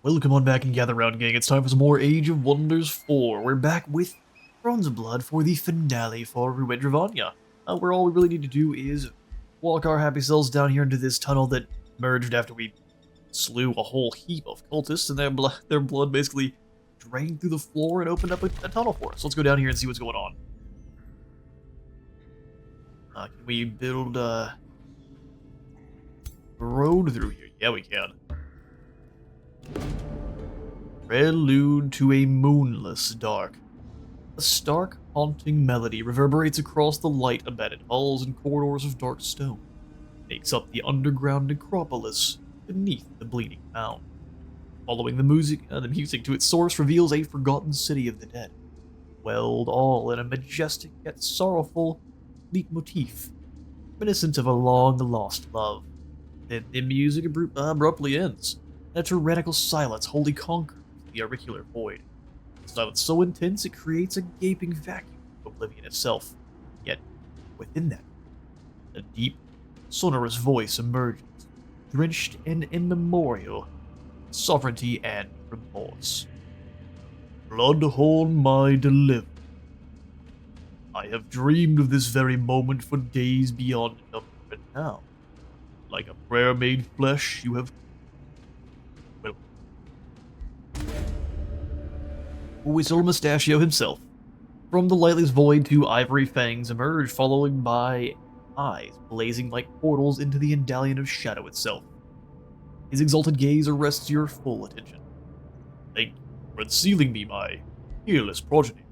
Welcome on back and gather round, gang. It's time for some more Age of Wonders 4. We're back with Bronze Blood for the finale for Ruedravania. Where all we really need to do is walk our happy selves down here into this tunnel that merged after we slew a whole heap of cultists, and their blood basically drained through the floor and opened up a tunnel for us. Let's go down here and see what's going on. Can we build a road through here? Yeah, we can. Prelude to a moonless dark. A stark, haunting melody reverberates across the light-abetted halls and corridors of dark stone. Makes up the underground necropolis beneath the bleeding mound. Following the music to its source reveals a forgotten city of the dead, welled all in a majestic yet sorrowful leitmotif, reminiscent of a long-lost love. Then the music abruptly ends, and a tyrannical silence wholly conquers the auricular void. A silence so intense it creates a gaping vacuum of oblivion itself. Yet, within that, a deep, sonorous voice emerges, drenched in immemorial sovereignty and remorse. Bloodhorn, my deliverer. I have dreamed of this very moment for days beyond number, and now, like a prayer made flesh, you have... well... Whistle Mustachio himself. From the lightless void, two ivory fangs emerge, followed by eyes blazing like portals into the Indalion of Shadow itself. His exalted gaze arrests your full attention. Thank you for unsealing me, my peerless progeny,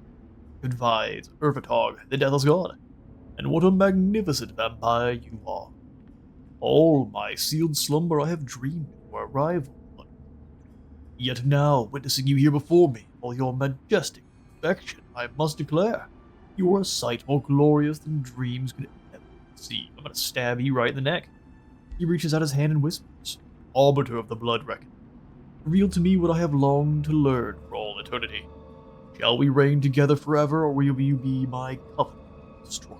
confides Urvatog, the Deathless God. And what a magnificent vampire you are. All my sealed slumber I have dreamed of your arrival. Yet now, witnessing you here before me, all your majestic perfection, I must declare, you are a sight more glorious than dreams could ever see. I'm gonna stab you right in the neck. He reaches out his hand and whispers, Arbiter of the Blood Reckoning, reveal to me what I have longed to learn for all eternity. Shall we reign together forever, or will you be my covenant of destruction?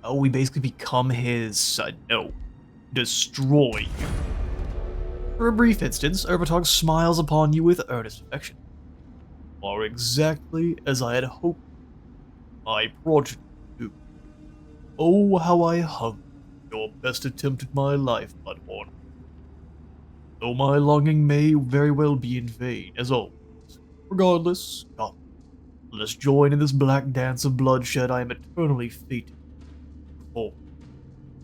Oh, we basically become his, no, destroy you. For a brief instant, Urvatog smiles upon you with earnest affection. You are exactly as I had hoped, my progeny too. Oh, how I hunger your best attempt at my life, Bloodborne. Though my longing may very well be in vain, as always. Regardless, come, let us join in this black dance of bloodshed I am eternally fated. Oh,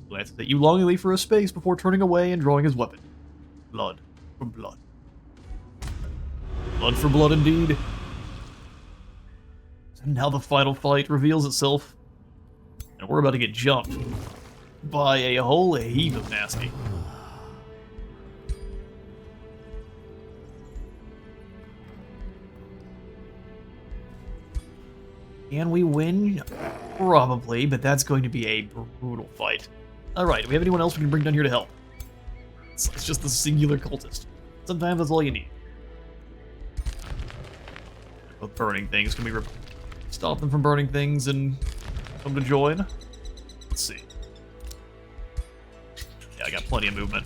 glances at you longingly for a space before turning away and drawing his weapon. Blood for blood. Blood for blood indeed. And now the final fight reveals itself, and we're about to get jumped by a whole heap of nasty. Can we win? Probably, but that's going to be a brutal fight. Alright, do we have anyone else we can bring down here to help? It's just the singular cultist. Sometimes that's all you need. Both burning things. Can we stop them from burning things and come to join? Let's see. Yeah, I got plenty of movement.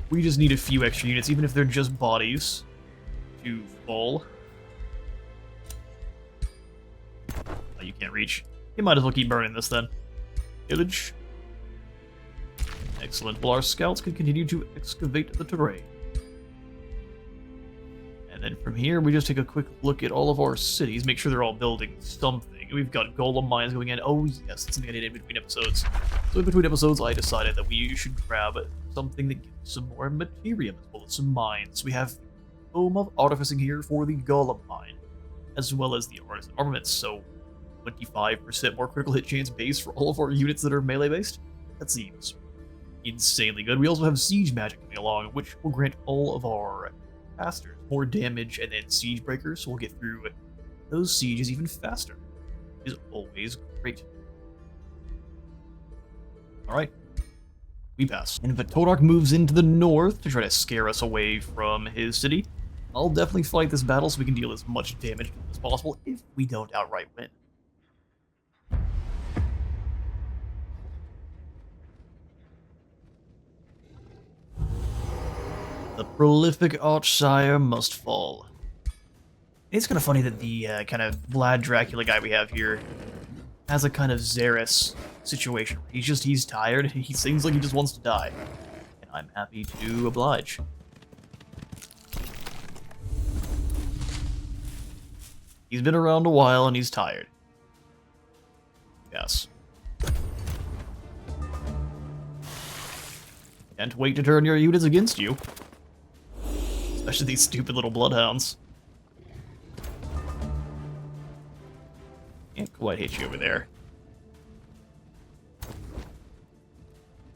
We just need a few extra units, even if they're just bodies, to fall. Oh, you can't reach. You might as well keep burning this then. Pillage. Excellent. Well, our scouts can continue to excavate the terrain. And then from here, we just take a quick look at all of our cities, make sure they're all building something. We've got golem mines going in. Oh yes, that's something I did in between episodes. So in between episodes, I decided that we should grab something that gives some more materium as well as some mines. We have Home of Artificing here for the golem mine, as well as the artisan armaments, so 25% more critical hit chance base for all of our units that are melee based. That seems insanely good. We also have siege magic coming along, which will grant all of our casters more damage and then siege breakers, so we'll get through those sieges even faster. Is always great. Alright. We pass. And if Torak moves into the north to try to scare us away from his city, I'll definitely fight this battle so we can deal as much damage as possible if we don't outright win. The prolific Archsire must fall. It's kind of funny that the kind of Vlad Dracula guy we have here has a kind of Xeris situation. He's tired. He seems like he just wants to die. And I'm happy to oblige. He's been around a while and he's tired. Yes. Can't wait to turn your units against you. Especially these stupid little bloodhounds. Can't quite hit you over there.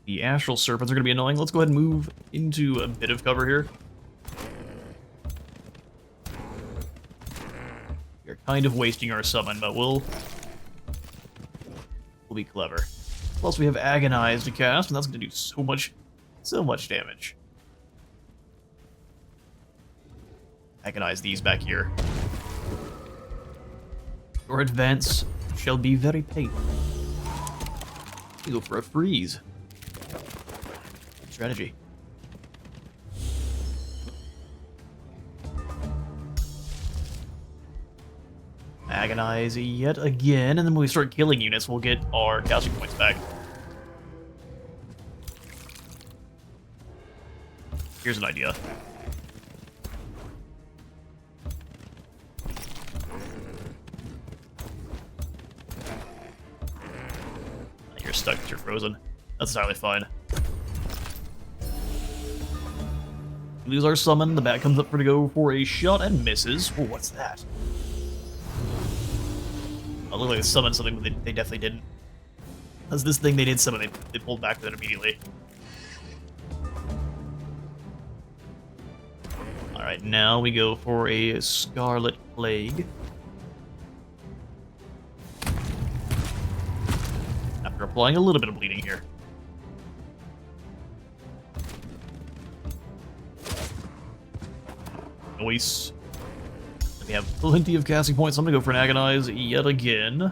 The astral serpents are going to be annoying. Let's go ahead and move into a bit of cover here. We're kind of wasting our summon, but we'll be clever. Plus we have Agonize to cast, and that's going to do so much damage. Agonize these back here. Your advance shall be very painful. You go for a freeze. Good strategy. Agonize yet again, and then when we start killing units, we'll get our casting points back. Here's an idea. You're stuck because you're frozen. That's entirely fine. We lose our summon, the bat comes up for to go for a shot and misses. Oh, what's that? Oh, look like they summoned something, but they definitely didn't. That's this thing they did summon, they pulled back with it immediately. Alright, now we go for a Scarlet Plague. After applying a little bit of bleeding here. Nice. We have plenty of casting points. I'm gonna go for an Agonize yet again.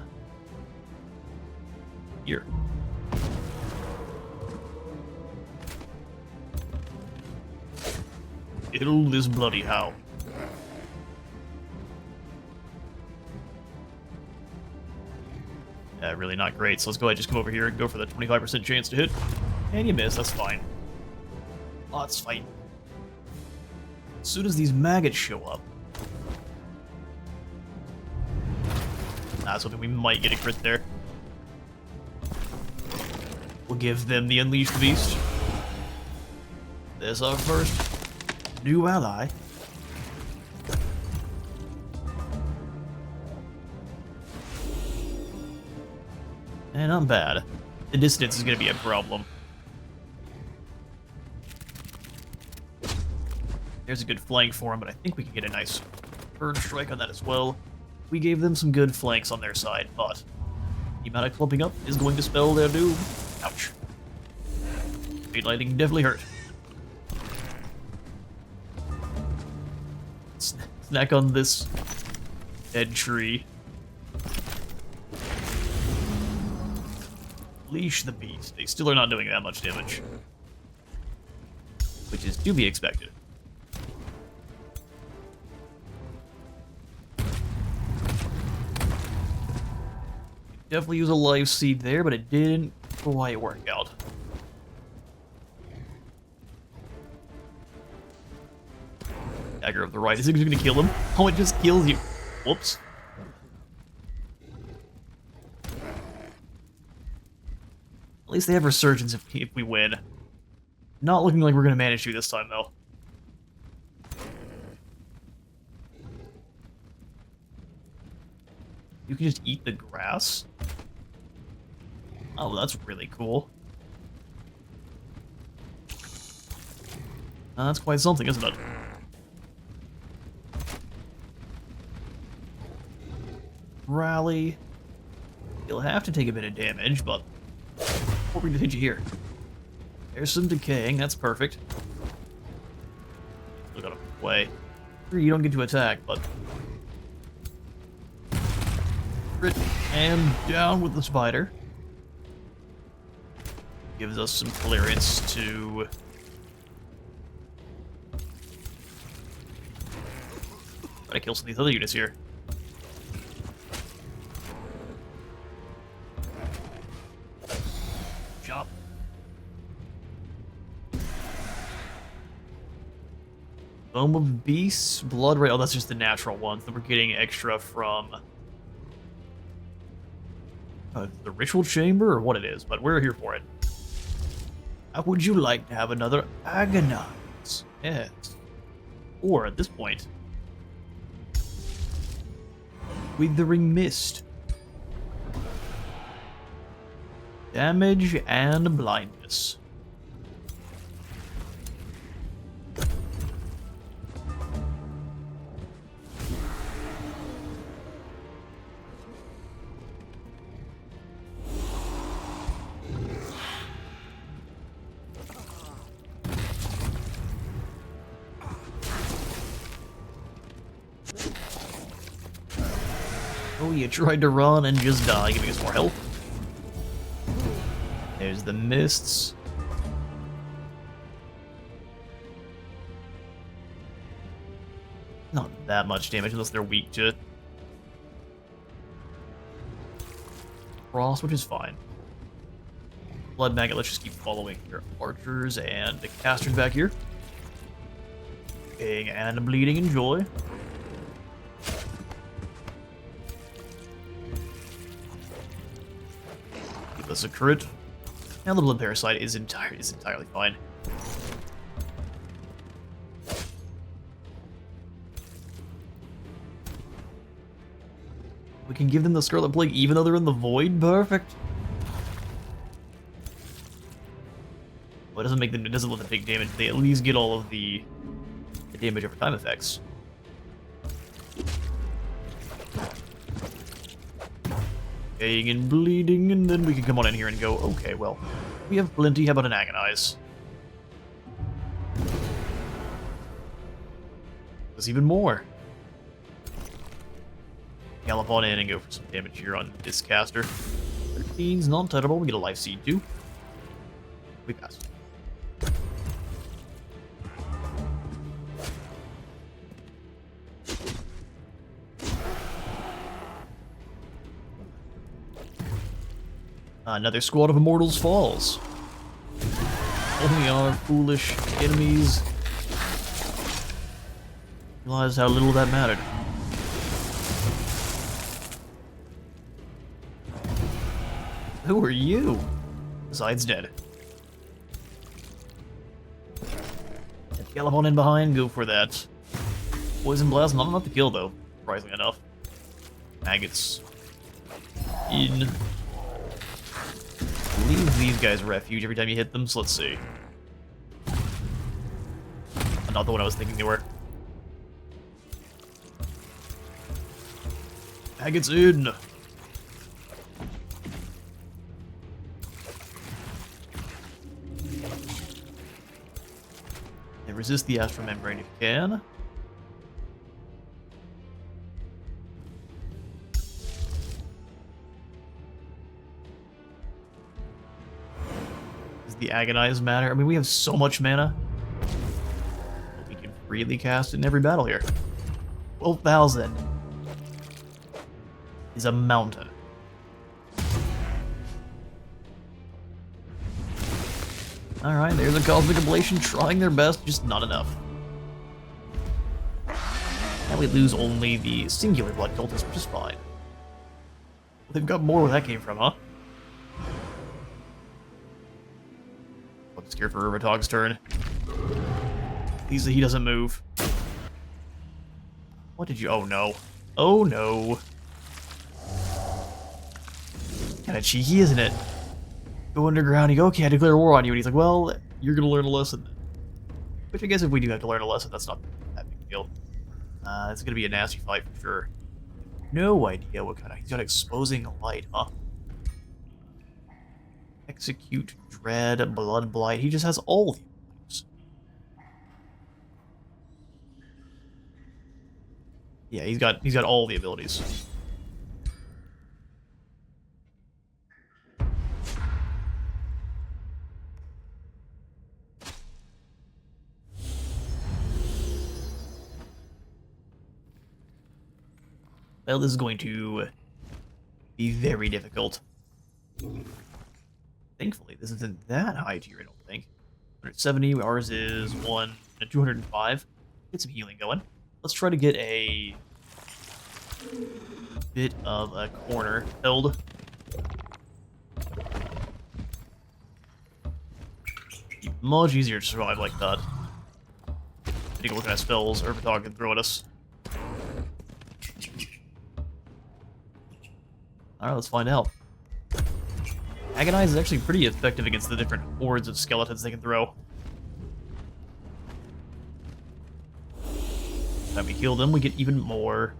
Here. Kill this bloody howl. Really not great, so let's go ahead and just come over here and go for the 25% chance to hit. And you miss, that's fine. Let's fight. As soon as these maggots show up, that's something we might get a crit there. We'll give them the Unleashed Beast. This our first new ally. And not bad. The distance is going to be a problem. There's a good flank for him, but I think we can get a nice turn strike on that as well. We gave them some good flanks on their side, but the amount of clumping up is going to spell their doom. Ouch. Speed lightning definitely hurt. Snack on this dead tree. Leash the beast. They still are not doing that much damage, which is to be expected. Definitely use a life seed there, but it didn't quite work out. Dagger of the right. Is it going to kill him? Oh, it just kills you. Whoops. At least they have Resurgence if we win. Not looking like we're going to manage to this time, though. You can just eat the grass? Oh, that's really cool. That's quite something, isn't it? Rally. You'll have to take a bit of damage, but what we're gonna hit you here. There's some decaying, that's perfect. Look at him. Way. You don't get to attack, but crit and down with the spider. Gives us some clearance to Try to kill some of these other units here. Chop. Foam of Beasts, Blood Ray. Oh, that's just the natural ones that we're getting extra from the Ritual Chamber or what it is, but we're here for it. How would you like to have another Agonize? Yes. Or at this point, Withering Mist. Damage and blindness. Oh, you tried to run and just die, giving us more health. There's the mists. Not that much damage unless they're weak to frost, which is fine. Blood maggot, let's just keep following your archers and the casters back here. King and bleeding in joy. Give us a crit. Now the blood parasite is entirely fine. We can give them the Scarlet Plague even though they're in the void. Perfect. Well, it doesn't make them. It doesn't let them take damage. They at least get all of the damage over time effects. Decaying and bleeding, and then we can come on in here and go. Okay, well, we have plenty. How about an Agonize? There's even more. Gallop on in and go for some damage here on this caster. 13's non-touchable. We get a life seed too. We pass. Another squad of immortals falls. Only our foolish enemies realize how little that mattered. Who are you? Besides dead. Gallop on in behind, go for that. Poison blast, not enough to kill though, surprisingly enough. Maggots. In. Leave these guys refuge every time you hit them, so let's see. Not the one I was thinking they were. Maggots in! And resist the astral membrane if you can. Does the Agonize matter? I mean, we have so much mana. We can freely cast it in every battle here. 12,000 is a mountain. Alright, there's a Cosmic Ablation trying their best, just not enough. And we lose only the singular Blood Cultist, which is fine. Well, they've got more where that came from, huh? I'm scared for Urvatog's turn. Please, he doesn't move. What did you... Oh, no. Oh, no. Kinda cheeky, isn't it? Go underground, you go, okay, I declare war on you, and he's like, well, you're gonna learn a lesson. Which I guess if we do have to learn a lesson, that's not that big a deal. It's gonna be a nasty fight for sure. No idea what kind of... He's got Exposing Light, huh? Execute, Dread, Blood Blight. He just has all the abilities. Yeah, he's got all the abilities. Well, this is going to be very difficult. Thankfully, this isn't that high tier, I don't think. 170, ours is 205. Get some healing going. Let's try to get a bit of a corner held. Much easier to survive like that. Take a look at our spells Urbatog can throw at us. Alright, let's find out. Agonize is actually pretty effective against the different hordes of skeletons they can throw. Time we kill them, we get even more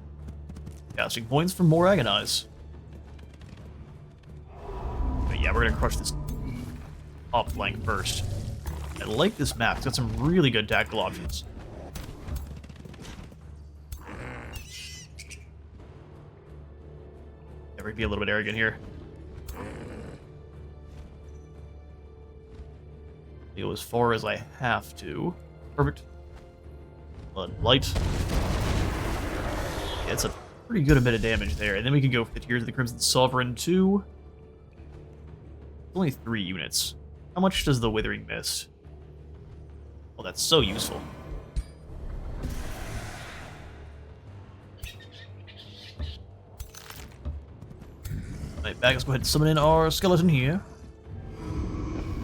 casting points for more Agonize. But yeah, we're gonna crush this top flank first. I like this map, it's got some really good tactical options. Never be a little bit arrogant here. Go as far as I have to. Perfect. Blood light. Yeah, it's a pretty good bit of damage there. And then we can go for the Tears of the Crimson Sovereign too. Only 3 units. How much does the Withering Mist? Oh, that's so useful. Right, back, let's go ahead and summon in our skeleton here.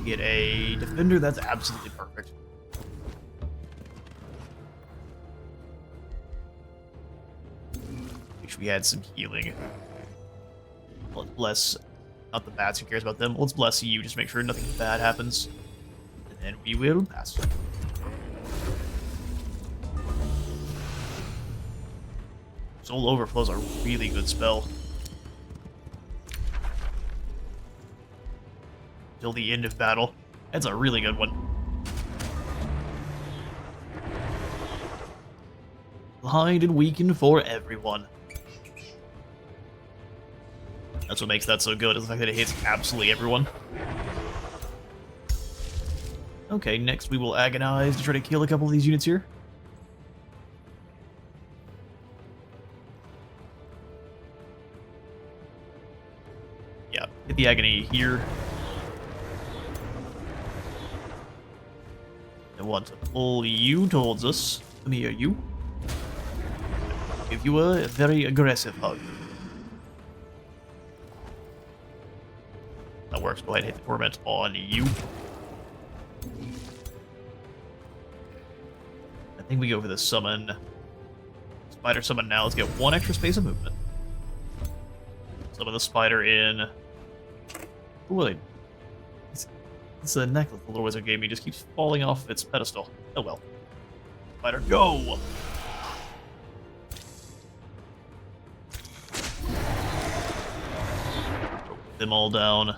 Get a defender, that's absolutely perfect. Wish we had some healing. Let's bless, not the bats, who cares about them? Let's bless you, just make sure nothing bad happens. And then we will pass. Soul Overflow's a really good spell. Till the end of battle. That's a really good one. Blind and weakened for everyone. That's what makes that so good, is the fact that it hits absolutely everyone. Okay, next we will agonize to try to kill a couple of these units here. Yeah, hit the agony here. I want to pull you towards us. Come here, you. Give you a very aggressive hug. That works. Go ahead and hit the torment on you. I think we go for the summon. Spider summon now. Let's get 1 extra space of movement. Summon the spider in. Ooh, it's a necklace the little wizard gave me, just keeps falling off its pedestal. Oh well. Spider, go! Them all down.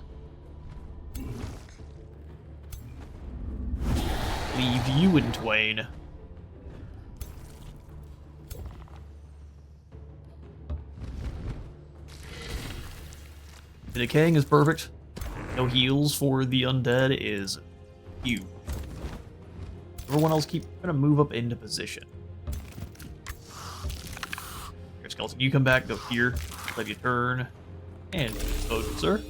Leave you in twain. The decaying is perfect. No heals for the undead is huge. Everyone else keep trying to move up into position. Here, skeleton, you come back, go here, let you turn, and exposure, sir.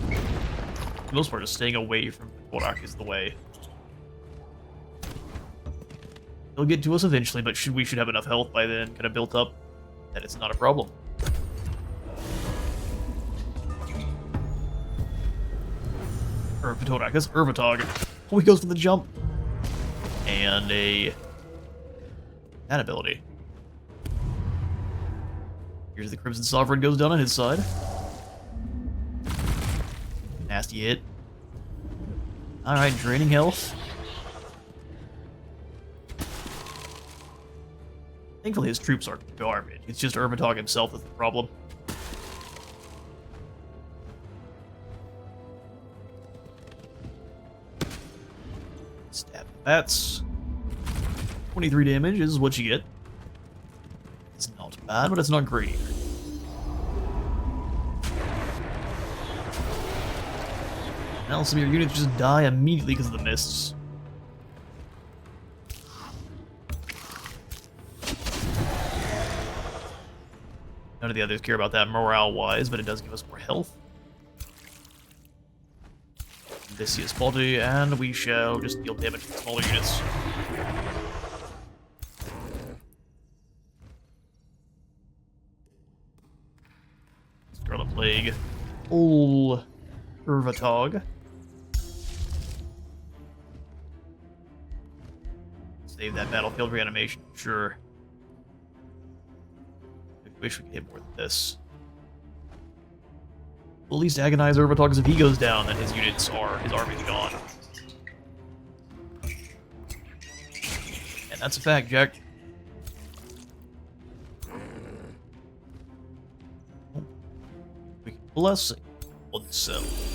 For the most part, just staying away from Korak is the way. They'll get to us eventually, but we should have enough health by then, kind of built up, that it's not a problem. Urvatog, that's Urvatog. Oh, he goes for the jump. And that ability. Here's the Crimson Sovereign goes down on his side. Nasty hit. Alright, draining health. Thankfully his troops are garbage. It's just Urvatog himself that's the problem. Stab the bats. 23 damage is what you get. It's not bad, but it's not great either. Now some of your units just die immediately because of the mists. None of the others care about that morale-wise, but it does give us more health. This is body, and we shall just deal damage to smaller units. Scarlet Plague. Full Urvatog. Save that battlefield reanimation, sure. I wish we could hit more than this. We'll at least agonize Urvatog, because if he goes down, then his units are, his army's gone. And that's a fact, Jack. We can bless oneself.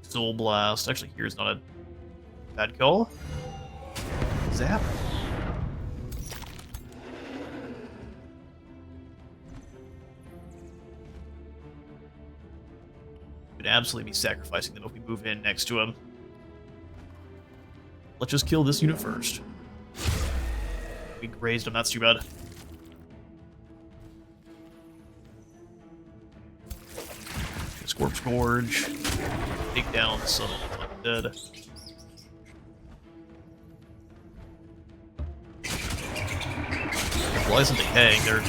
Soul Blast. Actually, here's not a bad call. Zap. Would absolutely be sacrificing them if we move in next to him. Let's just kill this unit first. We grazed him, that's too bad. Scorp's Gorge. Take down some undead. Why isn't they decaying? Their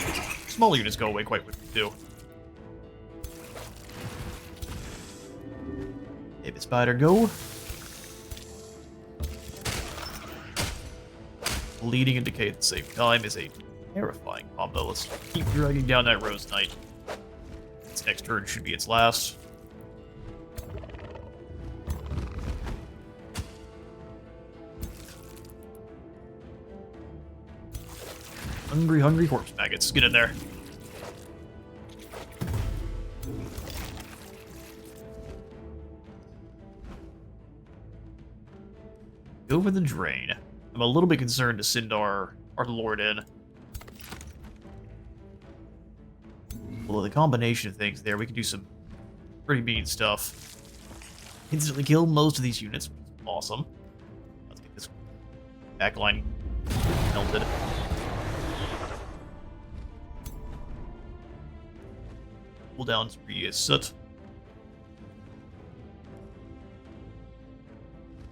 smaller units go away quite quickly too. Baby Spider, go. Bleeding and decay at the same time is a terrifying combo. Let's keep dragging down that Rose Knight. Its next turn should be its last. Hungry corpse maggots. Get in there. Go for the drain. I'm a little bit concerned to send our lord in. Well, the combination of things there, we can do some pretty mean stuff. Instantly kill most of these units, which is awesome. Let's get this backline melted. Pull down reset.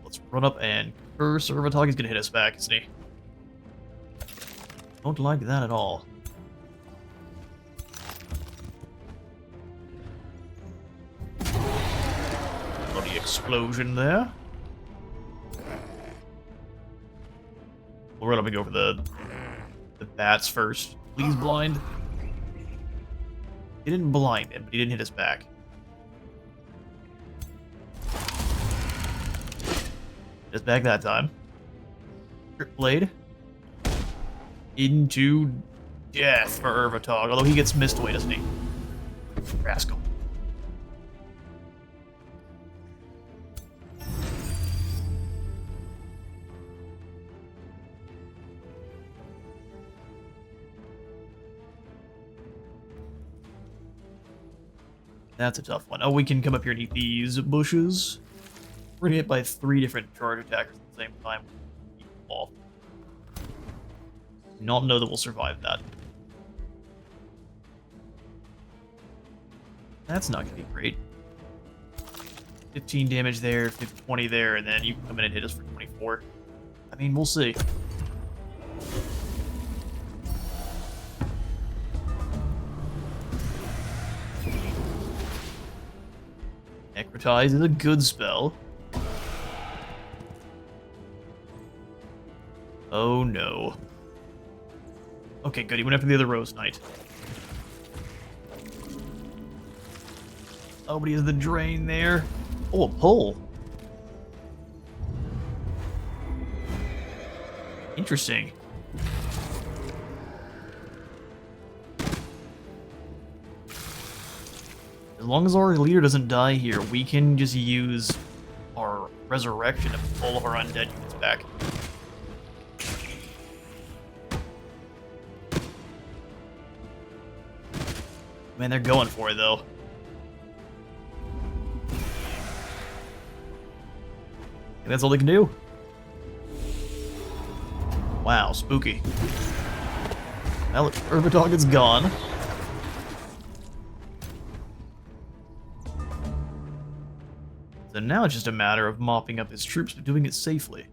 Let's run up and curse Urvatog. He's gonna hit us back, isn't he? Don't like that at all. Bloody explosion there. We'll run up and go for the bats first. Please blind. He didn't blind him, but he didn't hit us back. Hit us back that time. Trip Blade. Into death for Urvatog, although he gets missed away, doesn't he? Rascal. That's a tough one. Oh, we can come up here and eat these bushes. We're gonna get hit by 3 different charge attackers at the same time. Do not know that we'll survive that. That's not gonna be great. 15 damage there, 20 there, and then you can come in and hit us for 24. I mean, we'll see. Necrotize is a good spell. Oh no. Okay, good. He went after the other Rose Knight. Oh, but he has the drain there. Oh, a pull. Interesting. As long as our leader doesn't die here, we can just use our resurrection to pull our undead units back. Man, they're going for it, though. And that's all they can do. Wow, spooky. Now that Herbadog is gone. So now it's just a matter of mopping up his troops, but doing it safely.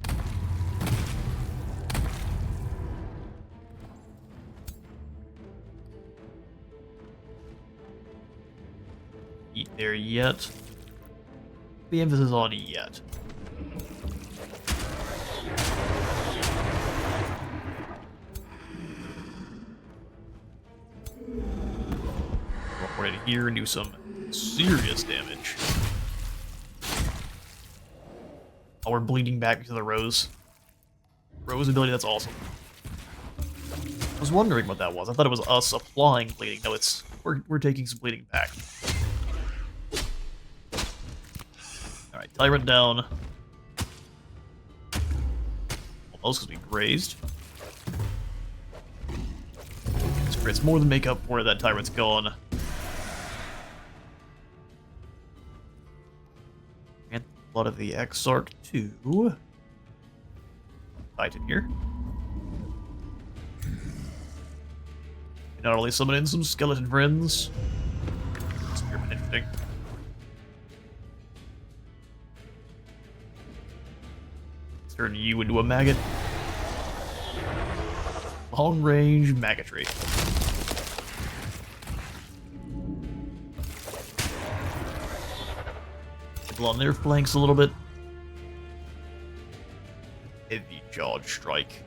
Eat there yet. The emphasis on yet. Walk right here and do some serious damage. Oh, we're bleeding back to the Rose. Rose ability, that's awesome. I was wondering what that was. I thought it was us applying bleeding. No, it's we're taking some bleeding back. Alright, Tyrant down. Almost because we grazed. This crits more than make up for where that Tyrant's gone. And blood of the Exarch to Titan here. Not only summon in some skeleton friends. Spearman, interesting. Turn you into a maggot. Long range maggotry. People on their flanks a little bit. Heavy charge strike.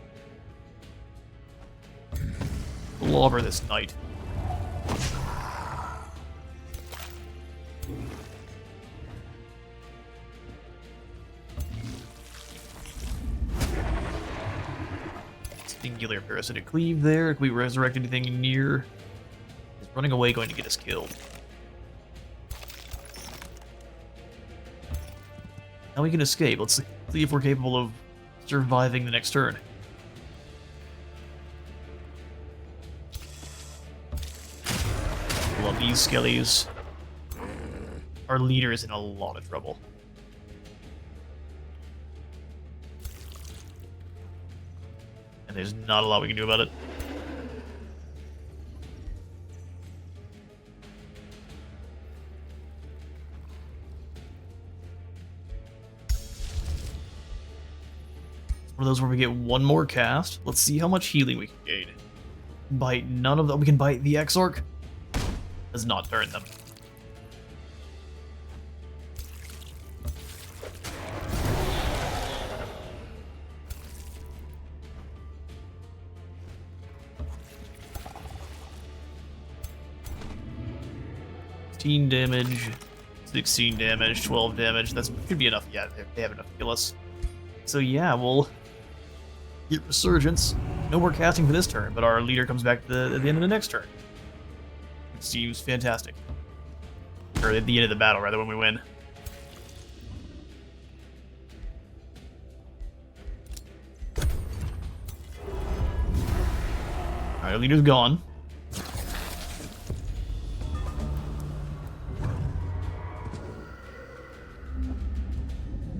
Clobber this knight. Singular parasitic cleave there. Can we resurrect anything near? Is running away going to get us killed? Now we can escape. Let's see if we're capable of surviving the next turn. Love these skellies. Our leader is in a lot of trouble. And there's not a lot we can do about it. It's one of those where we get one more cast. Let's see how much healing we can gain. Bite none of them. We can bite the Exarch. Does not turn them. Damage, 16 damage, 12 damage. That should be enough. Yeah, they have enough to kill us. So yeah, we'll get Resurgence. No more casting for this turn, but our leader comes back at the end of the next turn. It seems fantastic. Or at the end of the battle, rather, when we win. Alright, our leader's gone.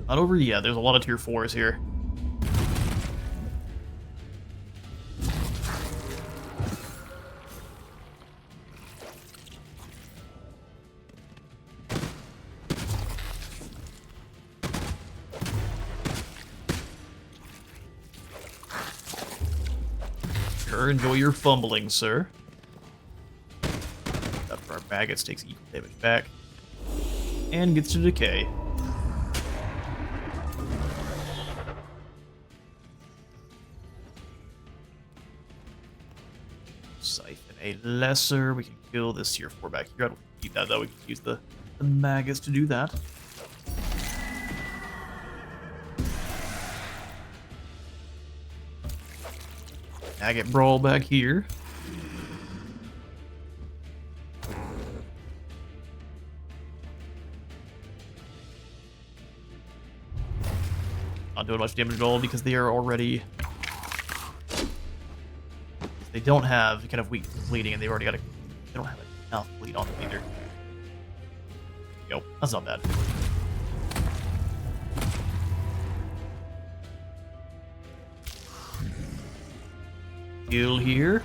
Not over yet. There's a lot of tier 4s here. Sure, enjoy your fumbling, sir. That for our maggots takes equal damage back. And gets to decay. Siphon a lesser. We can kill this tier 4 back here. I don't keep that though. We can use the maggots to do that. Maggot brawl back here. Not doing much damage at all because they are already. They don't have kind of weak bleeding, and they've already got a. They don't have enough bleed on them either. Yo, that's not bad. Kill here.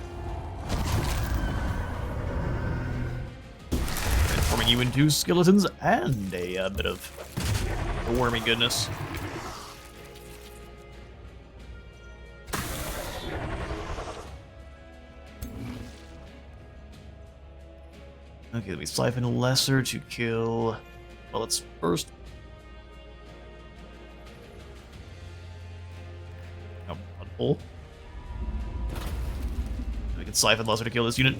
turning you into skeletons and a bit of wormy goodness. Okay, we siphon lesser to kill. Well, let's first. Pull. We can siphon lesser to kill this unit.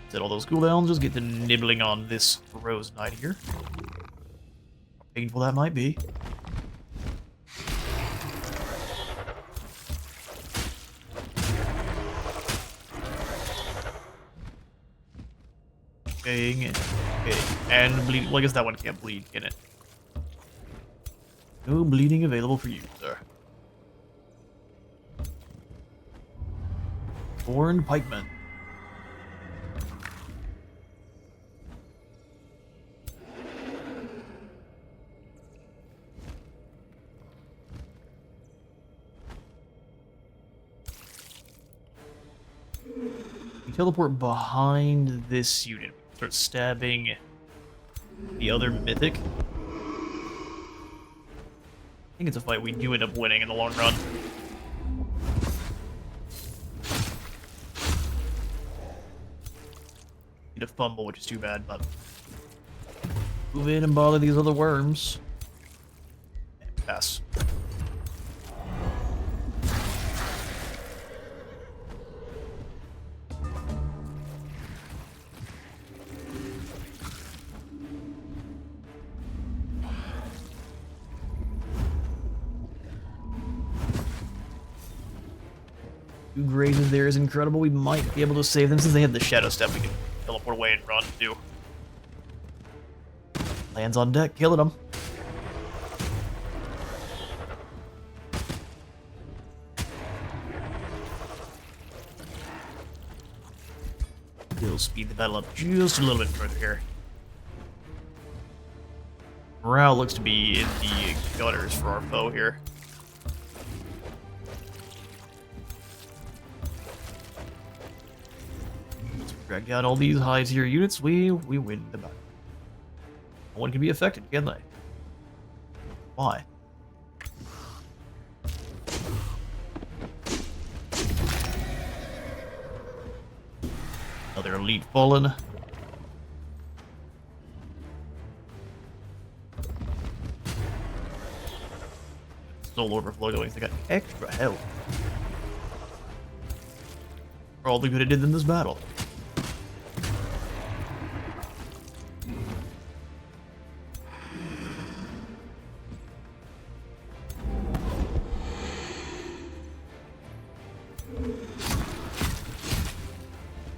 Set all those cooldowns, just get to nibbling on this Rose Knight here. How painful that might be. Okay, and bleed. Well, I guess that one can't bleed, can it? No bleeding available for you, sir. Horned pikeman. You teleport behind this unit. Start stabbing the other mythic. I think it's a fight we do end up winning in the long run. Need a fumble, which is too bad, but move in and bother these other worms. And pass. Two grazes there is incredible. We might be able to save them since they have the shadow step. We can teleport away and run too. Lands on deck, killing them. We'll speed the battle up just a little bit further here. Morale looks to be in the gutters for our foe here. Drag down all these high tier units, we win the battle. No one can be affected, can they? Why? Another elite fallen. Soul overflow going, they got extra health. For all the good it did in this battle.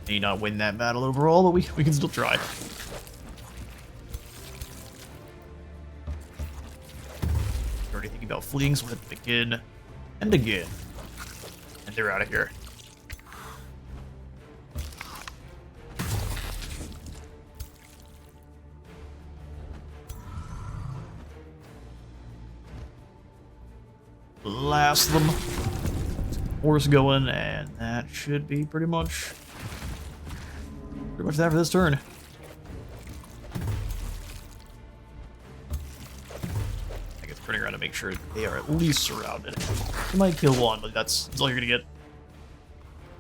May not win that battle overall, but we can still try. Already thinking about fleeing, so we'll hit them again and again. And they're out of here. Blast them. Horse going, and that should be pretty much that for this turn. I guess turning around to make sure they are at least surrounded. You might kill one, but that's all you're gonna get.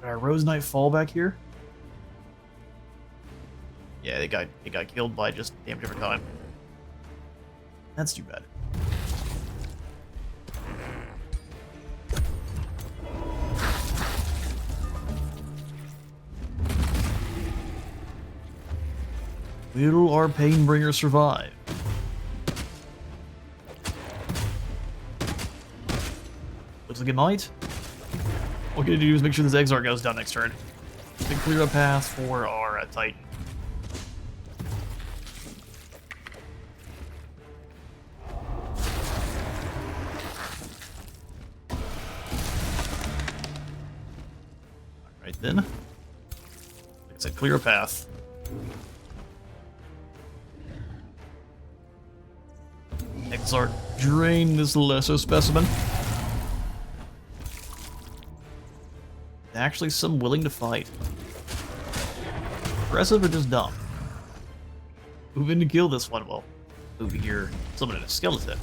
Our Rose Knight fall back here. Yeah, they got killed by just a damn different time. That's too bad. Will our Painbringer survive? Looks like it might. What we're gonna do is make sure this Exarch goes down next turn. To clear a path for our Titan. Alright then. Like I said, clear a path. Exarch, drain this lesser specimen. Actually, some willing to fight. Aggressive or just dumb? Move in to kill this one. Well, move here, summon a skeleton.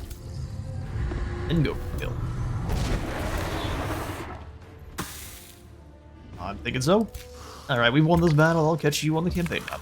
Then go for the kill. I'm thinking so. Alright, we've won this battle. I'll catch you on the campaign map.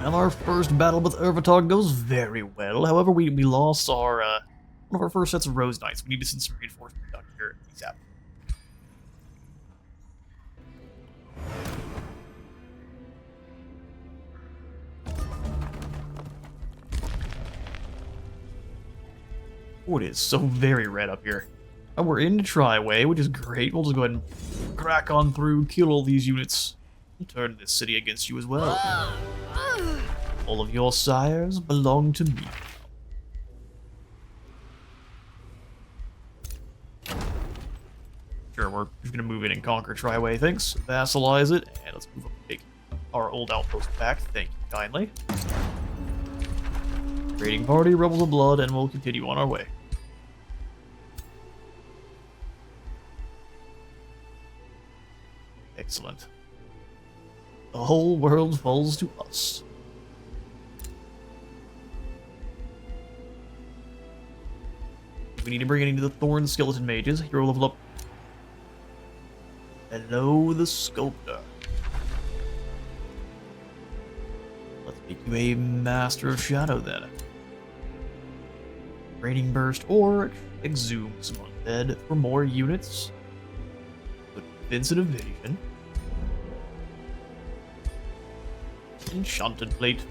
Well, our first battle with Urvatog goes very well. However, we lost our one of our first sets of Rose Knights. We need to send some reinforcement down here ASAP. Oh, it is so very red up here. And we're in Triway, which is great. We'll just go ahead and crack on through, kill all these units, and turn this city against you as well. All of your sires belong to me. Sure, we're just gonna move in and conquer Triway, thanks. Vassalize it, and let's move up and take our old outpost back. Thank you kindly. Raiding party, Rebels of Blood, and we'll continue on our way. Excellent. The whole world falls to us. We need to bring it into the Thorn Skeleton Mages. Hero level up. Hello, the Sculptor. Let's make you a Master of Shadow then. Raining Burst or Exhume some undead for more units. With Vincent Evasion. Enchanted Plate.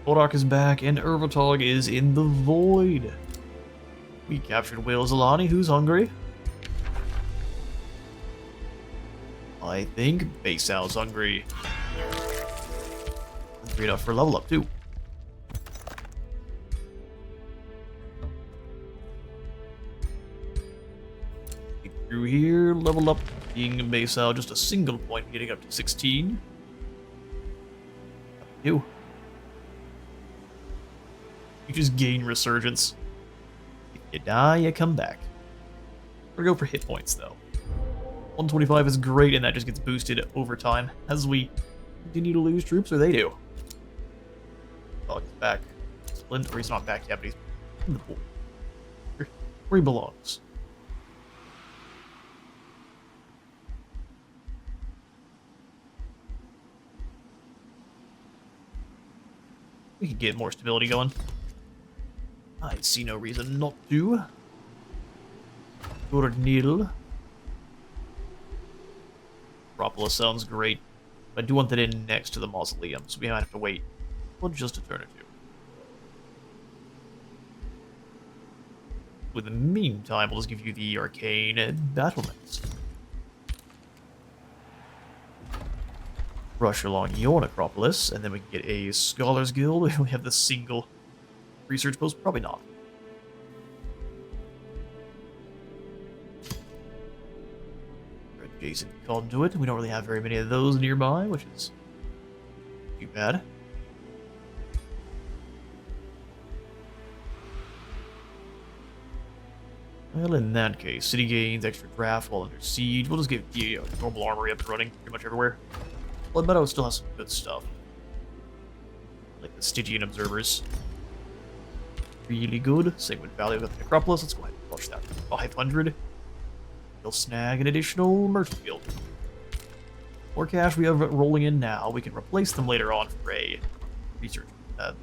Bodark is back, and Urvatog is in the void. We captured Whale Zalani, who's hungry. I think Basal's hungry. Hungry enough for level up, too. Get through here, level up. Being Basal, just a single point, getting up to 16. Up to you. You just gain resurgence. If you die, you come back. We're gonna go for hit points though. 125 is great, and that just gets boosted over time as we continue to lose troops, or they do. Oh, he's back. Splint, or he's not back yet, but he's in the pool. Where he belongs. We can get more stability going. I see no reason not to. Needle. Propolis sounds great. I do want that in next to the mausoleum, so we might have to wait for just a turn or two. In the meantime, we'll just give you the arcane battlements. Rush along your necropolis, and then we can get a Scholars Guild. We only have the single research post, probably not. Adjacent conduit. We don't really have very many of those nearby, which is too bad. Well, in that case, city gains extra draft while under siege. We'll just get the normal armory up and running pretty much everywhere. Blood Meadow still has some good stuff, like the Stygian Observers. Really good. Same with Valley of the Necropolis. Let's go ahead and push that to 500. We'll snag an additional Merchant Guild. More cash we have rolling in now. We can replace them later on for a research,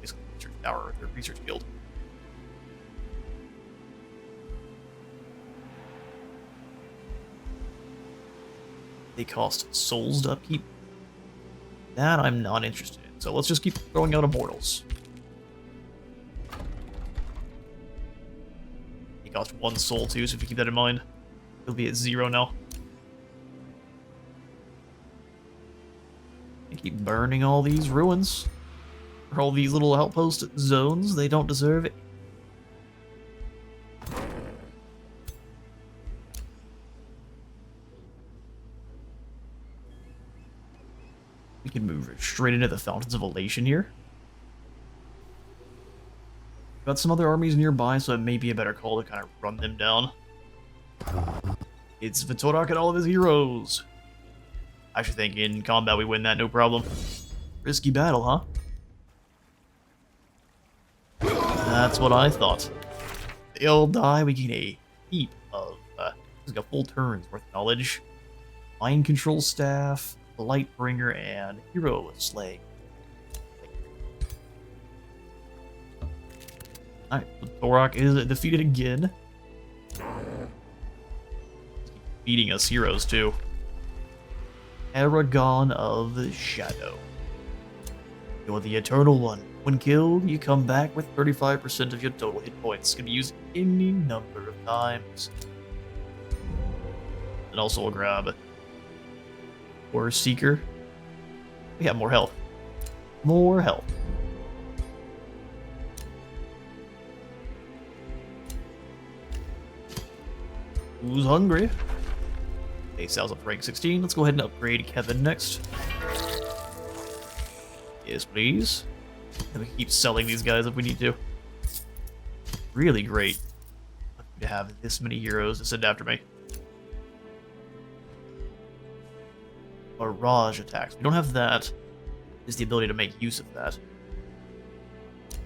basically research tower or research guild. They cost souls to upkeep. That I'm not interested in. So let's just keep throwing out Immortals. They cost 1 soul too, so if you keep that in mind. He'll be at 0 now. I keep burning all these ruins. Or all these little outpost zones. They don't deserve it. We can move straight into the Fountains of Elation here. Got some other armies nearby, so it may be a better call to kind of run them down. It's Vitorak and all of his heroes. I should think in combat we win that, no problem. Risky battle, huh? That's what I thought. They all die, we gain a heap of, he's got full turns worth of knowledge. Mind control staff, Lightbringer, and hero slaying. Alright, Vitorak is defeated again. Beating us heroes too. Aragon of the Shadow. You're the Eternal One. When killed, you come back with 35% of your total hit points. Can be used any number of times. And also we'll grab Horror Seeker. We have more health. More health. Who's hungry? Okay, Sal's up to rank 16. Let's go ahead and upgrade Kevin next. Yes, please. And we can keep selling these guys if we need to. Really great to have this many heroes to send after me. Barrage attacks. We don't have that. Is the ability to make use of that.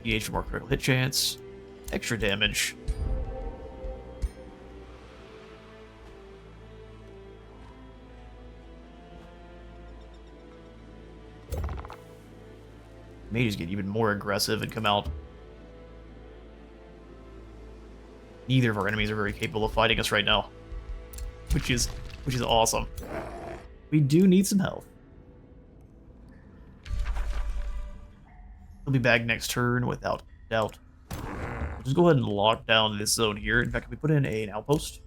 EH for more critical hit chance. Extra damage. May just get even more aggressive and come out. Neither of our enemies are very capable of fighting us right now, which is awesome. We do need some health. He'll be back next turn without doubt. We'll just go ahead and lock down this zone here. In fact, can we put in an outpost?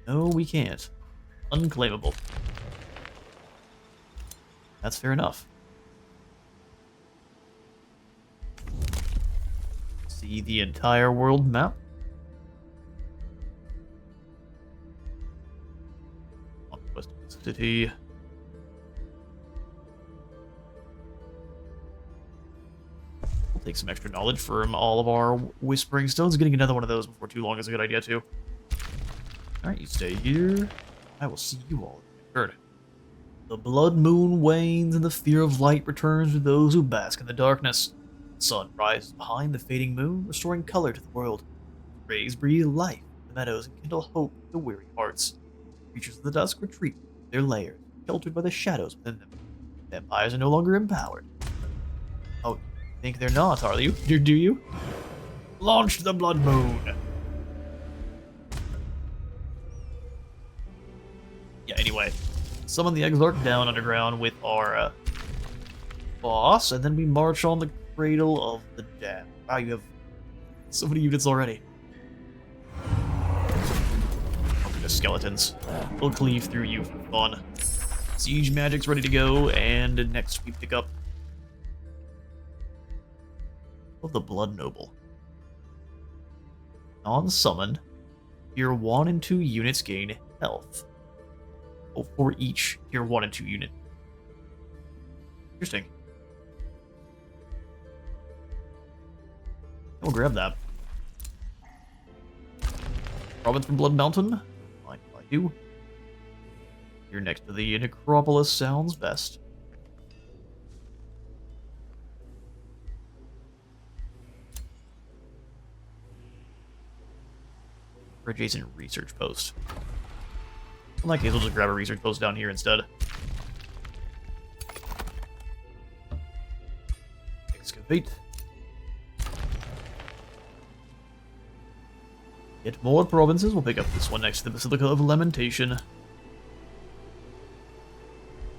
No, we can't. Unclaimable. That's fair enough. See the entire world map. West City. We'll take some extra knowledge from all of our Whispering Stones. Getting another one of those before too long is a good idea too. Alright, you stay here. I will see you all in the third. The blood moon wanes and the fear of light returns to those who bask in the darkness. The sun rises behind the fading moon, restoring color to the world. Rays breathe life in the meadows and kindle hope to weary hearts. Creatures of the dusk retreat to their lairs, sheltered by the shadows within them. Vampires are no longer empowered. Oh, you think they're not, are you? Do you? Launch the blood moon! Yeah, anyway. Summon the Exarch down underground with our boss, and then we march on the Cradle of the Damned. Wow, you have so many units already. The skeletons. We'll cleave through you for fun. Siege magic's ready to go, and next we pick up the Blood Noble. On summon, your 1 and 2 units gain health. Oh, for each tier 1 and 2 unit. Interesting. We'll grab that. Province from Blood Mountain. Fine by you. You're next to the Necropolis sounds best. For adjacent research post. In that case, we'll just grab a research post down here instead. Excavate. Get more provinces. We'll pick up this one next to the Basilica of Lamentation.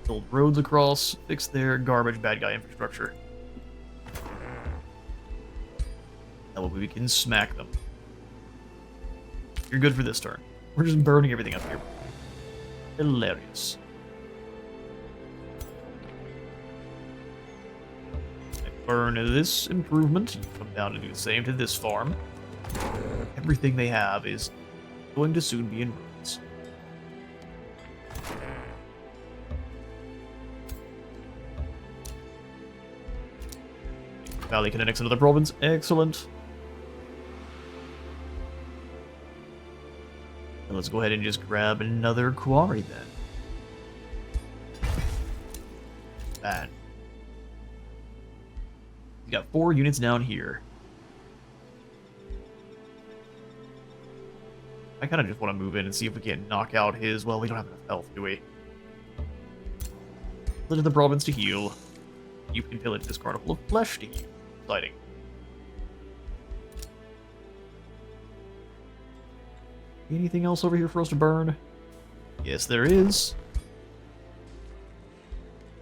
Build roads across, fix their garbage bad guy infrastructure. That way we can smack them. You're good for this turn. We're just burning everything up here. Hilarious. Burn this improvement. You come down and do the same to this farm. Everything they have is going to soon be in ruins. Valley can annex another province. Excellent. And let's go ahead and just grab another quarry then. Bad. We got 4 units down here. I kind of just want to move in and see if we can knock out his... Well, we don't have enough health, do we? Split the province to heal. You can pillage this carnival of flesh to heal. Exciting. Anything else over here for us to burn? Yes, there is.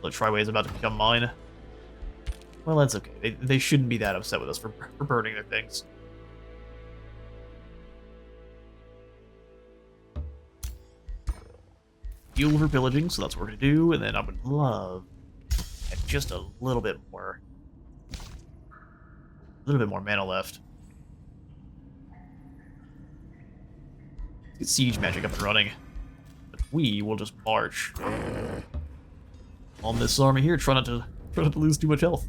The Triway is about to become mine. Well, that's okay. They shouldn't be that upset with us for burning their things. Fuel for pillaging, so that's what we're going to do. And then I would love just a little bit more. Mana left. Get siege magic up and running. But we will just march on this army here, try not to lose too much health.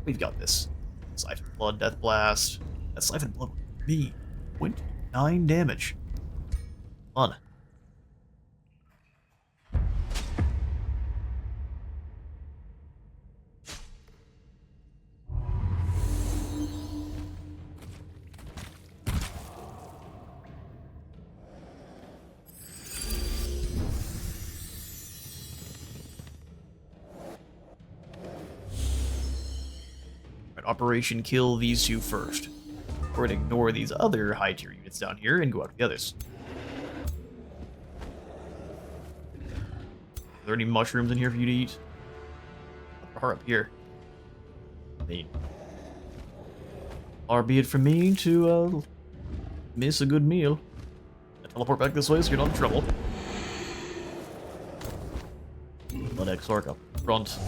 We've got this. Siphon Blood, Death Blast. That Siphon Blood with me. 29 damage. Fun. Operation kill these 2 first. Or ignore these other high tier units down here and go after the others. Are there any mushrooms in here for you to eat? Or up here? I mean, far be it from me to miss a good meal. I teleport back this way so you're not in trouble. Blood Exarch up front.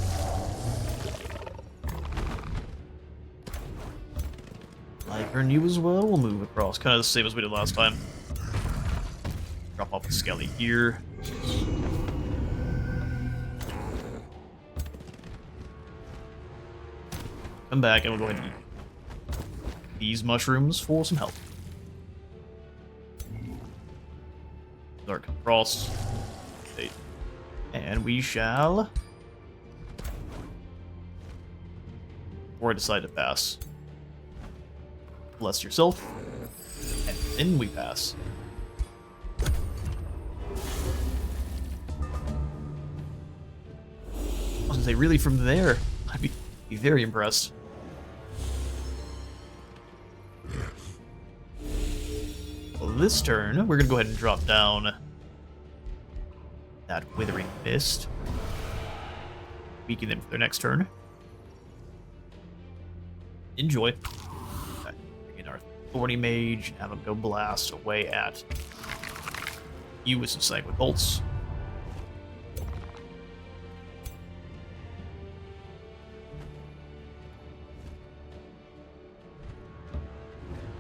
Like her new as well, we'll move across. Kind of the same as we did last time. Drop off the Skelly here. Come back and we'll go ahead and eat these mushrooms for some health. Dark Frost. And we shall... Before I decide to pass. Bless yourself. And then we pass. I was gonna say, really from there, I'd be very impressed. Well, this turn, we're gonna go ahead and drop down that Withering Mist. Weaken them for their next turn. Enjoy. Thorny Mage, have him go blast away at you with some Sanguine Bolts.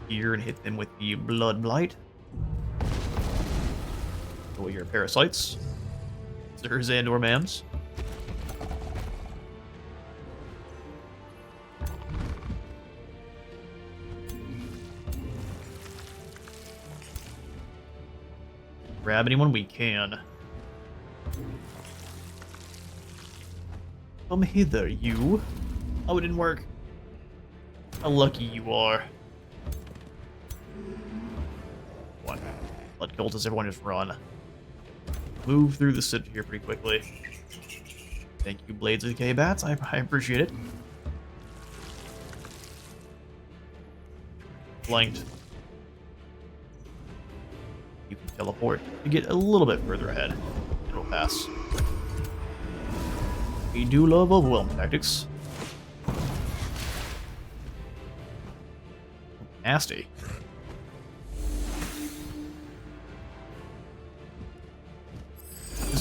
Here and hit them with the Blood Blight. Go with your Parasites. Sirs and or Mams. Grab anyone we can. Come hither, you. Oh, it didn't work. How lucky you are. What? Blood cultists, everyone just run. Move through the city here pretty quickly. Thank you, Blades of Decay Bats. I appreciate it. Flanked. You can teleport to get a little bit further ahead. It'll pass. We do love overwhelm tactics.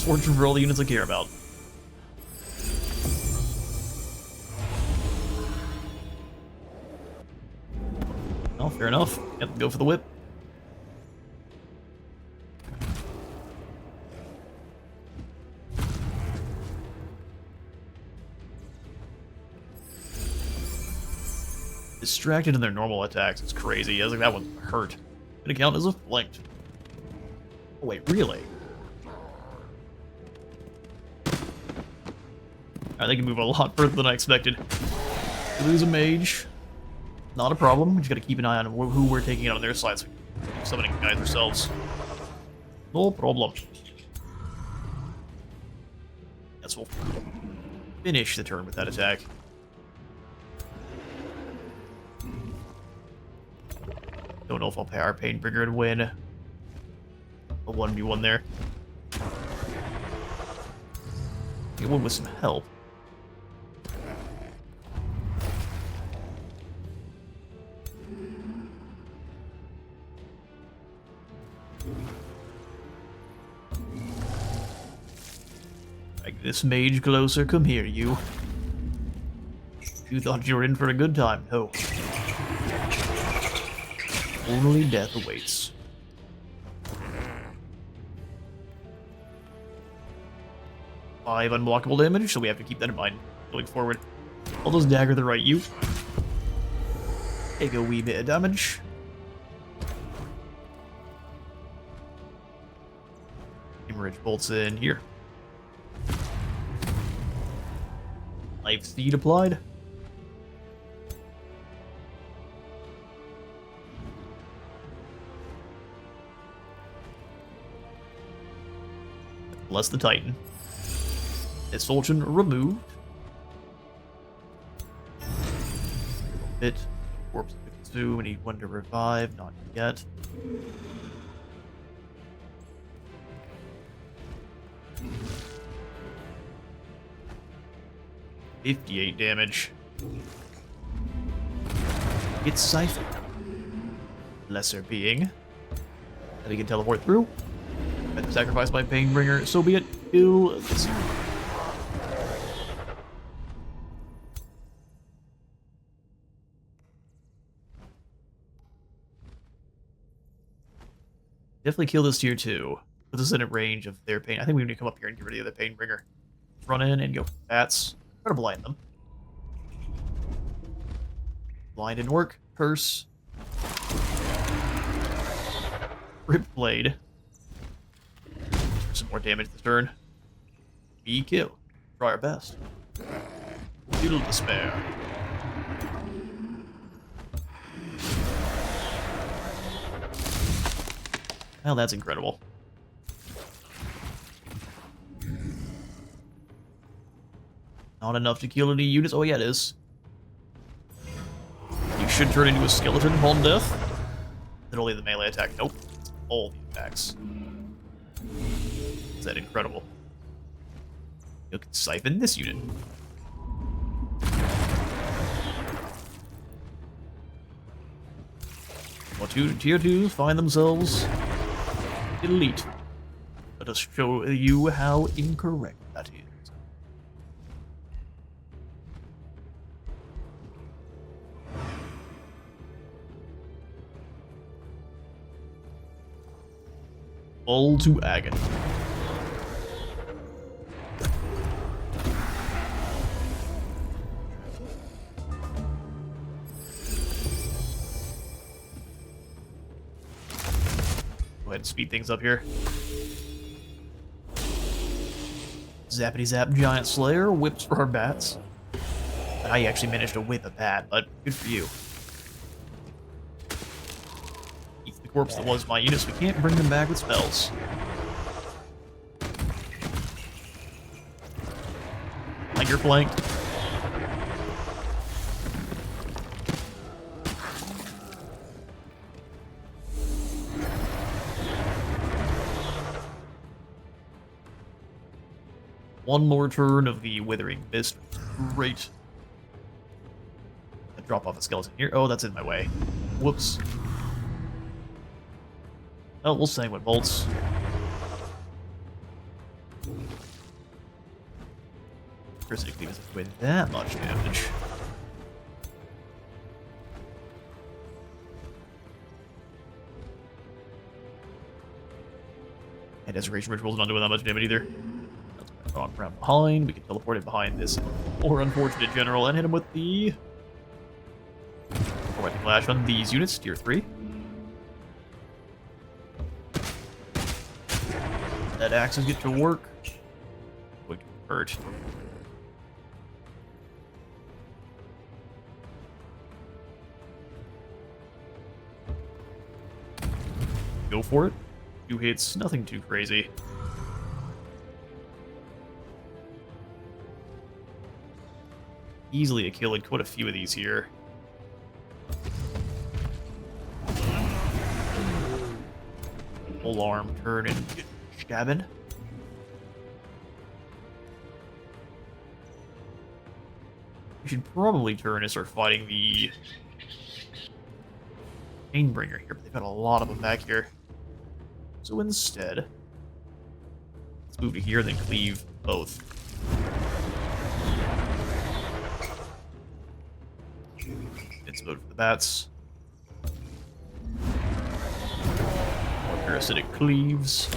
misfortune for all the units I care about. Oh, fair enough. Yep, go for the whip. Distracted in their normal attacks. It's crazy. I was like, that one hurt. Gonna count as a flanked. Oh, wait, really? They can move a lot further than I expected. We lose a mage. Not a problem. We just gotta keep an eye on who we're taking out on their side, so we keep summoning guys ourselves. No problem. Guess we'll finish the turn with that attack. Don't know if I'll pay our Painbringer and win a 1v1 there. Get one with some help. Like this mage closer, come here, you. You thought you were in for a good time. No. Only death awaits. Five unblockable damage, so we have to keep that in mind going forward. All those dagger the right you. Take a wee bit of damage. Hemorrhage bolts in here. Life Seed applied. Bless the Titan. Misfortune removed. Bit. Corpse to consume. We need one to revive. Not yet. $58 damage. It's siphoned. Lesser being. And he can teleport through. Sacrificed by Painbringer, so be it. Kill this. Definitely kill this tier 2. Put this in a range of their pain. I think we need to come up here and get rid of the Painbringer. Run in and go for bats. Try to blind them. Blind didn't work. Curse. Rip Blade. Some more damage this turn. We kill. Try our best. Futile Despair. Well, that's incredible. Not enough to kill any units. Oh, yeah, it is. You should turn into a skeleton upon death. Then only the melee attack. Nope. It's all the attacks. Is that incredible? You can siphon this unit. Well, tier 2s find themselves elite. Let us show you how incorrect that is. All to agony. Go ahead and speed things up here. Zappity zap giant slayer, whips for our bats. I actually managed to whip a bat, but good for you. Eats the corpse that was my unit, so we can't bring them back with spells. Like you're flanked. One more turn of the Withering Mist. Great. I drop off a skeleton here. Oh, that's in my way. Whoops. Oh, we'll Sanguine Bolts. Parasitic Cleave isn't doing that much damage. And Desecration Ritual's not doing that much damage either. That's going to around behind. We can teleport it behind this more unfortunate general and hit him with the Forwarding Lash on these units, tier 3. That axes get to work. Going to hurt. Go for it. 2 hits, nothing too crazy. Easily a kill in quite a few of these here. Full arm turn and stabbing. We should probably turn and start fighting the Chainbringer here, but they've got a lot of them back here. So instead, let's move to here, then cleave both. It's mode for the bats. More parasitic cleaves.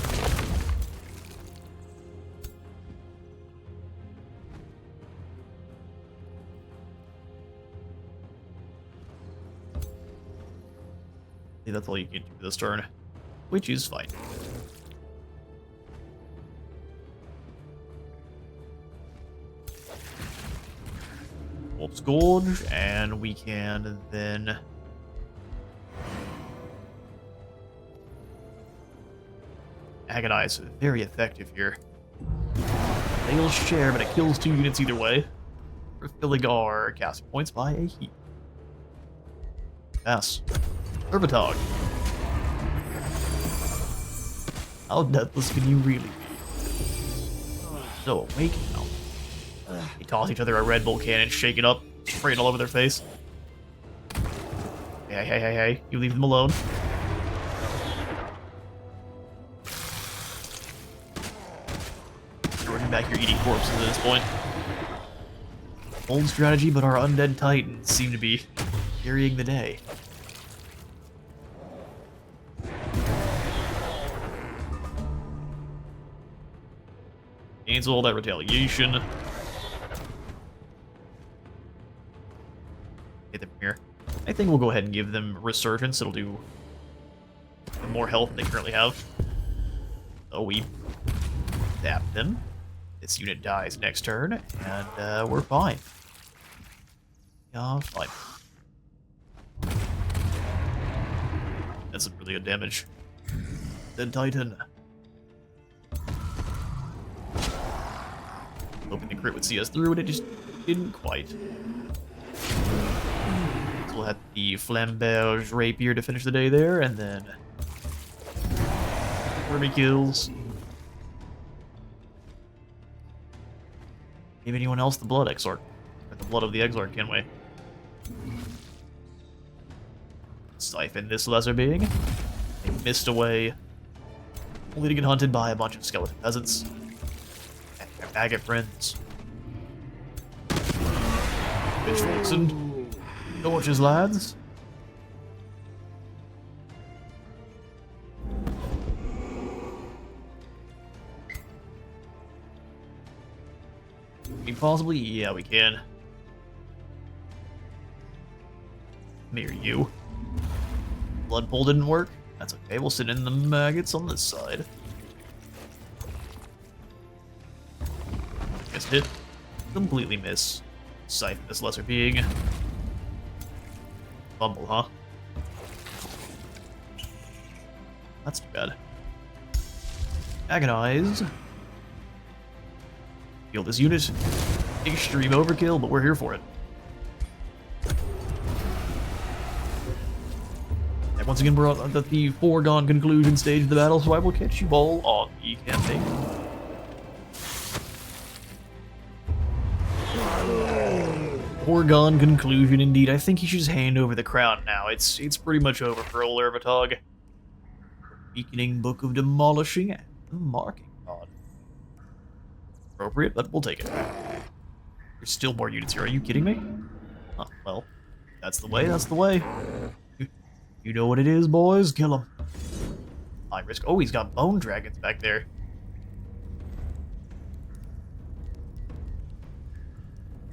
Yeah, that's all you can do this turn, which is fine. Wolf's Gorge, and we can then Agonize. Very effective here. They'll share, but it kills 2 units either way. We're filling our casting points by a heap. Pass. Herbitog. How deathless can you really be? So awake now. They toss each other a Red Bull cannon, shake it up, spray it all over their face. Hey, you leave them alone. You're running back, you're eating corpses at this point. Old strategy, but our undead titans seem to be carrying the day. Cancel all that retaliation. Get them here. I think we'll go ahead and give them Resurgence. It'll do more health than they currently have. So we tap them. This unit dies next turn, and we're fine. Yeah, fine. That's some really good damage. Dead Titan. Hoping the crit would see us through, and it just didn't quite. So we'll have the Flamberge Rapier to finish the day there, and then Wormy kills. Give anyone else the Blood Exarch, or the Blood of the Exarch, can we? Siphon this lesser being. They missed away, only to get hunted by a bunch of skeleton peasants. Agate friends. Pitchforks and torches, lads. Can we possibly? Yeah, we can. Mirror you. Blood pull didn't work. That's okay. We'll sit in the maggots on this side. Hit. Completely miss. Siphon this lesser being. Fumble, huh? That's too bad. Agonize. Heal this unit. Extreme overkill, but we're here for it. And once again, we're at the foregone conclusion stage of the battle, so I will catch you all on the campaign. Foregone conclusion, indeed. I think he should just hand over the crown now. It's pretty much over for old Ervatog. Beaconing Book of Demolishing and the Marking Pod. Appropriate, but we'll take it. There's still more units here. Are you kidding me? Oh, well, that's the way, that's the way. You know what it is, boys. Kill him. High risk. Oh, he's got bone dragons back there.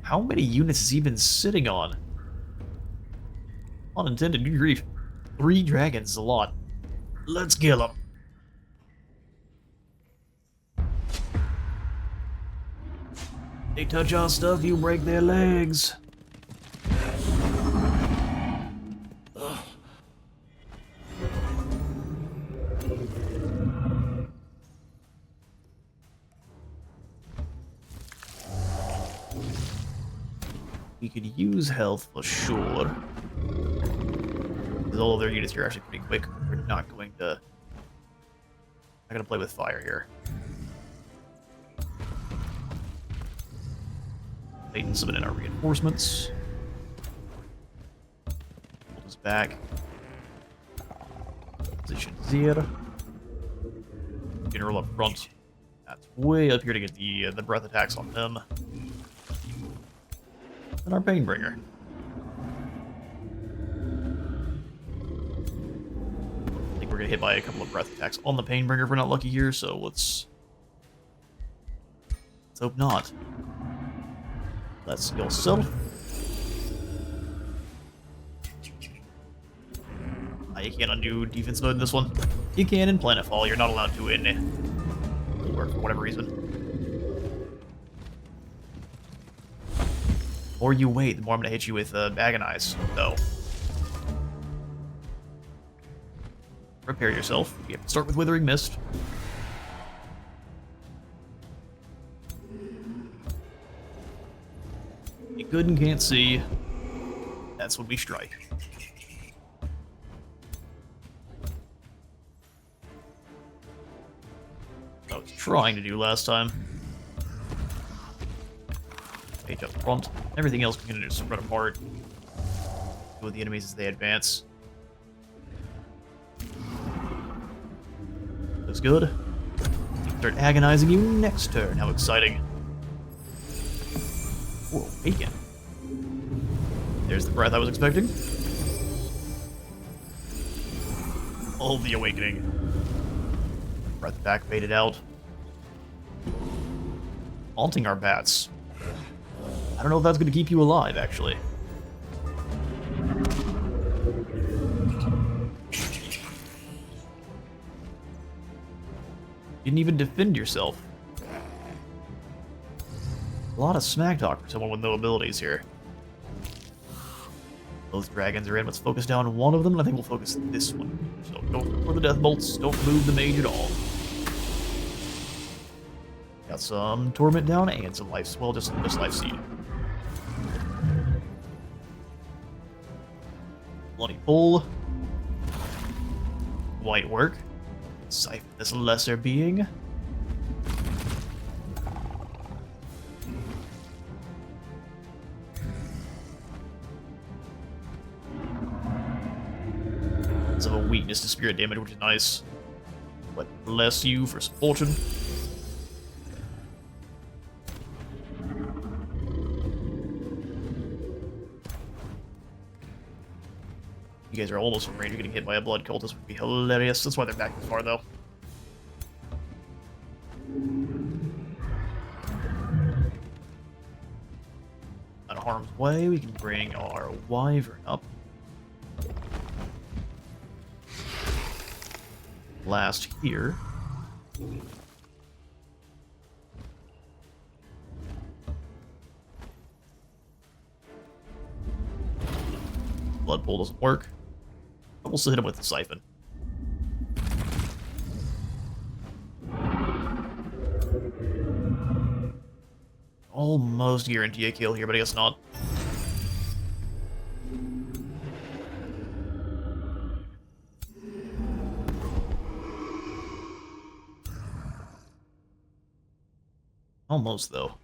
How many units has he been sitting on? Unintended, good grief. 3 dragons is a lot. Let's kill him. They touch our stuff, you break their legs. We could use health for sure. Because all of their units here are actually pretty quick. We're not going to... I'm going to play with fire here. Wait and summon in our reinforcements. Hold us back. Position there. General up front. That's way up here to get the breath attacks on them. And our Painbringer. I think we're gonna hit by a couple of breath attacks on the Painbringer if we're not lucky here, so let's hope not. Let's go self. You can't undo defense mode in this one. You can in Planetfall, you're not allowed to in work for whatever reason. Or you wait, the more I'm gonna hit you with Agonize, though. Prepare yourself. You have to start with Withering Mist. You good and can't see. That's when we strike. I was trying to do last time. Page up front. Everything else we can just spread apart. Deal with the enemies as they advance. Looks good. Start agonizing you next turn. How exciting. Whoa, bacon. There's the breath I was expecting. All the awakening. Breath back, baited out. Haunting our bats. I don't know if that's going to keep you alive, actually. Didn't even defend yourself. A lot of smack talk for someone with no abilities here. Both dragons are in. Let's focus down one of them, and I think we'll focus this one. So go for the death bolts. Don't move the mage at all. Got some torment down and some life. Well, just life seed. Bloody pull. White work. Siphon this lesser being. Some of a weakness to spirit damage, which is nice. But bless you for some fortune. You guys are almost in range of getting hit by a blood cultist, would be hilarious. That's why they're back this far, though. Out of harm's way, we can bring our wyvern up. Last here. Blood pool doesn't work. But we'll still hit him with the siphon. Almost guarantee a kill here, but I guess not. Almost, though.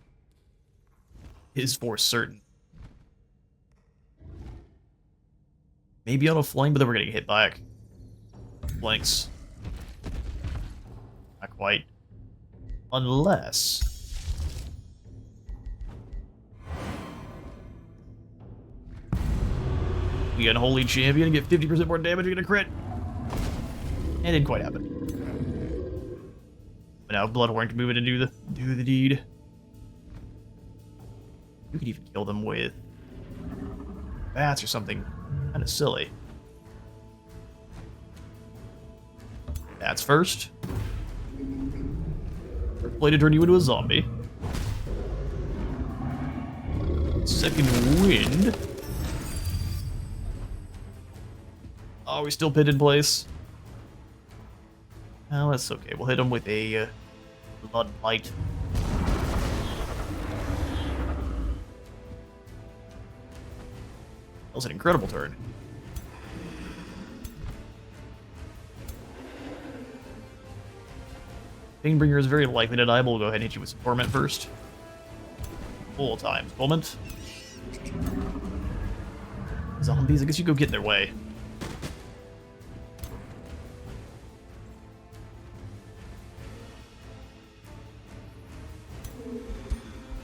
Is for certain. Maybe on a flank, but then we're gonna get hit back. Flanks. Not quite. Unless... We unholy champion and get 50% more damage and get a crit. It didn't quite happen. But now Bloodhorn can move in and do the deed. You could even kill them with bats or something kind of silly. Bats first. Play to turn you into a zombie. Second wind. Oh, we still pinned in place. Oh, that's okay. We'll hit him with a blood light. That was an incredible turn. Painbringer is very likely to die, but we'll go ahead and hit you with some Torment first. Full time. Torment. Zombies, I guess you go get in their way.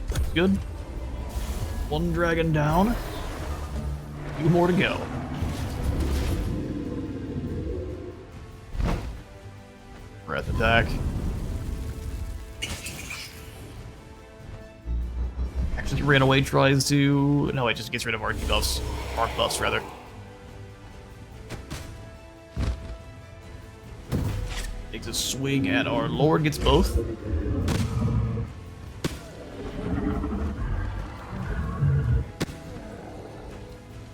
That's good. One dragon down. 2 more to go. Breath attack. Actually ran away, tries to... No, it just gets rid of our debuffs. Mark buffs, rather. Takes a swing at our Lord, gets both.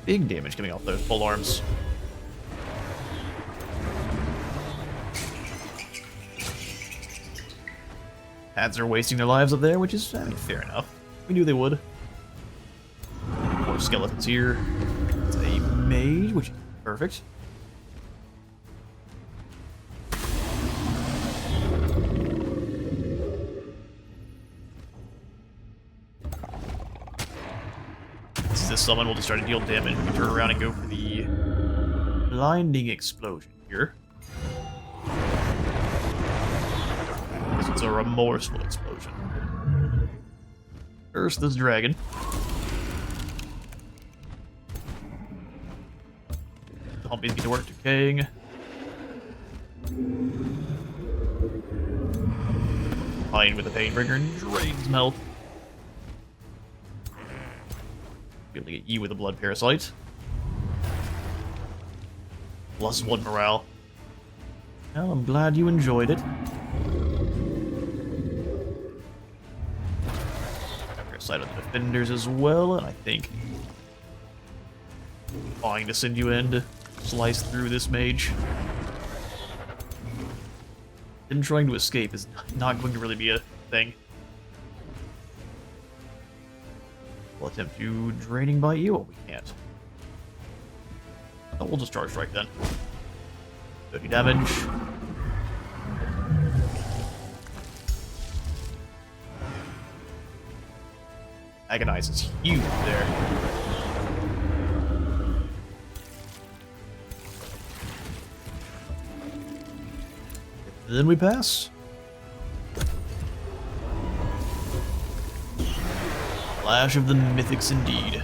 Big damage coming off those pole arms. Pads are wasting their lives up there, which is, I mean, fair enough. We knew they would. More skeletons here. It's a mage, which is perfect. This summon will just start to deal damage. We turn around and go for the blinding explosion here. This is a remorseful explosion. First, this dragon. Zombies get to work decaying. Fine with the Painbringer and drains some health. Be able to get you with a blood parasite. +1 morale. Well, I'm glad you enjoyed it. Side of the defenders as well, and I think fine to send you in to slice through this mage. Him trying to escape is not going to really be a thing. We'll attempt to draining bite you. Oh, we can't. Oh, we'll just charge strike then. 30 damage. Agonize is huge there. Then we pass. Flash of the Mythics indeed.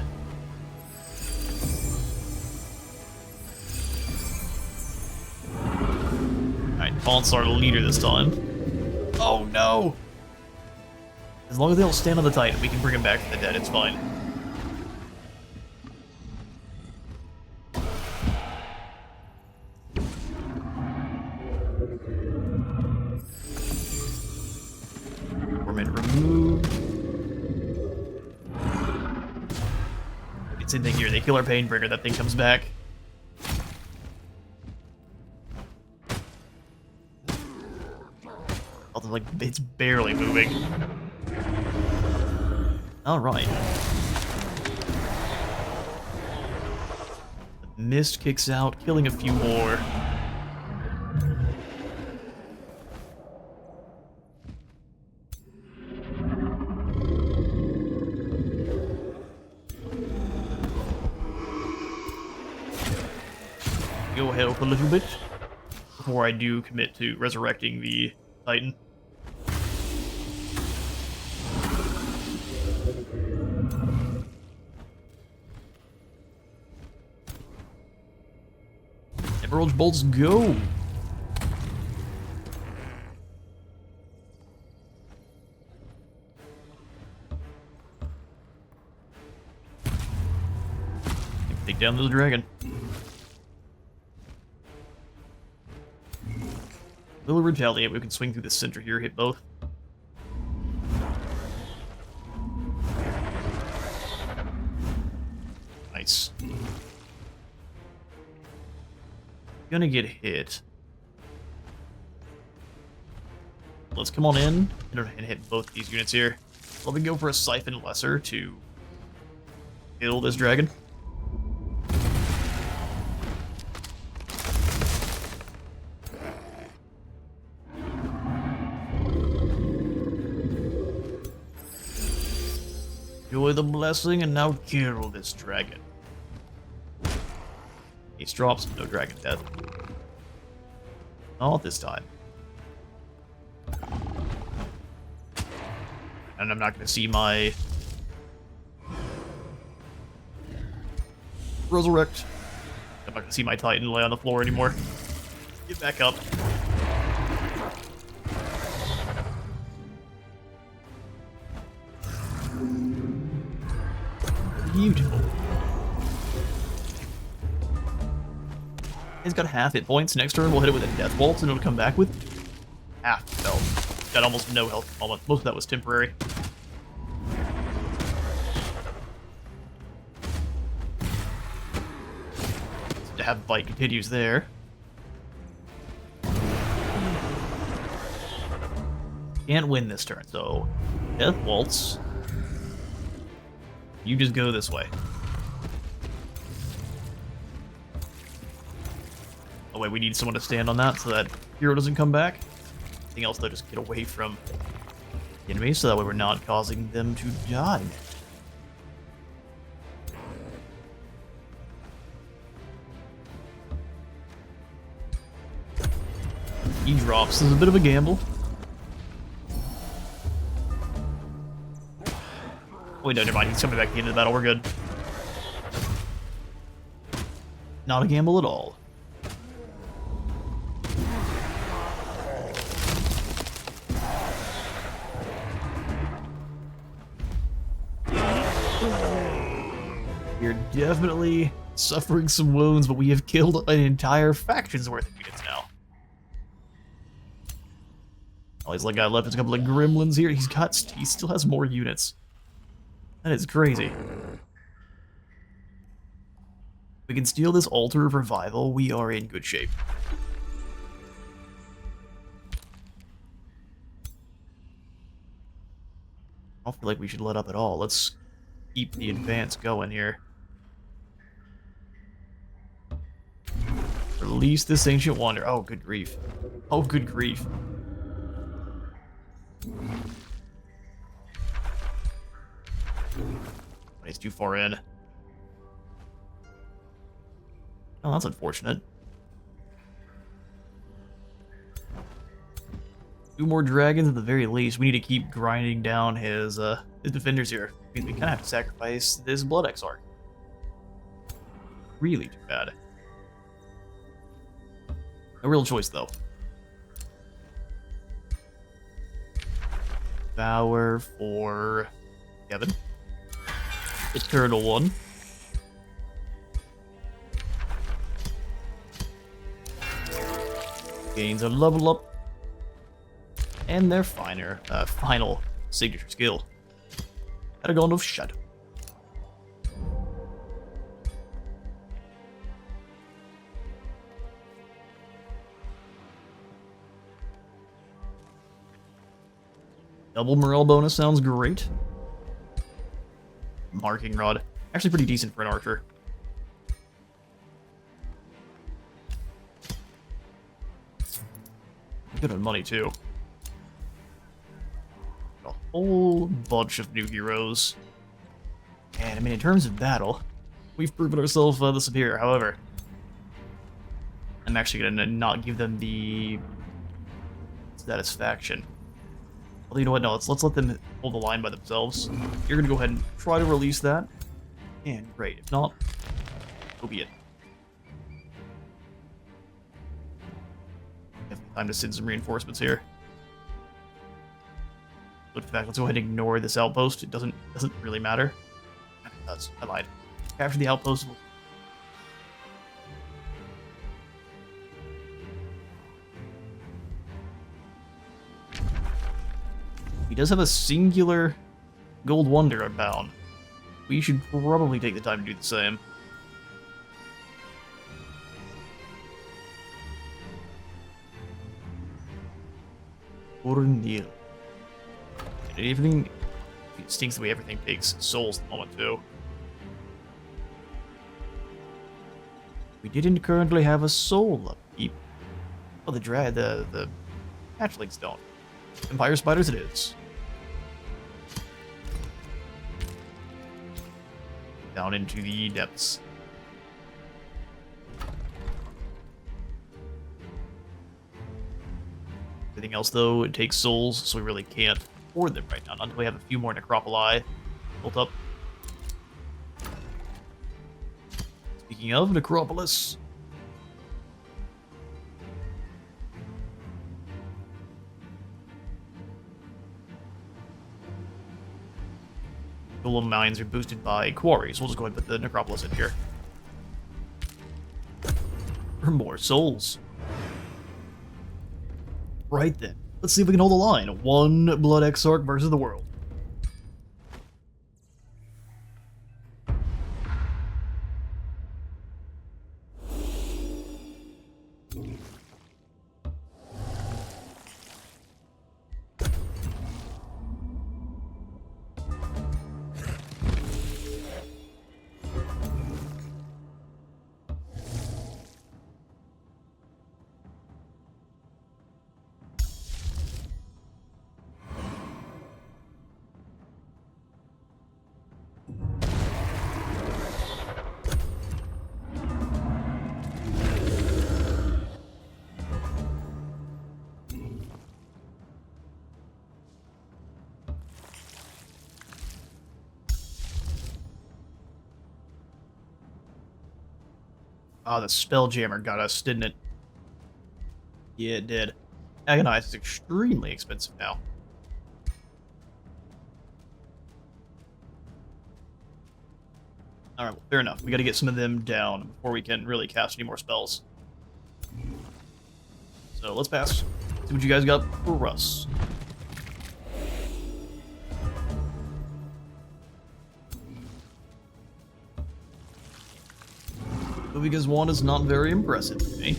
Alright, Font's our leader this time. Oh no! As long as they don't stand on the Titan, we can bring him back from the dead, it's fine. Torment removed. It's in the gear, they kill our Painbringer, that thing comes back. Although, like, it's barely moving. Alright. The mist kicks out, killing a few more. Go help a little bit before I do commit to resurrecting the Titan. Mirage bolts go. Take down the dragon. Will retaliate. We can swing through the center here, hit both. Nice. Gonna get hit. Let's come on in and hit both these units here. Let me go for a Siphon Lesser to kill this dragon. Enjoy the blessing and now kill this dragon. Ace drops, no dragon death. Not this time. And I'm not going to see my resurrect. I'm not going to see my Titan lay on the floor anymore. Get back up. Beautiful. He's got half hit points. Next turn, we'll hit it with a Death Bolt, and it'll come back with half health. Got almost no health at the moment. Most of that was temporary. To have bite continues there. Can't win this turn, so Death Bolts. You just go this way. Oh wait, we need someone to stand on that so that hero doesn't come back. Anything else, though, just get away from the enemy so that way we're not causing them to die. He drops. This is a bit of a gamble. Wait, no, never mind. He's coming back into the battle. We're good. Not a gamble at all. We're definitely suffering some wounds, but we have killed an entire faction's worth of units now. All he's like got left is a couple of gremlins here. He still has more units. That is crazy. We can steal this Altar of Revival. We are in good shape. I don't feel like we should let up at all. Let's keep the advance going here. Release this Ancient Wonder. Oh, good grief. Oh, good grief. He's too far in. Oh, that's unfortunate. 2 more dragons at the very least. We need to keep grinding down his defenders here. Because we kind of have to sacrifice this Blood Exarch. Really too bad. No real choice, though. Devour for Kevin. Eternal one. Gains a level up. And their final signature skill. Paragon of Shadow. Double morale bonus sounds great. Marking Rod. Actually pretty decent for an archer. Good on money, too. A whole bunch of new heroes. And, I mean, in terms of battle, we've proven ourselves the superior. However, I'm actually going to not give them the satisfaction. Well, you know what? No, let's let them hold the line by themselves. You're going to go ahead and try to release that. And great. If not, so be it. Time to send some reinforcements here. But in fact, let's go ahead and ignore this outpost. It doesn't really matter. It does. I lied. Capture the outpost. He does have a singular gold wonder bound. We should probably take the time to do the same. Ornil. And everything it stinks the way everything takes souls at the moment too. We didn't currently have a soul upkeep. Oh, the hatchlings don't. Empire spiders it is. Down into the depths. Everything else, though, it takes souls, so we really can't afford them right now, not until we have a few more necropoli built up. Speaking of necropolis, golem mines are boosted by quarries. We'll just go ahead and put the necropolis in here. For more souls. Right then. Let's see if we can hold the line. One Blood Exarch versus the world. Ah, the Spelljammer got us, didn't it? Yeah, it did. Agonize is extremely expensive now. Alright, well, fair enough. We gotta get some of them down before we can really cast any more spells. So let's pass. See what you guys got for us. Because one is not very impressive to me.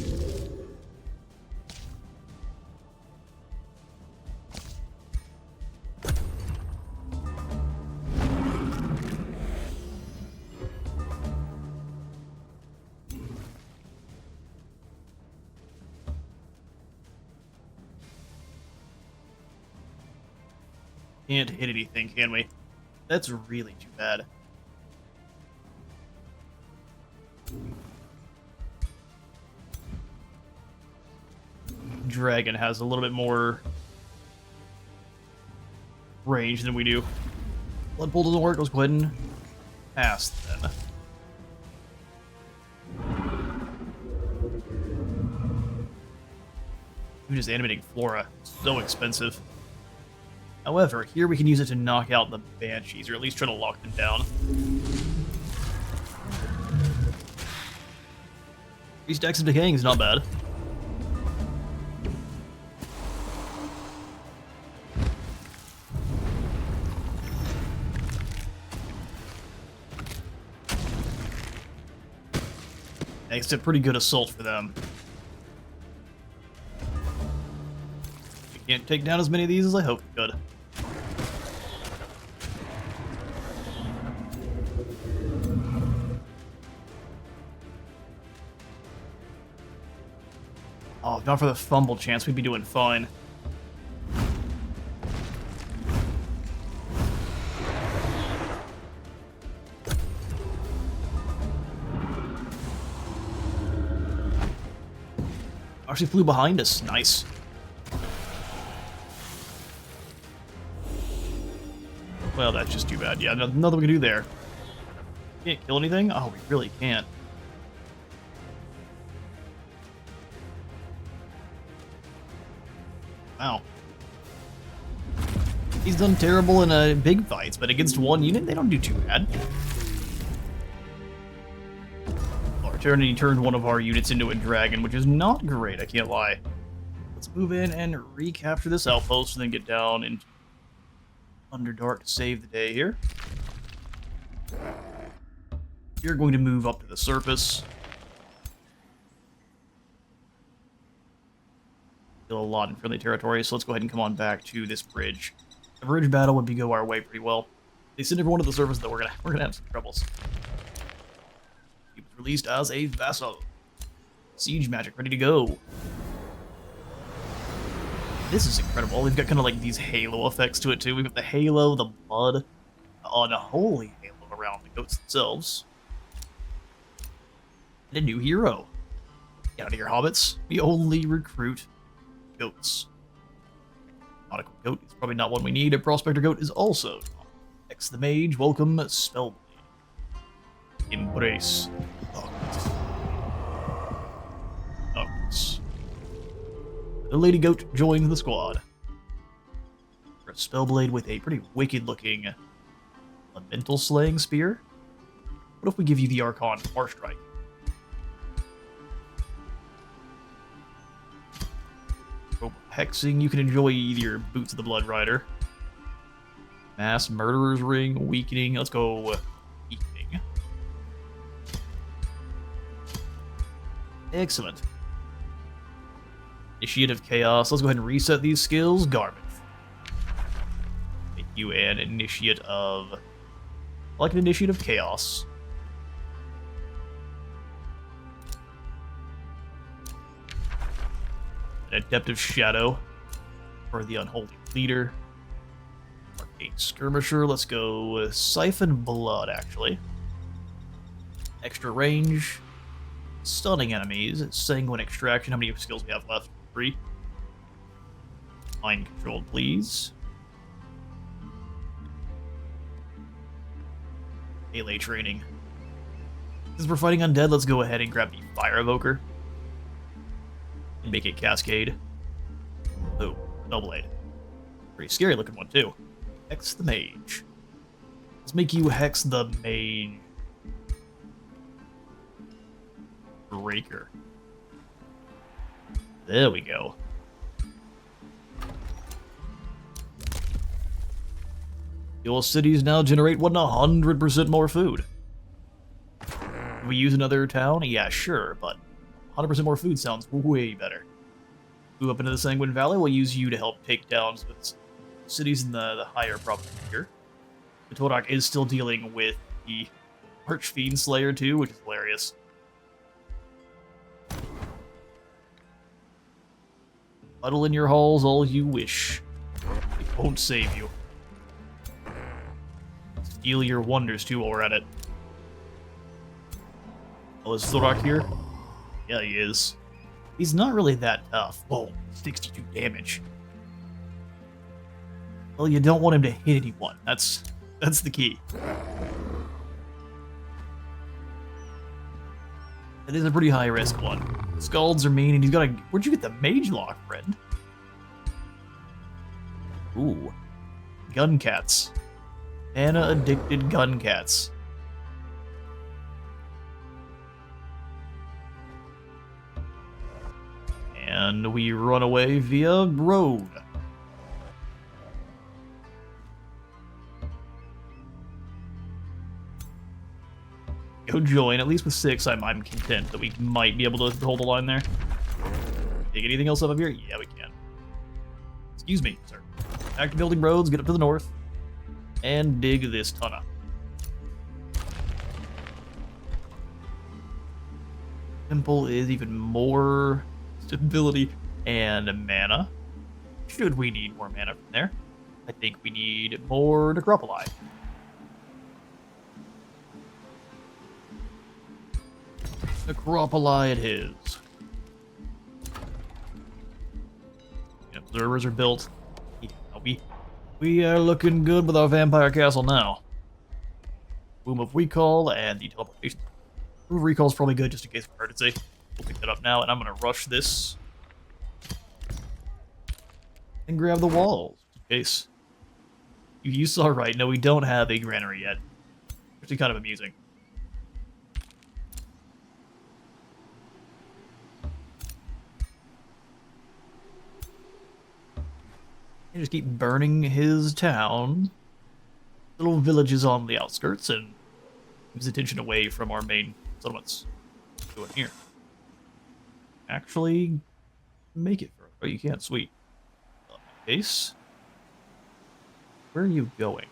Can't hit anything, can we? That's really too bad. Dragon has a little bit more range than we do. Blood Bolt doesn't work, let's go ahead and pass then. Even just animating Flora, so expensive. However, here we can use it to knock out the Banshees, or at least try to lock them down. Three stacks of Decaying is not bad. It's a pretty good assault for them. We can't take down as many of these as I hoped we could. Oh, if not for the fumble chance, we'd be doing fine. Actually flew behind us. Nice. Well, that's just too bad. Yeah, nothing we can do there. Can't kill anything? Oh, we really can't. Wow. He's done terrible in big fights, but against one unit, they don't do too bad. Our Eternity turned one of our units into a dragon, which is not great, I can't lie. Let's move in and recapture this outpost, and then get down into Underdark to save the day here. You're going to move up to the surface. Still a lot in friendly territory, so let's go ahead and come on back to this bridge. A bridge battle would go our way pretty well. They send everyone to the surface, though we're gonna have some troubles. He was released as a vassal. Siege magic ready to go. This is incredible. We've got kind of like these halo effects to it too. We've got the halo, the blood, unholy halo around the goats themselves. And a new hero. Get out of here, hobbits. We only recruit goats. Nautical goat is probably not one we need. A prospector goat is also. X the mage, welcome Spellblade. Embrace darkness. Darkness. The lady goat joins the squad. For a Spellblade with a pretty wicked looking elemental slaying spear. What if we give you the Archon Far Strike? Hexing, you can enjoy either Boots of the Blood Rider. Mass Murderer's Ring, Weakening. Let's go Weakening. Excellent. Initiate of Chaos. Let's go ahead and reset these skills. Garbage. Make you an Initiate of... like an Initiate of Chaos. An Adept of Shadow for the Unholy Leader. Arcane Skirmisher. Let's go Siphon Blood, actually. Extra range. Stunning enemies. Sanguine Extraction. How many skills we have left? 3. Mind Controlled, please. Melee Training. Since we're fighting undead, let's go ahead and grab the Fire Evoker. And make it Cascade. Oh, Double-Blade. Pretty scary looking one, too. Hex the Mage. Let's make you Hex the Mage. Breaker. There we go. Your cities now generate 100% more food. Can we use another town? Yeah, sure, but 100% more food sounds way better. Move up into the Sanguine Valley. We'll use you to help take down cities in the higher province here. The Todak is still dealing with the Archfiend Slayer too, which is hilarious. Huddle in your halls all you wish. It won't save you. Steal your wonders too while we're at it. Oh, is Thorak here? Yeah, he is. He's not really that tough. Whoa, 62 damage. Well, you don't want him to hit anyone. That's the key. That is a pretty high risk one. Scalds are mean, and he's got a... Where'd you get the mage lock, friend? Ooh. Gun cats. Mana-addicted gun cats. And we run away via road. Go join. At least with 6, I'm content that we might be able to hold the line there. Dig anything else up here? Yeah, we can. Excuse me, sir. Back to building roads, get up to the north, and dig this ton up. Temple is even more stability and mana. Should we need more mana from there? I think we need more Necropoli. Necropoli it is. Observers are built. Yeah, we are looking good with our vampire castle now. Boom of Recall and the teleportation. Boom of Recall is probably good just in case of emergency. We'll pick that up now, and I'm going to rush this. and grab the walls. In case you saw right. No, we don't have a granary yet. Actually, kind of amusing. And just keep burning his town. Little villages on the outskirts and keeps attention away from our main settlements. What's doing here? Actually, make it for. Oh, you can't. Sweet. In case. Where are you going?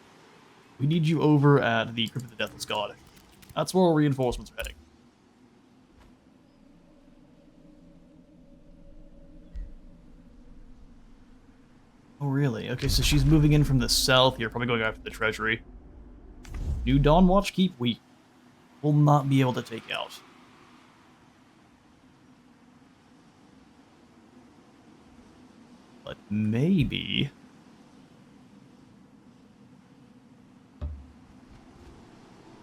We need you over at the Crypt of the Deathless God. That's where our reinforcements are heading. Oh, really? Okay, so she's moving in from the south here, probably going after the treasury. New Dawn Watch Keep we will not be able to take out. But maybe...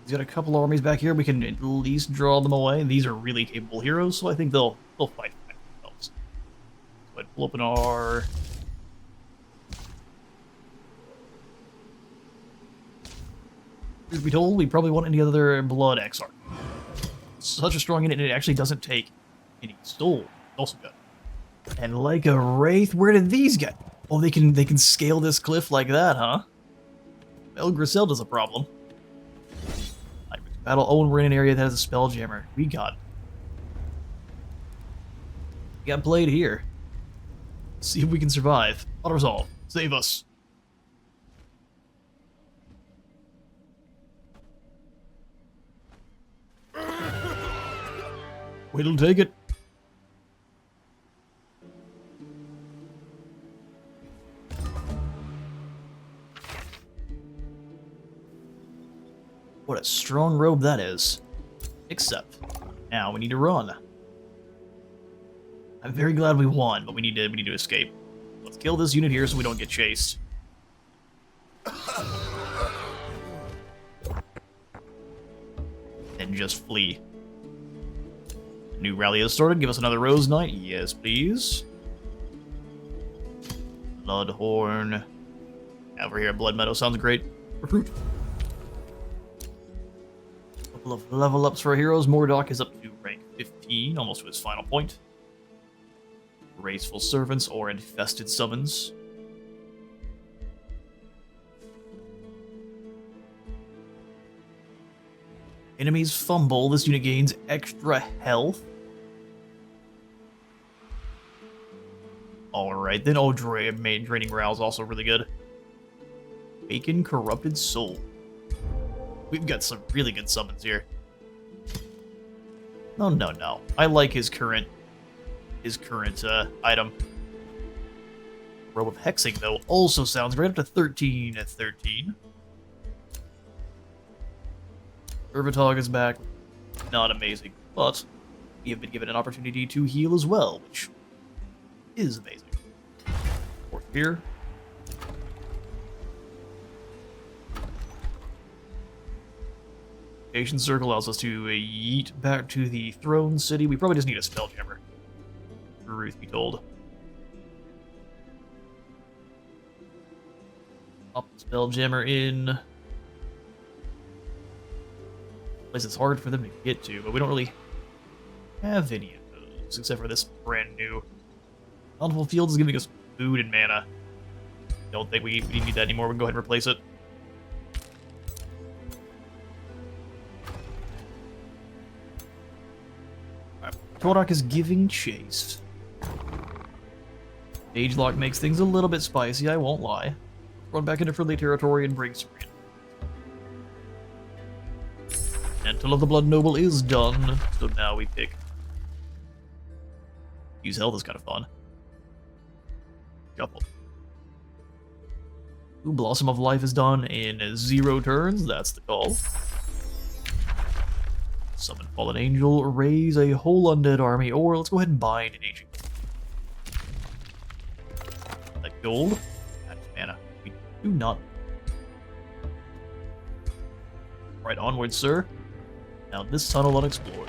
He's got a couple armies back here. We can at least draw them away. These are really capable heroes, so I think they'll fight for themselves. So I'd pull open our... Truth be told, we probably want any other blood Exarch. Such a strong unit, and it actually doesn't take any soul. Also good. And like a wraith, where did these get? Oh, they can scale this cliff like that, huh? Well, Griselda's a problem. Battle. Oh, and we're in an area that has a spelljammer. We got played here. See if we can survive. Auto resolve. Save us. Wait till take it. What a strong robe that is. Except, now we need to run. I'm very glad we won, but we need to escape. Let's kill this unit here so we don't get chased. And just flee. New rally has started. Give us another Rose Knight. Yes, please. Bloodhorn. Over here at Blood Meadow sounds great. Recruit. Couple of level ups for our heroes. Mordok is up to rank 15, almost to his final point. Graceful Servants or Infested Summons. Enemies fumble. This unit gains extra health. Alright, then Draining Morale is also really good. Bacon Corrupted Soul. We've got some really good summons here. No. I like his current item. Robe of Hexing, though, also sounds great. Up to 13 at 13. Urvatog is back. Not amazing, but we have been given an opportunity to heal as well, which is amazing. Fourth here. Patient Circle allows us to yeet back to the Throne City. We probably just need a Spelljammer, truth be told. Pop the Spelljammer in. Place it's hard for them to get to, but we don't really have any of those, except for this brand new. Bountiful Fields is giving us food and mana. Don't think we need that anymore. We can go ahead and replace it. Torak is giving chase. Agelock makes things a little bit spicy, I won't lie. Run back into friendly territory and bring some in. Mantle of the Blood Noble is done, so now we pick. Use health is kind of fun. Couple. Ooh, Blossom of Life is done in 0 turns, that's the call. Summon Fallen Angel, raise a whole undead army, or let's go ahead and bind an ancient. That gold, that mana. We do not. Right, onward, sir. Now this tunnel unexplored.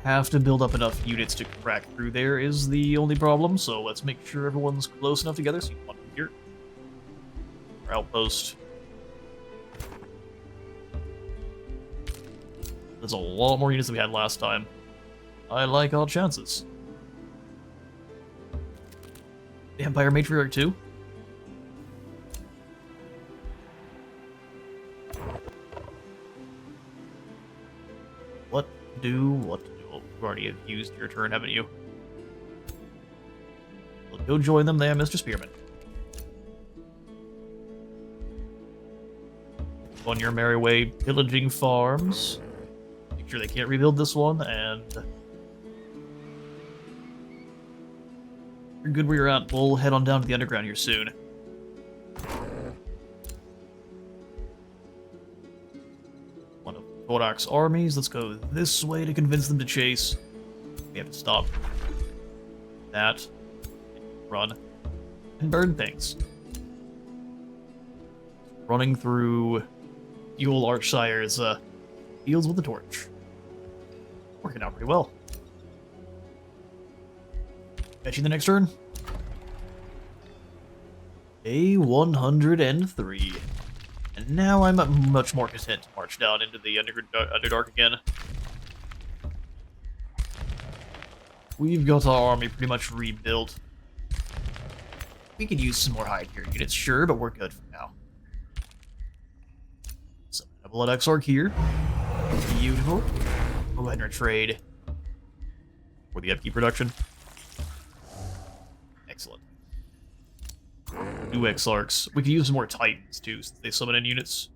have to build up enough units to crack through there is the only problem, so let's make sure everyone's close enough together. So you want to here. Our outpost. There's a lot more units than we had last time. I like our chances. The Empire Matriarch too? What to do? Oh, you've already used your turn, haven't you? Well, go join them there, Mr. Spearman. On your merry way, pillaging farms. Make sure they can't rebuild this one, and you're good where you're at. We'll head on down to the underground here soon. One of Thorak's armies. Let's go this way to convince them to chase. We have to stop that, run, and burn things. Running through Yule Archsire's fields with a torch. Working out pretty well. Bet you the next turn. Day 103. And now I'm much more content to march down into the Underdark again. We've got our army pretty much rebuilt. We could use some more high tier units, sure, but we're good for now. So, a Blood Exarch here. Beautiful. Go ahead and trade for the upkeep reduction. Excellent. New Exarchs. We could use some more Titans too, since they summon in units.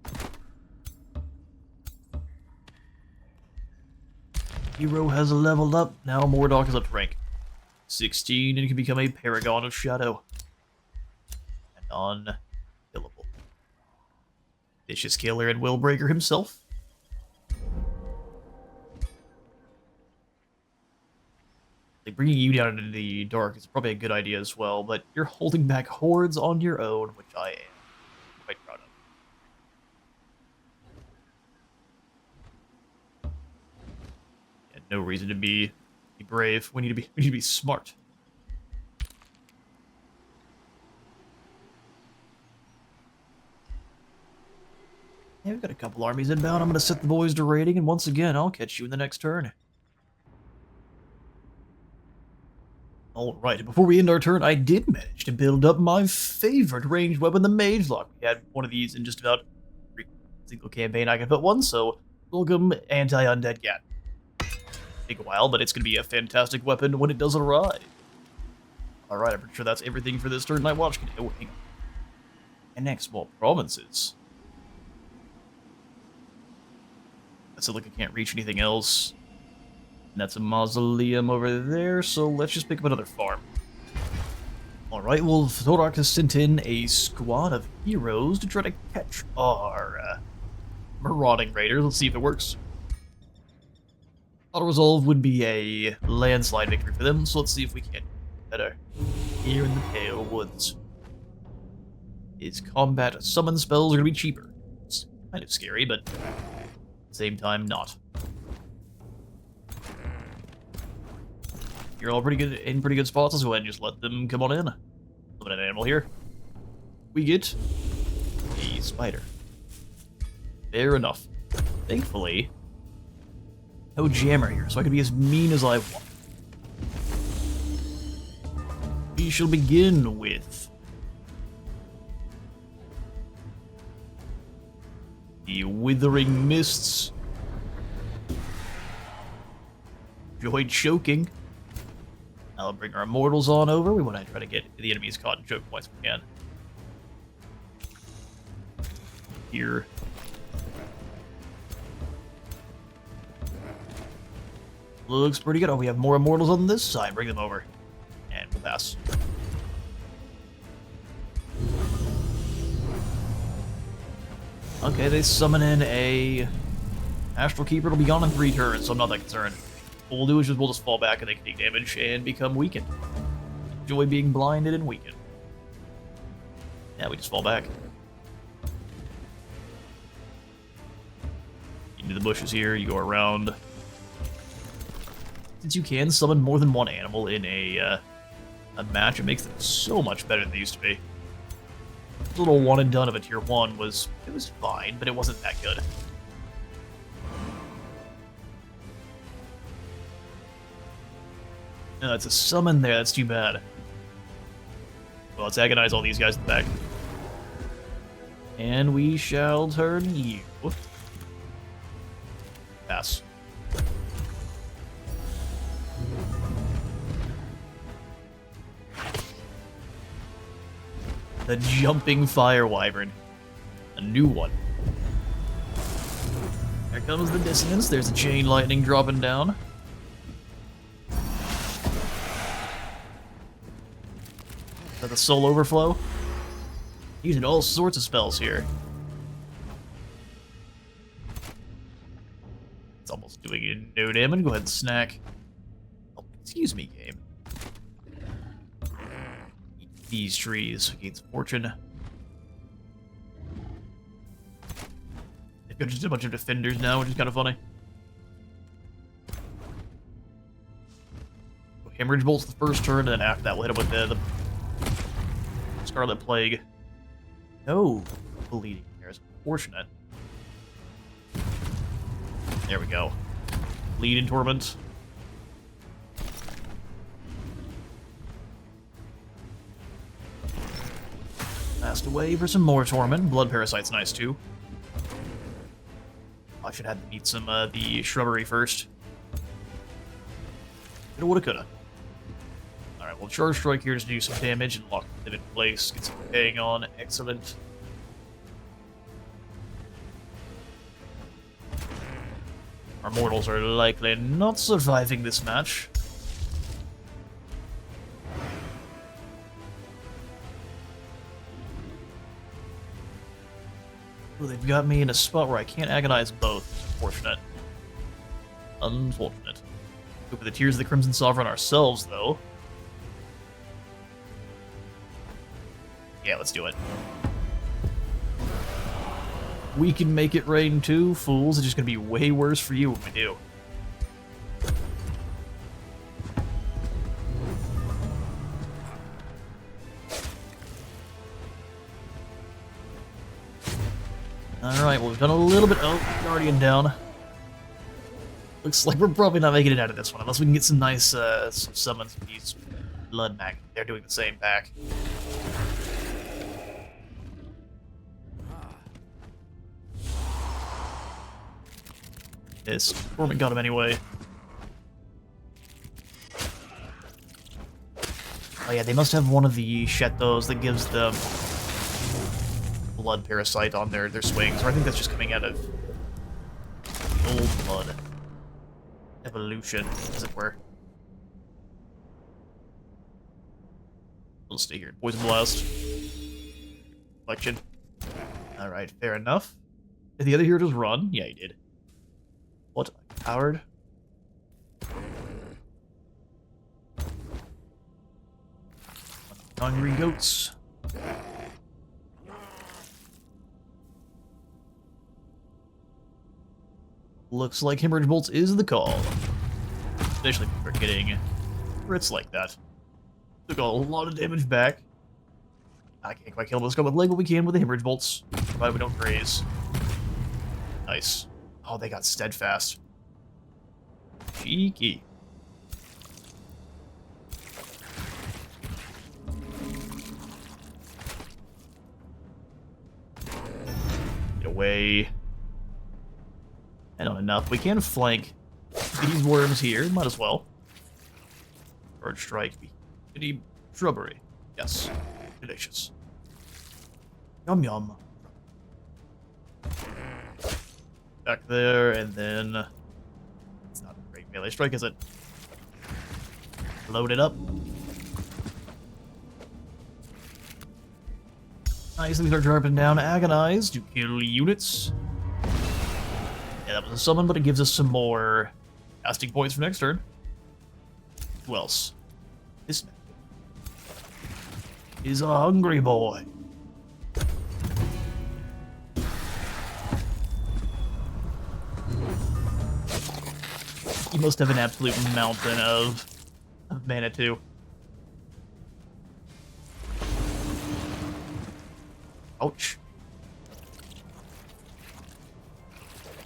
Hero has leveled up. Now Mordok is up to rank 16 and can become a Paragon of Shadow. And unkillable. Vicious Killer and Willbreaker himself. Like, bringing you down into the dark is probably a good idea as well, but you're holding back hordes on your own, which I am quite proud of. Yeah, no reason to be brave. We need to be smart. Yeah, we've got a couple armies inbound. I'm going to set the boys to raiding, and once again, I'll catch you in the next turn. Alright, before we end our turn, I did manage to build up my favorite ranged weapon, the Mage Lock. We had one of these in just about every single campaign I can put one, so welcome Anti-Undead Gat. Take a while, but it's going to be a fantastic weapon when it does arrive. Alright, I'm pretty sure that's everything for this turn. Night Watch can... Oh, hang on. And next, more provinces. Basilica can't reach anything else. And that's a mausoleum over there, so let's just pick up another farm. Alright, well, Thorak has sent in a squad of heroes to try to catch our marauding raiders. Let's see if it works. Auto-resolve would be a landslide victory for them, so let's see if we can do better. Here in the Pale Woods. His combat summon spells are going to be cheaper. It's kind of scary, but at the same time, not. You're all pretty good spots. Let's go ahead and just let them come on in. Summon an animal here. We get a spider. Fair enough. Thankfully, no jammer here, so I can be as mean as I want. We shall begin with the Withering Mists. Enjoyed choking. I'll bring our immortals on over. We want to try to get the enemies caught in choke points if we can. Here. Looks pretty good. Oh, we have more immortals on this side. Bring them over. And we'll pass. Okay, they summon in a Astral Keeper. It'll be gone in 3 turns, so I'm not that concerned. What we'll do is we'll just fall back and they can take damage and become weakened. Enjoy being blinded and weakened. Yeah, we just fall back. Into the bushes here, you go around. Since you can summon more than one animal in a match, it makes them so much better than they used to be. The little one and done of a tier 1 was fine, but it wasn't that good. No, it's a summon there, that's too bad. Well, let's agonize all these guys in the back. And we shall turn you. Pass. The Jumping Fire Wyvern. A new one. There comes the dissonance. There's a chain lightning dropping down. Is that the soul overflow? Using all sorts of spells here. It's almost doing no damage. Go ahead and snack. Oh, excuse me, game. Eat these trees. Gains fortune. They've got just a bunch of defenders now, which is kind of funny. Hemorrhage Bolt's the first turn, and then after that we'll hit him with the Scarlet Plague. No bleeding there is unfortunate. There we go. Bleed in Torment. Passed away for some more Torment. Blood Parasite's nice too. I should have to eat some the shrubbery first. Coulda, woulda, coulda. Alright, we'll Charge Strike here to do some damage and lock it in place. Get some paying on. Excellent. Our mortals are likely not surviving this match. Oh, they've got me in a spot where I can't agonize both. Unfortunate. Unfortunate. Go for the Tears of the Crimson Sovereign ourselves, though. Yeah, let's do it. We can make it rain too, fools. It's just gonna be way worse for you when we do. Alright, well, we've done a little bit. Oh, Guardian down. Looks like we're probably not making it out of this one, unless we can get some nice some summons from these Blood Mag. They're doing the same back. This Torment got him anyway. Oh yeah, they must have one of the Shetos that gives them Blood Parasite on their swings, or I think that's just coming out of the old blood evolution, as it were. We'll stay here. Poison Blast. Collection. Alright, fair enough. Did the other hero just run? Yeah, he did. What a coward. Hungry goats. Looks like Hemorrhage Bolts is the call. Especially for getting crits like that. Took a lot of damage back. I can't quite kill this Scarlet Plague, but we can with the Hemorrhage Bolts. Provided we don't graze. Nice. Oh, they got Steadfast. Cheeky. Get away. I don't know enough. We can flank these worms here. Might as well. Bird Strike. Any shrubbery. Yes. Delicious. Yum yum. Back there, and then... It's not a great melee strike, is it? Load it up. Nice, these are dropping down. Agonize to kill units. Yeah, that was a summon, but it gives us some more casting points for next turn. Who else? This man is a hungry boy. You must have an absolute mountain of mana too. Ouch.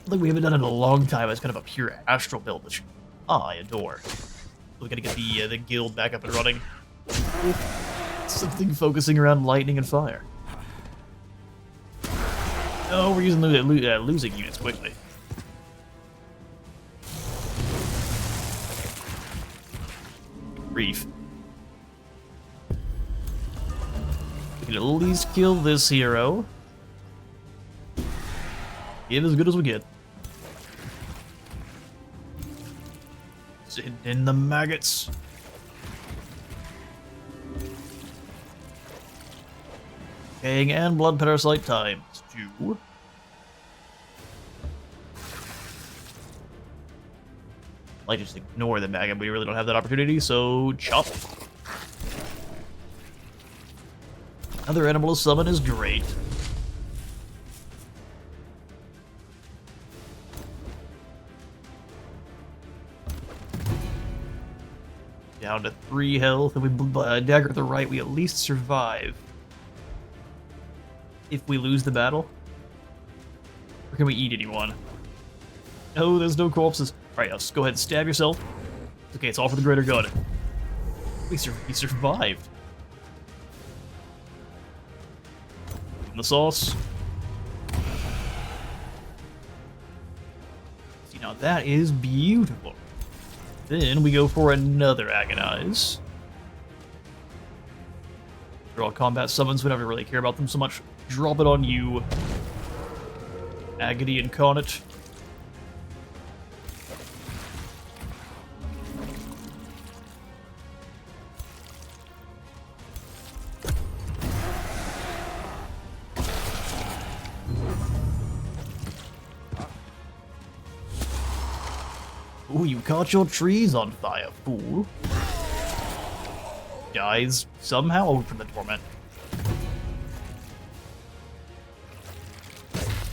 Like we haven't done it in a long time. It's kind of a pure astral build, which I adore. We gotta get the guild back up and running. Something focusing around lightning and fire. Oh, we're using losing units quickly. Grief. We can at least kill this hero. Get as good as we get. Send in the maggots. King and blood parasite times 2. I just ignore the maggot, but we really don't have that opportunity, so chop. Another animal to summon is great. Down to 3 health, and we dagger at the right, we at least survive. If we lose the battle? Or can we eat anyone? No, there's no corpses. Alright, let's go ahead and stab yourself. Okay, it's all for the greater good. We survived. In the sauce. See, now that is beautiful. Then we go for another Agonize. They're all combat summons, we never really care about them so much. Drop it on you, Agony Incarnate. Ooh, you caught your trees on fire, fool. Dies somehow from the torment.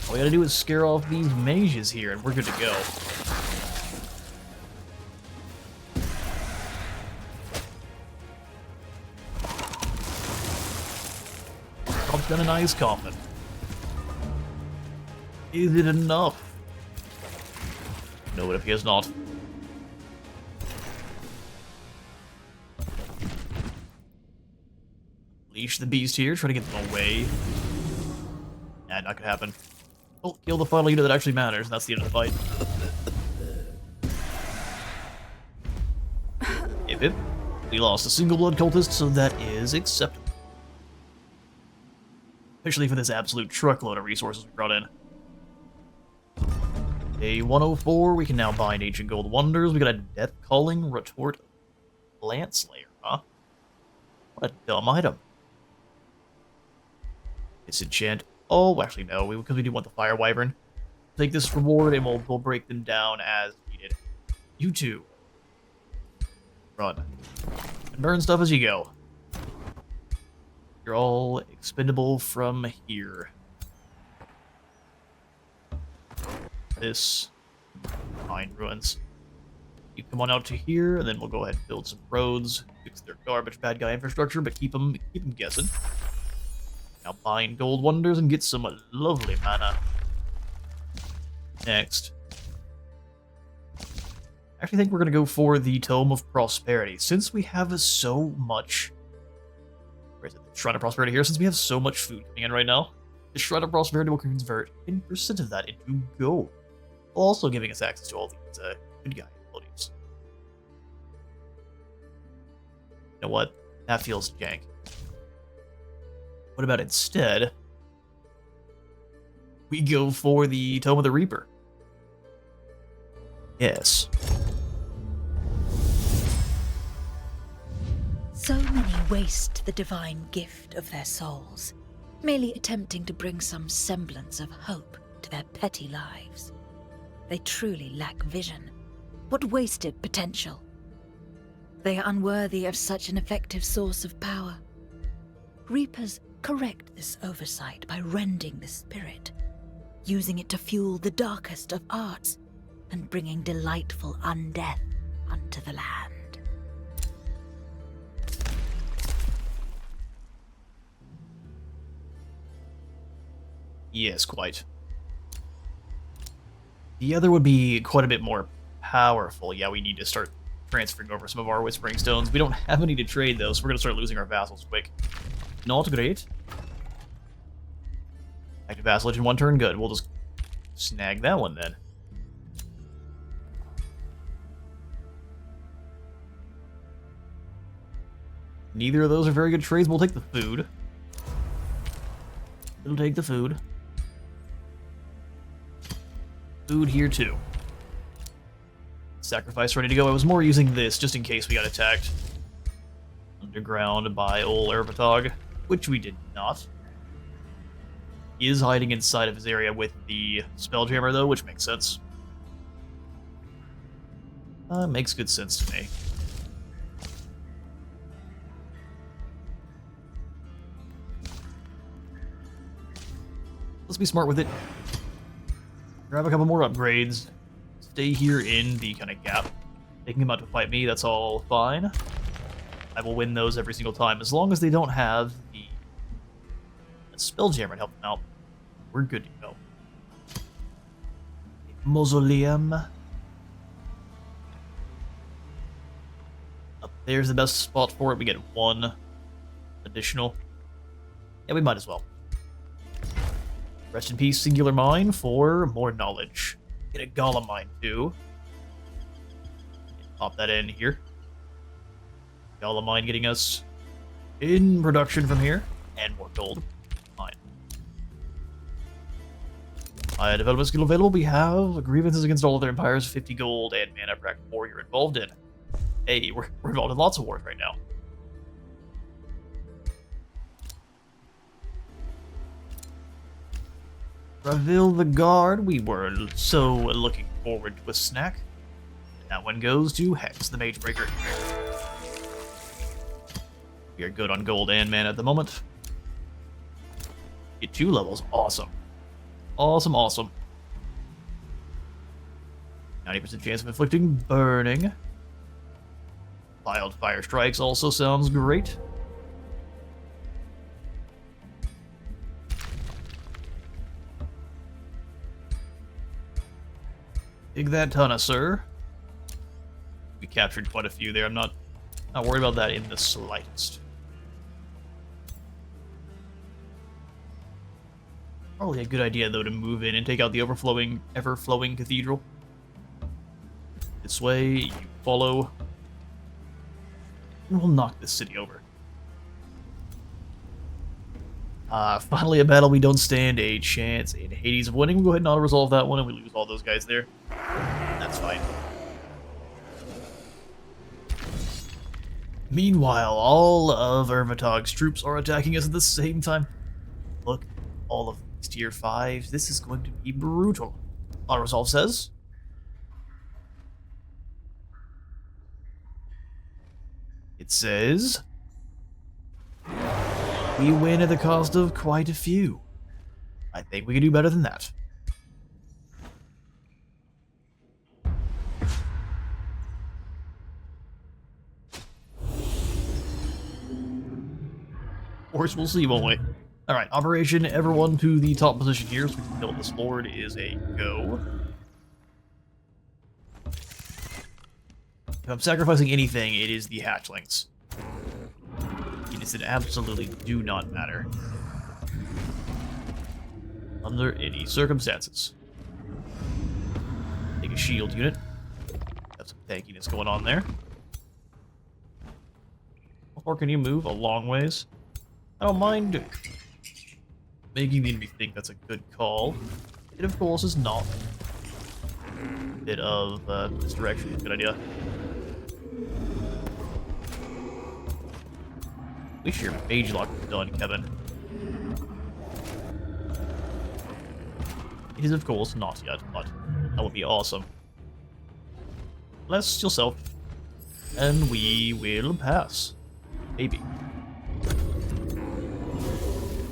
All we gotta do is scare off these mages here, and we're good to go. Drops down a nice coffin. Is it enough? No, what if he is not? Leash the beast here, try to get them away. Nah, not gonna happen. Oh, kill the final unit that actually matters, and that's the end of the fight. If we lost a single blood cultist, so that is acceptable. Especially for this absolute truckload of resources we brought in. Day 104, we can now bind Ancient Gold Wonders. We got a Death Calling Retort Lance-Slayer, huh? What a dumb item. Disenchant. Oh, actually no, because we do want the Fire Wyvern. Take this reward and we'll break them down as needed. You two. Run. And burn stuff as you go. You're all expendable from here. This Mine Ruins. You come on out to here, and then we'll go ahead and build some roads, fix their garbage bad guy infrastructure, but keep them guessing. Now bind Gold Wonders and get some lovely mana. Next. I actually think we're going to go for the Tome of Prosperity. Since we have so much... Where is it? The Shrine of Prosperity here. Since we have so much food coming in right now, the Shrine of Prosperity will convert 10% of that into gold. Also giving us access to all these good guy abilities. You know what? That feels jank. What about instead, we go for the Tome of the Reaper? Yes. So many waste the divine gift of their souls, merely attempting to bring some semblance of hope to their petty lives. They truly lack vision. What wasted potential? They are unworthy of such an effective source of power. Reapers correct this oversight by rending the spirit, using it to fuel the darkest of arts, and bringing delightful undeath unto the land. Yes, quite. The other would be quite a bit more powerful. Yeah, we need to start transferring over some of our Whispering Stones. We don't have any to trade, though, so we're going to start losing our vassals quick. Not great. Active vassalage in one turn, good. We'll just snag that one, then. Neither of those are very good trades. We'll take the food. We'll take the food. Food here, too. Sacrifice ready to go. I was more using this just in case we got attacked underground by old Ervatog, which we did not. He is hiding inside of his area with the Spelljammer, though, which makes sense. Makes good sense to me. Let's be smart with it. Grab a couple more upgrades. Stay here in the kind of gap. Taking him out to fight me, that's all fine. I will win those every single time. As long as they don't have the Spelljammer to help them out, we're good to go. Mausoleum. Up there's the best spot for it. We get one additional. Yeah, we might as well. Rest in peace, Singular Mine, for more knowledge. Get a Golem Mine, too. Pop that in here. Golem Mine getting us in production from here. And more gold. Fine. Development skill available. We have grievances against all other empires, 50 gold, and mana for active war you're involved in. Hey, we're involved in lots of wars right now. Reveal the Guard. We were so looking forward to a snack. And that one goes to Hex, the Mage Breaker. We are good on gold and mana at the moment. Get 2 levels. Awesome. Awesome, awesome. 90% chance of inflicting burning. Wildfire Strikes also sounds great. Dig that ton, sir. We captured quite a few there. I'm not worried about that in the slightest. Probably a good idea, though, to move in and take out the ever-flowing cathedral. This way, you follow, and we'll knock this city over. Finally a battle we don't stand a chance in Hades of winning. We'll go ahead and auto-resolve that one, and we lose all those guys there. That's fine. Meanwhile, all of Ervatog's troops are attacking us at the same time. Look, all of these tier 5s. This is going to be brutal. Auto-resolve says. It says... we win at the cost of quite a few. I think we can do better than that. Of course, we'll see, won't we? Alright, Operation Everyone to the top position here, so we can kill this Lord is a go. If I'm sacrificing anything, it is the hatchlings. It absolutely do not matter. Under any circumstances. Take a shield unit. Got some tankiness going on there. How far can you move? A long ways. I don't mind making the enemy think that's a good call. It, of course, is not. A bit of misdirection is a good idea. Wish your mage lock was done, Kevin. It is, of course, not yet, but that would be awesome. Bless yourself, and we will pass. Maybe.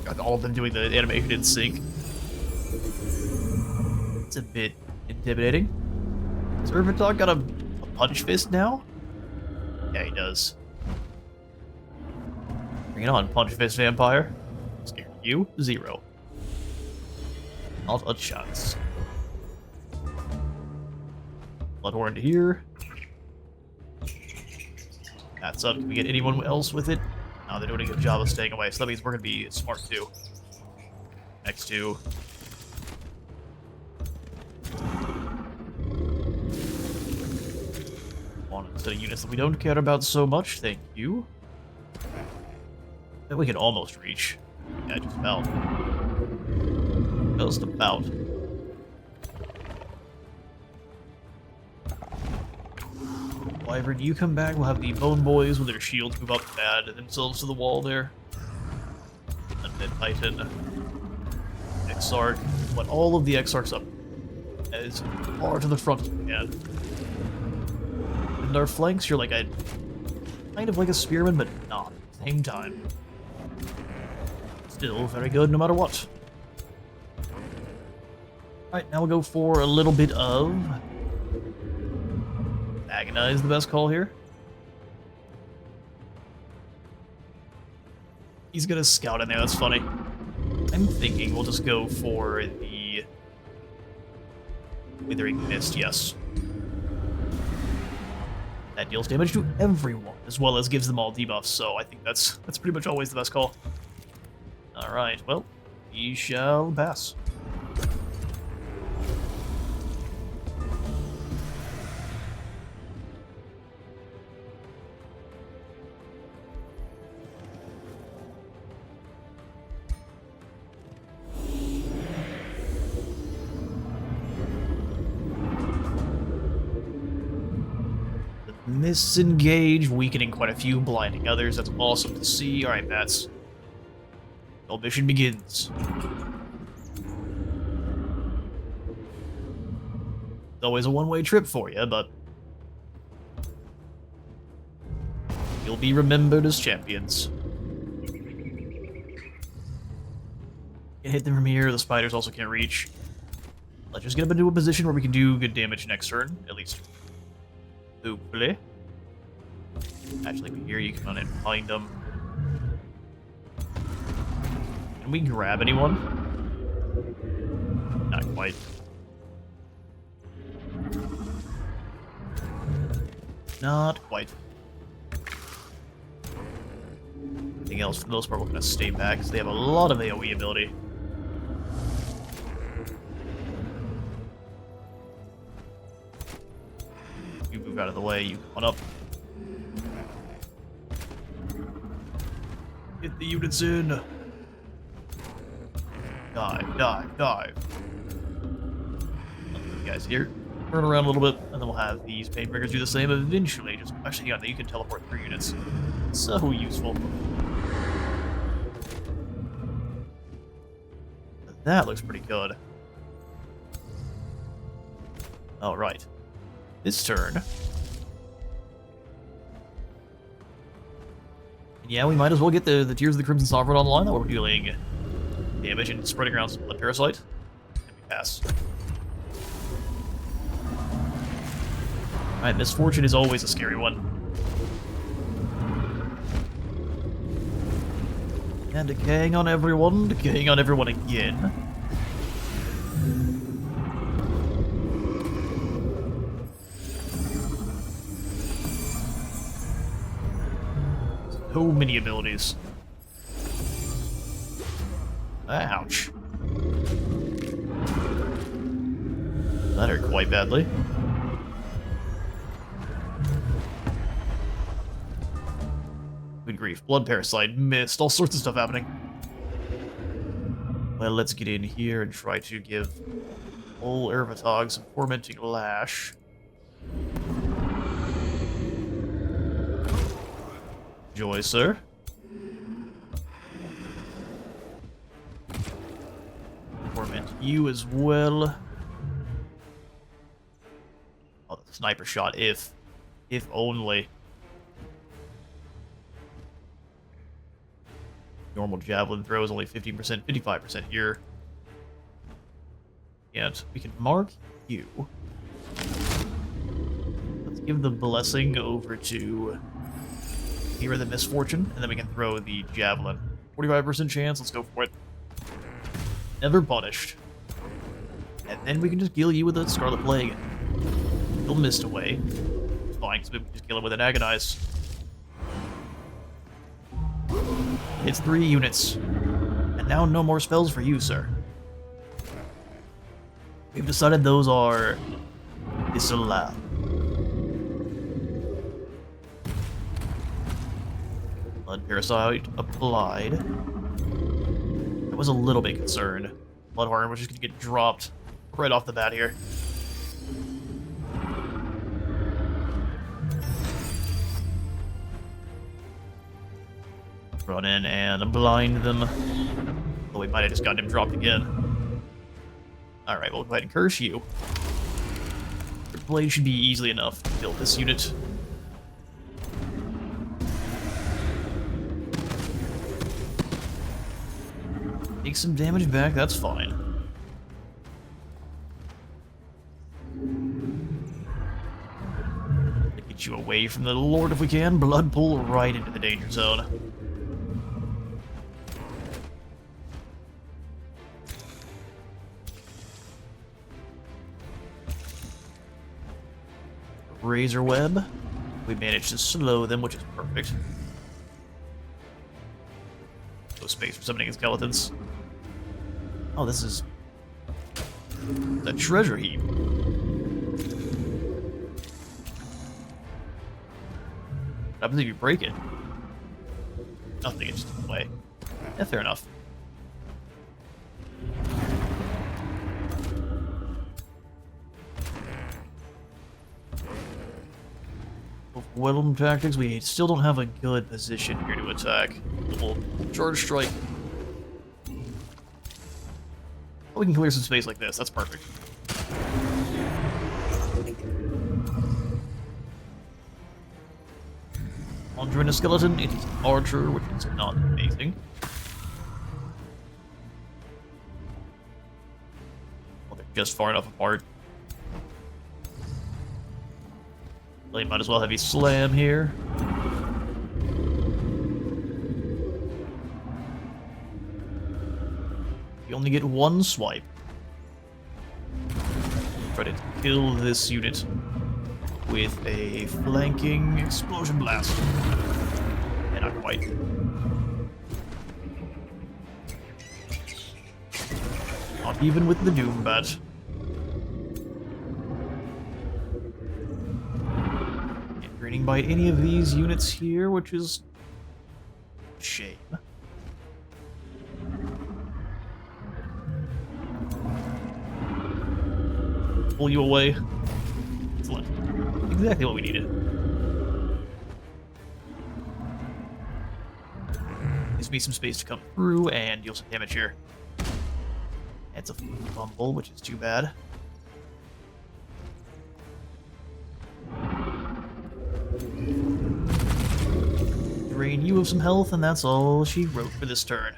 Got all of them doing the animation in sync. It's a bit intimidating. Servant Dog got a punch fist now? Yeah, he does. Bring it on, punch fist vampire. Scared you? 0. I'll touch shots. Bloodhorn to here. That's up. Can we get anyone else with it? No, they're doing a good job of staying away, so that means we're gonna be smart too. Next two. One set of units that we don't care about so much, thank you. That we can almost reach. Yeah, just about. Just about. Wyvern, you come back, we'll have the Bone Boys with their shields move up and add themselves to the wall there. And then Titan. Exarch. Put all of the Exarchs up as far to the front as we can. And our flanks, you're like a kind of like a spearman, but not at the same time. Still very good no matter what. Alright, now we'll go for a little bit of Agonize, the best call here. He's gonna scout in there, that's funny. I'm thinking we'll just go for the Withering Mist, yes. That deals damage to everyone, as well as gives them all debuffs, so I think that's pretty much always the best call. Alright, well, we shall pass. Disengage, weakening quite a few, blinding others. That's awesome to see. Alright, Bats. Your mission begins. It's always a one-way trip for you, but you'll be remembered as champions. Can hit them from here. The spiders also can't reach. Let's just get up into a position where we can do good damage next turn, at least. Hopefully. Actually, here you can run in behind them. Can we grab anyone? Not quite. Not quite. Anything else, for the most part, we're going to stay back, because they have a lot of AoE ability. You move out of the way, you come on up. Get the units in. Dive, dive, dive. You guys here. Turn around a little bit, and then we'll have these Painbringers do the same eventually. Just actually, yeah, you can teleport 3 units. So useful. That looks pretty good. Alright. This turn. Yeah, we might as well get the Tears of the Crimson Sovereign online, that we're dealing damage and spreading around some Blood Parasite. And we pass. Alright, Misfortune is always a scary one. And decaying on everyone again. So many abilities. Ouch. That hurt quite badly. Good grief. Blood Parasite, missed, all sorts of stuff happening. Well, let's get in here and try to give old Ervatog some Tormenting Lash. Joy, sir. Torment you as well. Oh, the sniper shot, if only. Normal javelin throw is only 15%, 55% here. And we can mark you. give the blessing over to Hero the Misfortune, and then we can throw the Javelin. 45% chance, let's go for it. Never punished. And then we can just kill you with a Scarlet Plague. He'll mist away. It's fine, because we can just kill him with an Agonize. Hits 3 units. And now no more spells for you, sir. We've decided those are disallowed. Blood Parasite applied. I was a little bit concerned. Blood Harden was just going to get dropped right off the bat here. Run in and blind them. Oh, we might have just gotten him dropped again. Alright, we'll go ahead and curse you. Your blade should be easily enough to kill this unit. Take some damage back, that's fine. Get you away from the Lord if we can. Blood pool right into the danger zone. Razor Web. We managed to slow them, which is perfect. No space for summoning skeletons. Oh, this is a treasure heap. What happens if you break it? Nothing, it's just away. Yeah, fair enough. Welcome tactics, we still don't have a good position here to attack. We'll charge strike. We can clear some space like this, that's perfect. Conjuring a skeleton, it is an archer, which is not amazing. Well, they're just far enough apart. Well, you might as well have a slam here. You only get one swipe. Try to kill this unit with a flanking explosion blast. And not quite. Not even with the Doom Bat. Can't Draining Bite any of these units here, which is a shame. Pull you away. Excellent. Exactly what we needed. Gives me some space to come through and deal some damage here. It's a fumble, which is too bad. Drain you of some health, and that's all she wrote for this turn.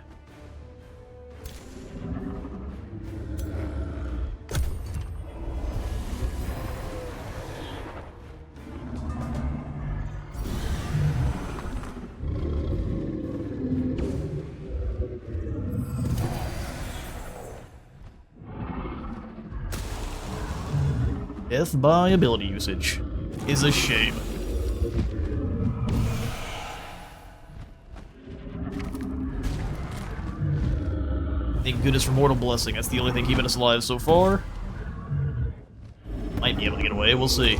Death by ability usage is a shame. Thank goodness for Mortal Blessing, that's the only thing keeping us alive so far. Might be able to get away, we'll see.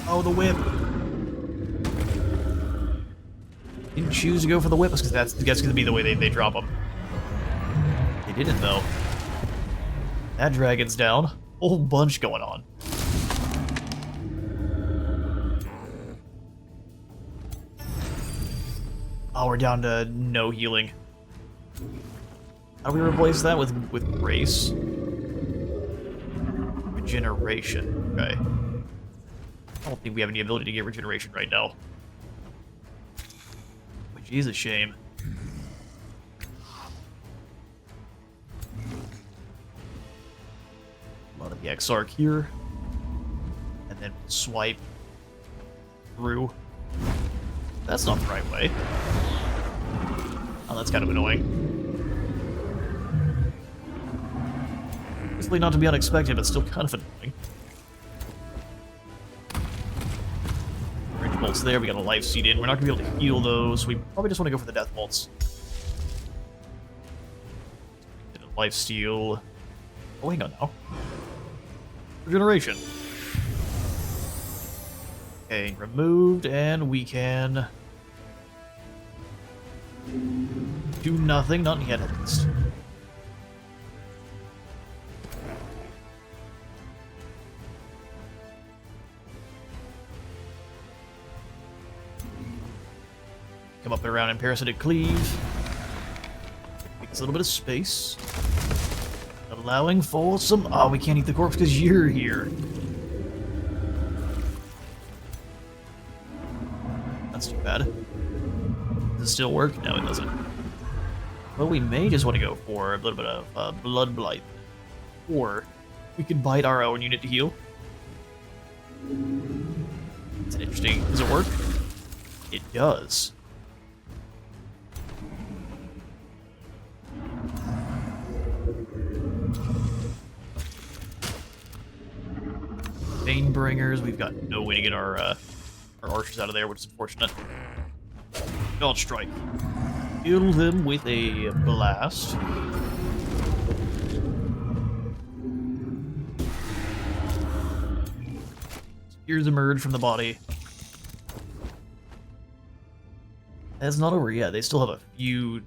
Oh, the whip! Didn't choose to go for the whip, because that's going to be the way they drop them. They didn't, though. That dragon's down. Whole bunch going on. Oh, we're down to no healing. How do we replace that with grace? Regeneration. Okay. I don't think we have any ability to get regeneration right now. Which is a shame. A lot of the Exarch here. and then swipe through. That's not the right way. Oh, that's kind of annoying. Basically not to be unexpected, but still kind of annoying. Range bolts there, we got a life seed in. We're not going to be able to heal those. We probably just want to go for the death bolts. Life steal. Oh, hang on now. Regeneration. Okay, removed, and we can do nothing, not yet at least. Come up and around in parasitic cleave. Takes a little bit of space. Allowing for some... Oh, we can't eat the corpse because you're here. That's too bad. Does it still work? No, it doesn't. Well, we may just want to go for a little bit of blood blight. Or we could bite our own unit to heal. It's an interesting... Does it work? It does. Banebringers, we've got no way to get our archers out of there, which is unfortunate. Dodge strike. Kill them with a blast. Spears emerge from the body. That's not over yet. They still have a few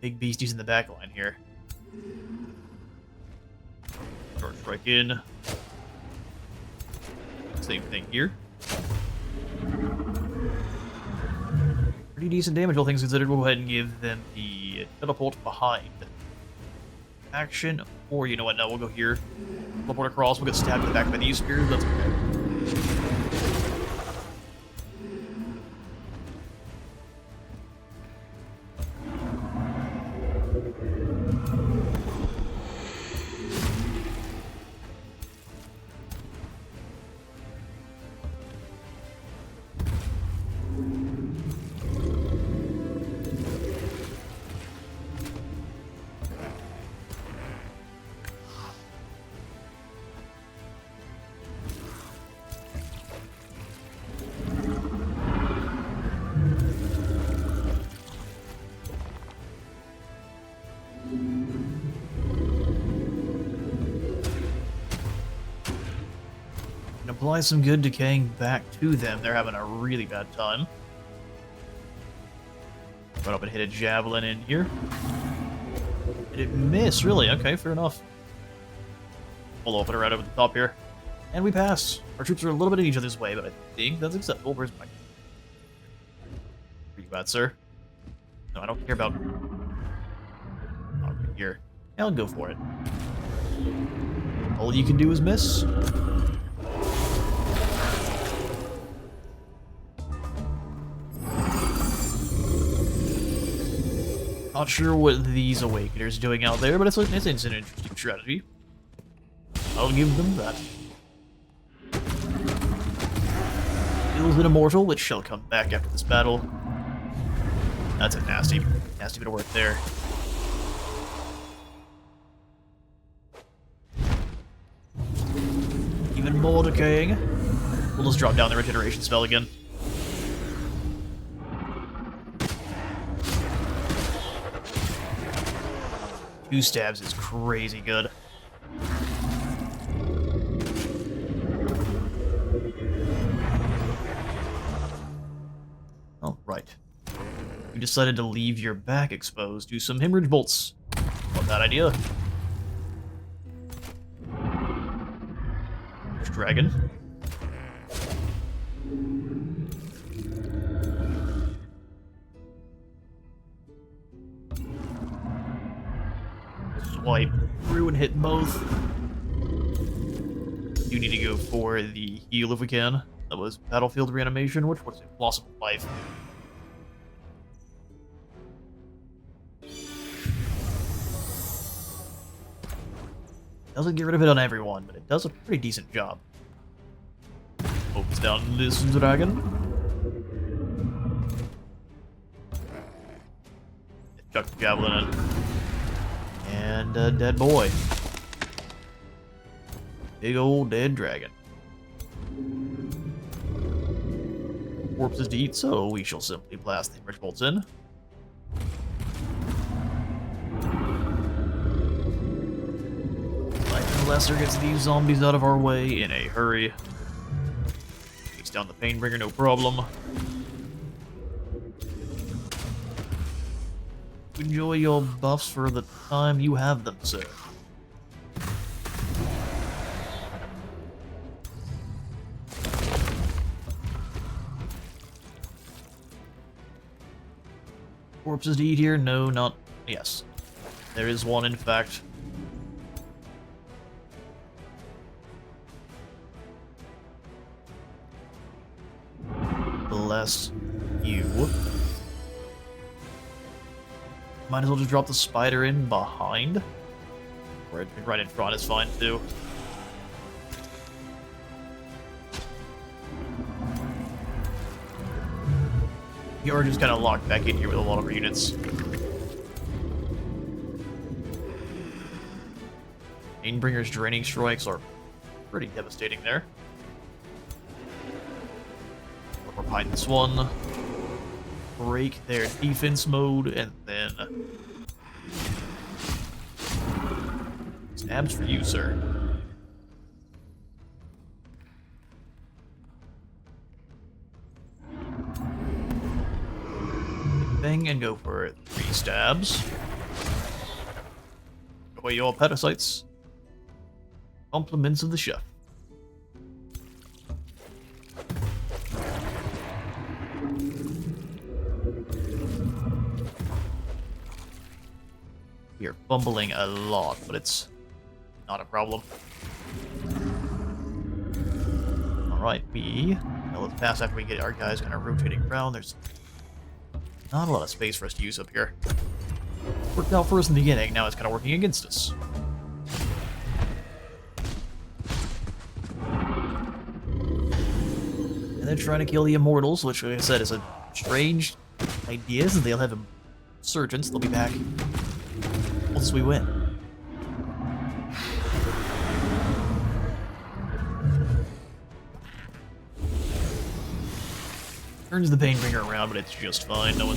big beasties in the back line here. Dodge strike in. Same thing here. Pretty decent damage, all things considered. We'll go ahead and give them the teleport behind action. Or, you know what, no, we'll go here. Teleport across, we'll get stabbed in the back by these spears. That's okay. Apply some good decaying back to them. They're having a really bad time. Run up and hit a javelin in here. Did it miss? Really? Okay, fair enough. We'll open it right over the top here. And we pass. Our troops are a little bit in each other's way, but I think that's acceptable. Where's my... Where you at, sir? No, I don't care about... Oh, right here. I'll go for it. All you can do is miss. Not sure what these Awakeners are doing out there, but it's an interesting strategy. I'll give them that. Kills an immortal, which shall come back after this battle. That's a nasty bit of work there. Even more decaying. We'll just drop down the regeneration spell again. Two stabs is crazy good. Oh, right. You decided to leave your back exposed. Do some hemorrhage bolts. Love that idea. There's dragon. Swipe through and hit both. Do need to go for the heal if we can. That was battlefield reanimation, which was a loss of life. Doesn't get rid of it on everyone, but it does a pretty decent job. Focus down this dragon. Chuck the javelin in. And a dead boy. Big old dead dragon. Corpses to eat, so we shall simply blast the enrich bolts in. Like Lesser gets these zombies out of our way in a hurry. Takes down the Painbringer, no problem. Enjoy your buffs for the time you have them, sir. Corpses to eat here? No, not... Yes. There is one, in fact. Bless you. Might as well just drop the spider in behind. Or right in front is fine, too. You're just kind of locked back in here with a lot of units. Painbringer's draining strikes are pretty devastating there. We're behind this one. Break their defense mode, and then... Stabs for you, sir. Bang and go for 3 stabs. Away your parasites. Compliments of the chef. We are fumbling a lot, but it's not a problem. Alright, now let's pass after we get our guys kind of rotating around. There's not a lot of space for us to use up here. Worked out for us in the beginning, now it's kind of working against us. And they're trying to kill the immortals, which, like I said, is a strange idea, since they'll have insurgents. They'll be back once we win. Turns the Painbringer around, but it's just fine. No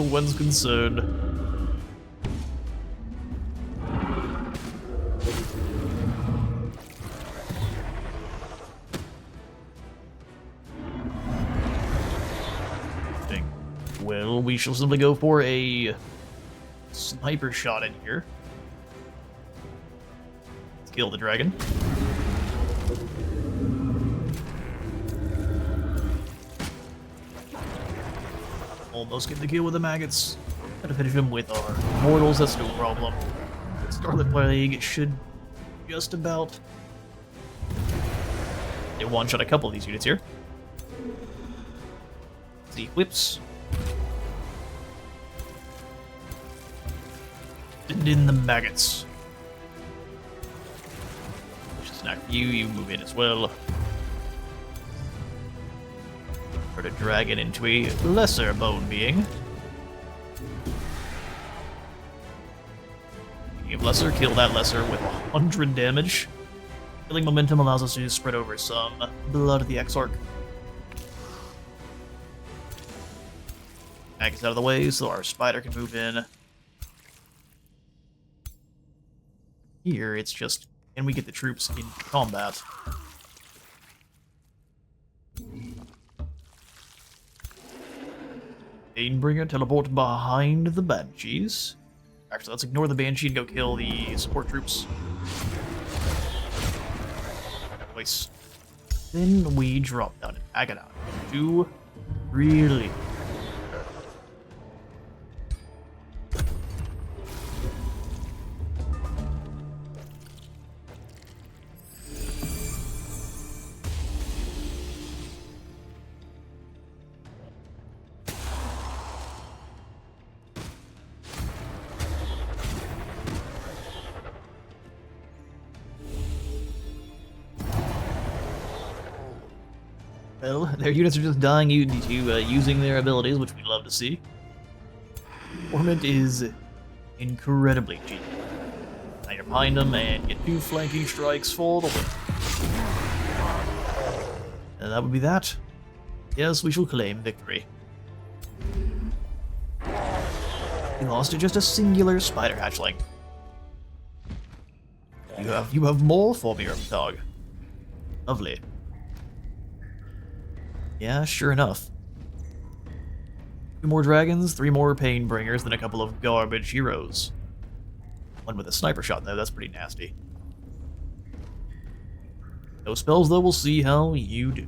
one's concerned. Well, we shall simply go for a sniper shot in here. Let's kill the dragon. Almost get the kill with the maggots. Gotta finish him with our mortals, that's no problem. Scarlet Plague should just about... They one-shot a couple of these units here. See, whips. And in the maggots. Just snack you, you move in as well. Turn a dragon into a lesser bone being. Speaking of lesser, kill that lesser with 100 damage. Killing momentum allows us to spread over some blood of the Exarch. Mag is out of the way, so our spider can move in. Here, it's just, can we get the troops in combat? Painbringer, teleport behind the Banshees. Actually, let's ignore the Banshee and go kill the support troops. Nice. Then we drop down and Agonize. Do really... Well, their units are just dying using their abilities, which we love to see. Torment is incredibly cheap. Now you're behind them and get 2 flanking strikes for the win. And that would be that. Yes, we shall claim victory. We lost to just a singular spider hatchling. You have more for me, dog. Lovely. Yeah, sure enough. 2 more dragons, 3 more pain bringers, then a couple of garbage heroes. One with a sniper shot though, that's pretty nasty. No spells though, we'll see how you do.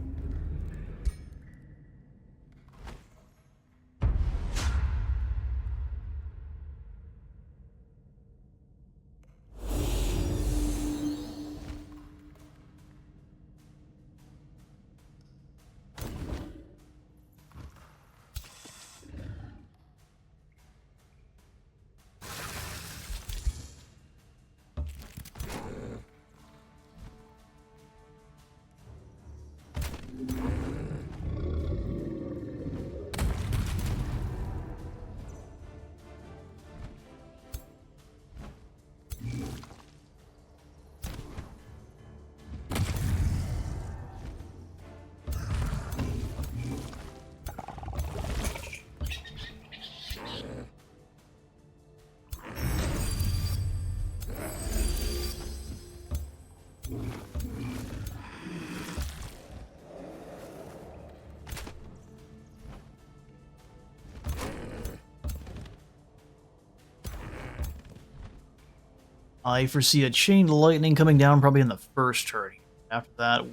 I foresee a chain lightning coming down probably in the first turn. After that,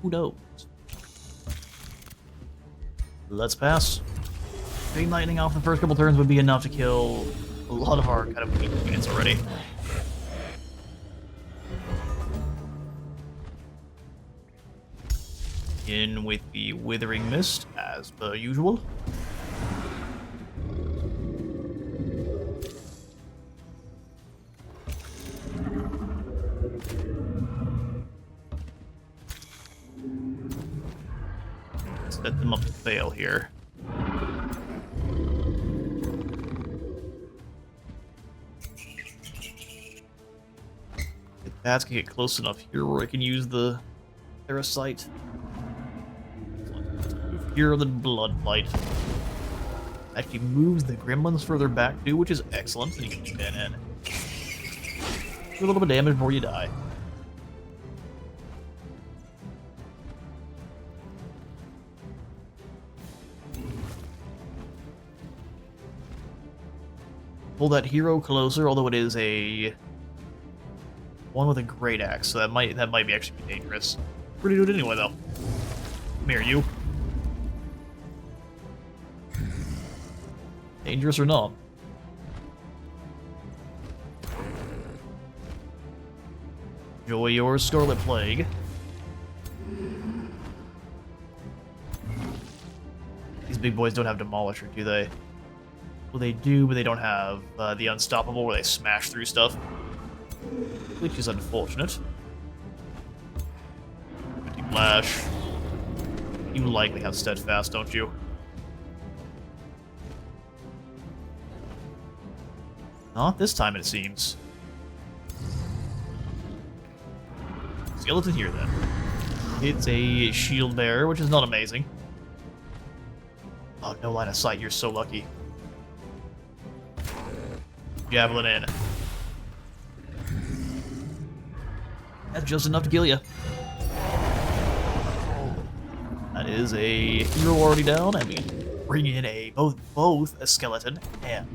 who knows? Let's pass. Chain lightning off the first couple turns would be enough to kill a lot of our kind of weak units already. In with the Withering Mist, as per usual. Set them up to fail here. If bats can get close enough here where I can use the parasite. Here, then Bloodblight. Actually moves the gremlins further back too, which is excellent. And you can keep that in. Do a little bit of damage before you die. Pull that hero closer, although it is a one with a great axe, so that might be actually be dangerous. We're gonna do it anyway though. Come here, you. Dangerous or not? Enjoy your Scarlet Plague. These big boys don't have Demolisher, do they? Well, they do, but they don't have the Unstoppable where they smash through stuff. Which is unfortunate. Flash. You likely have Steadfast, don't you? Not this time, it seems. Skeleton here, then. It's a shield bearer, which is not amazing. Oh, no line of sight. You're so lucky. Javelin in. That's just enough to kill you. That is a hero already down, and we bring in a both a skeleton and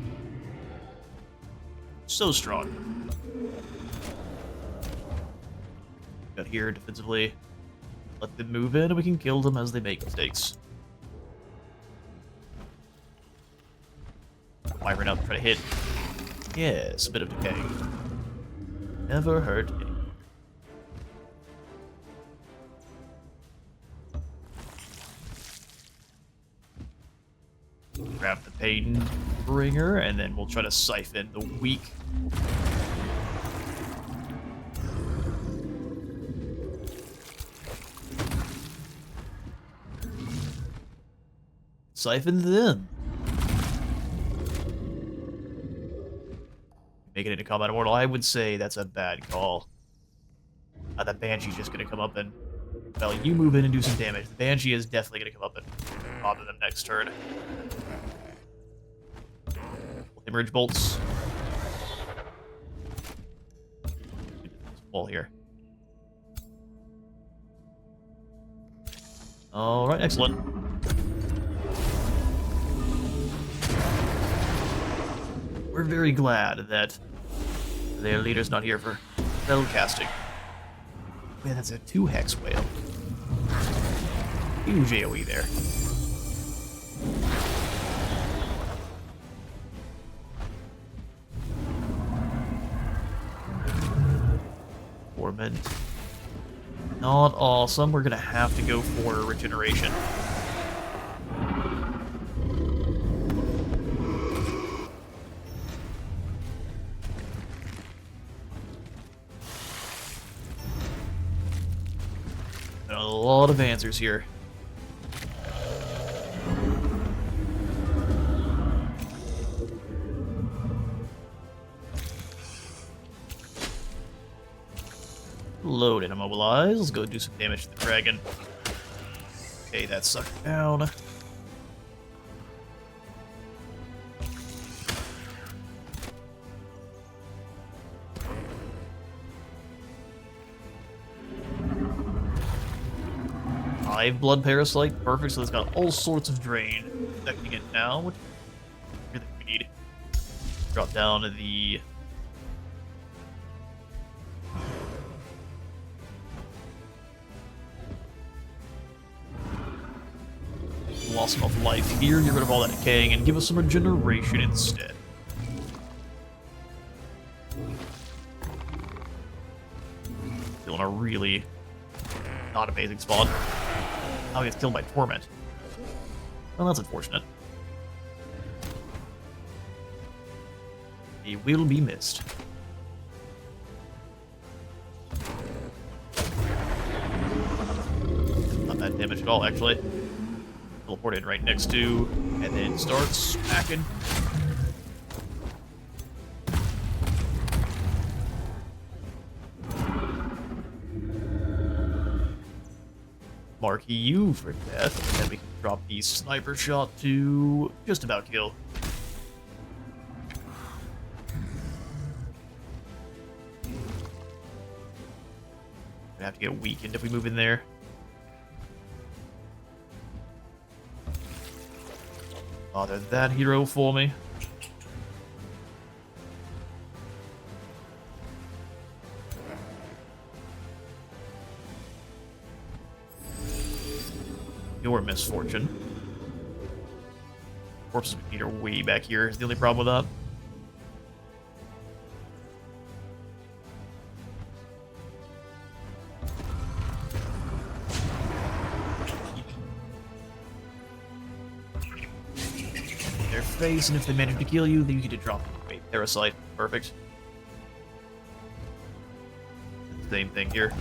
so strong. Got here defensively. Let them move in, and we can kill them as they make mistakes. Wyvern up, try to hit. Yes, a bit of decay. Never hurt anyone. Grab the Pain Bringer, and then we'll try to siphon the weak. Siphon them. Make it into combat immortal. I would say that's a bad call. That Banshee's just gonna come up and... Well, you move in and do some damage. The Banshee is definitely gonna come up and bother them next turn. Hemorrhage bolts. Wall here. Alright, excellent. We're very glad that their leader's not here for spell casting. Man, that's a 2-hex whale. Huge AoE there. Torment. Not awesome. We're gonna have to go for regeneration. A lot of answers here. Load and immobilize. Let's go do some damage to the dragon. Okay, that sucked down. Hive blood parasite, perfect. So it's got all sorts of drain protecting it now, which I think we need. Drop down to the loss enough life here, get rid of all that decaying, and give us some regeneration instead. Still in a really not amazing spot. Now he gets killed by Torment. Well, that's unfortunate. He will be missed. Not that damage at all, actually. Teleported right next to, and then starts smacking. Mark you for death, and then we can drop the sniper shot to just about kill. Gonna have to get weakened if we move in there. Bother that hero for me. Your misfortune. Corpses we need are way back here is the only problem with that. Their face, and if they manage to kill you, then you get to drop a parasite. Perfect. Same thing here.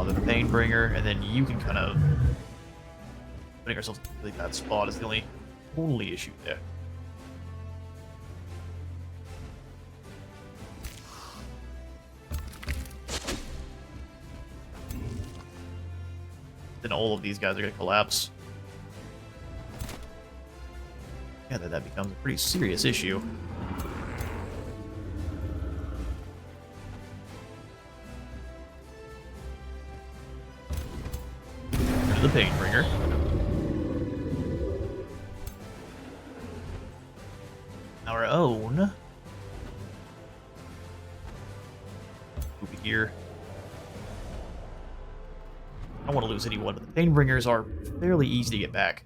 The Painbringer, and then you can kind of putting ourselves in a really bad spot is the only issue there. Then all of these guys are going to collapse. Yeah, that becomes a pretty serious issue. The Painbringer. Our own. Over here. I don't want to lose anyone, but the Painbringers are fairly easy to get back.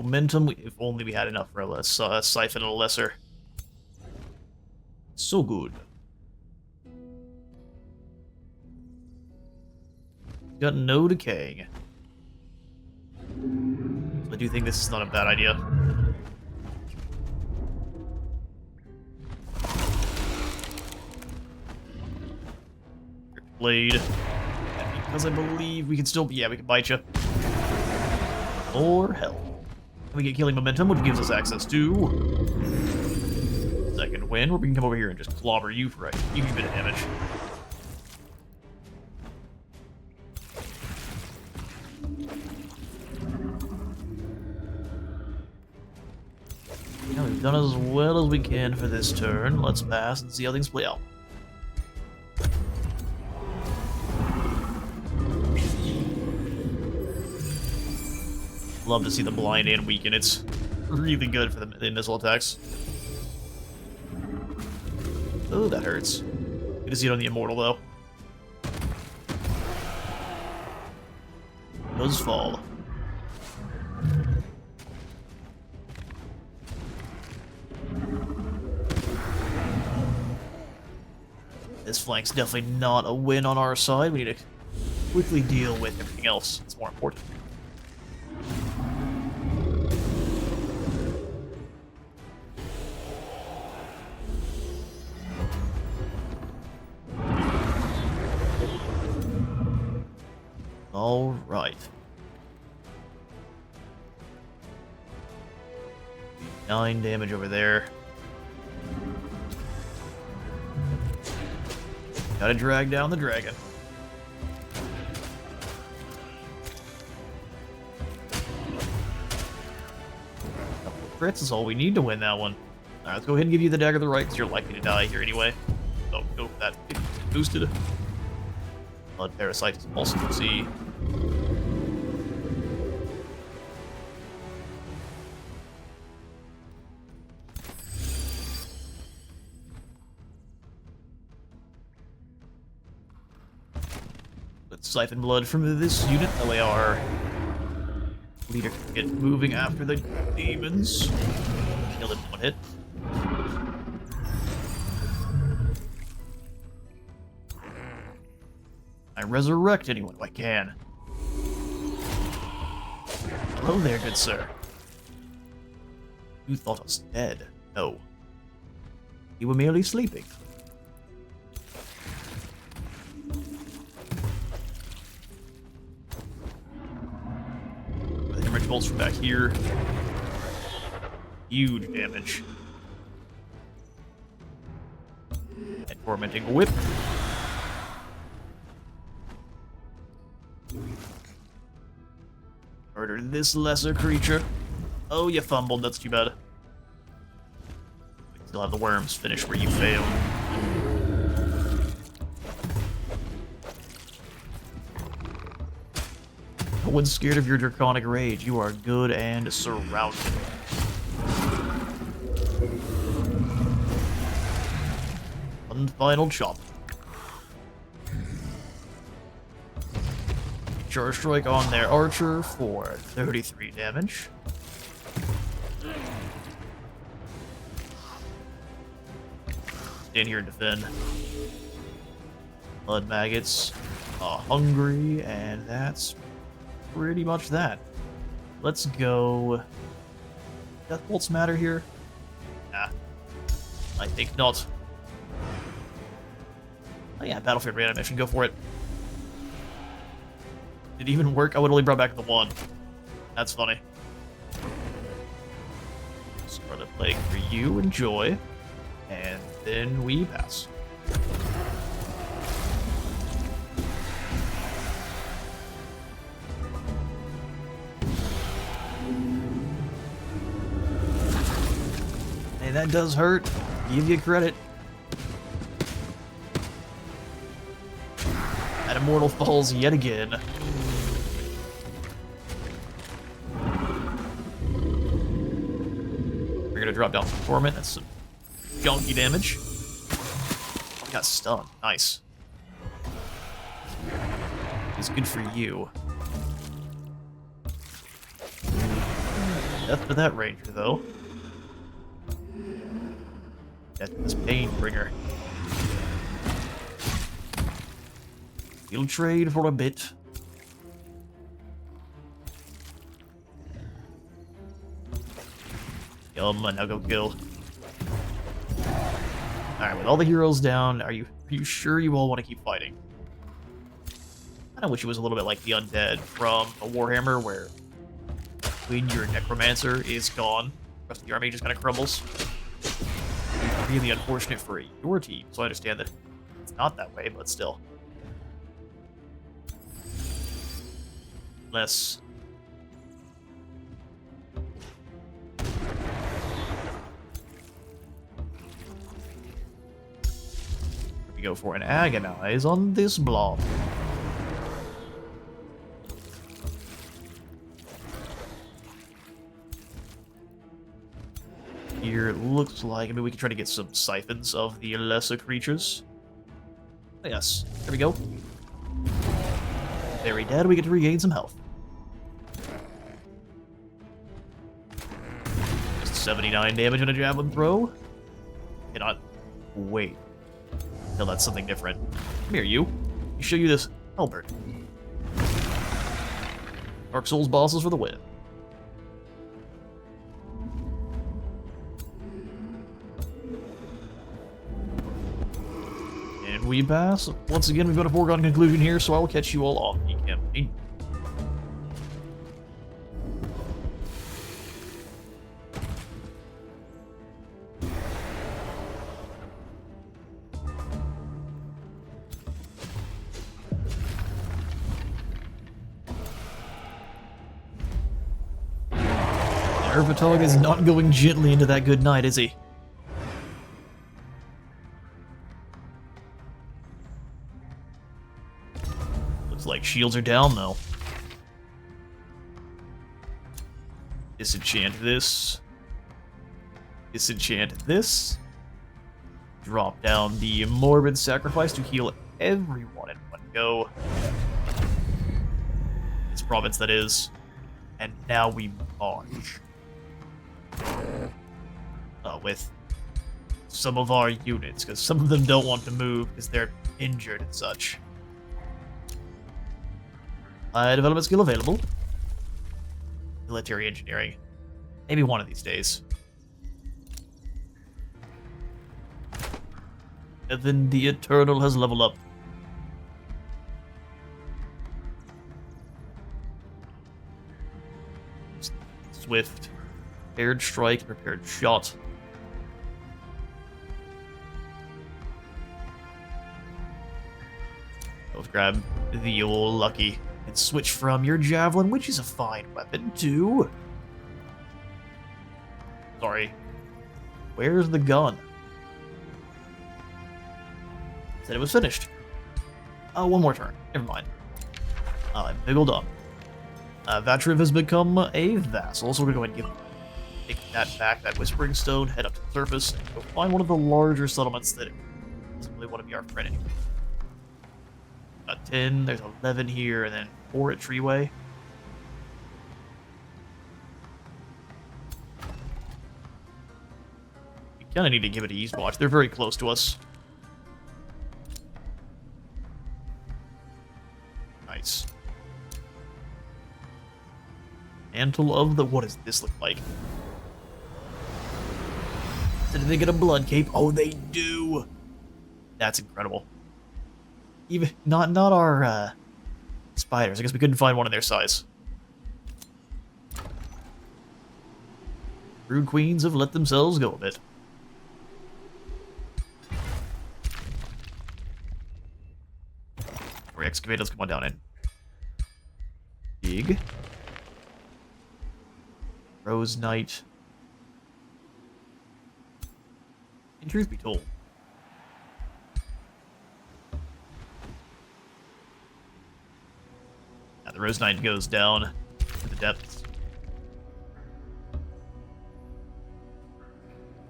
momentum. If only we had enough for a siphon and a lesser. So good. Got no decaying. So I do think this is not a bad idea. Blade. And because I believe we can still... Yeah, we can bite you. Or hell. We get killing momentum, which gives us access to... second wind, where we can come over here and just clobber you for a huge bit of damage. Now we've done as well as we can for this turn. Let's pass and see how things play out. Love to see the blind and weaken. It's really good for the missile attacks. Oh, that hurts. Good to see it on the Immortal, though. Does fall. This flank's definitely not a win on our side. We need to quickly deal with everything else. It's more important. All right. 9 damage over there. Gotta drag down the dragon. Couple of crits is all we need to win that one. Alright, let's go ahead and give you the dagger to the right, because you're likely to die here anyway. So go for that. Boosted. Blood Parasite is also see. Let's siphon blood from this unit. That way our leader can get moving after the demons. Kill him in one hit. I resurrect anyone if I can. Hello there, good sir. You thought us dead. No. You were merely sleeping. The damage bolts from back here. Huge damage. And tormenting whip. Murder this lesser creature. Oh, you fumbled. That's too bad. We still have the worms. Finish where you failed. No one's scared of your draconic rage. You are good and surrounded. One final chop. Charge strike on their archer for 33 damage. Stand here and defend. Blood maggots, hungry, and that's pretty much that. Let's go. Death bolts matter here? Nah, I think not. Oh yeah, battlefield reanimation. Go for it. Did it even work? I would only brought back the one. That's funny. Scarlet Plague for you. Enjoy. And then we pass. Hey, that does hurt. Give you credit. That Immortal falls yet again. We're gonna drop down some Torment. That's some junky damage. Oh, got stunned. Nice. It's good for you. Death to that ranger, though. Death to this pain bringer. He'll trade for a bit. Yum, now go kill. Alright, with all the heroes down, are you sure you all want to keep fighting? I wish it was a little bit like the undead from a Warhammer, where when your necromancer is gone, the rest of the army just kind of crumbles. It's really unfortunate for your team, so I understand that it's not that way, but still. Less. We go for an agonize on this blob. Here it looks like maybe we can try to get some siphons of the lesser creatures. Yes, there we go. Very dead, we get to regain some health. Just 79 damage on a javelin throw. Cannot wait until that's something different. Come here, you. Let me show you this halberd. Dark Souls bosses for the win. And we pass. Once again, we've got a foregone conclusion here, so I will catch you all off the campaign. Ervatog is not going gently into that good night, is he? Looks like shields are down, though. Disenchant this. Disenchant this. Drop down the Morbid Sacrifice to heal everyone in one go. This province, that is. And now we march. With some of our units, because some of them don't want to move because they're injured and such. Development skill available. Military engineering. Maybe one of these days. And then the Eternal has leveled up. Swift. Prepared strike, prepared shot. Let's grab the old lucky and switch from your javelin, which is a fine weapon, to... Sorry. Where's the gun? Said it was finished. One more turn. Never mind. Big ol' dog. Vatriv has become a vassal, so we're going to go ahead and take that back, that Whispering Stone, head up to the surface, and go find one of the larger settlements that doesn't really want to be our friend anymore. Got 10, there's 11 here, and then 4 at Treeway. We kind of need to give it a East Watch. They're very close to us. Nice. Mantle of the... What does this look like? Did they get a blood cape? Oh, they do! That's incredible. Even not our spiders. I guess we couldn't find one in their size. Brood queens have let themselves go a bit. Or excavate, let's come on down in. Dig. Rose Knight. And truth be told, the Rose Knight goes down to the depths.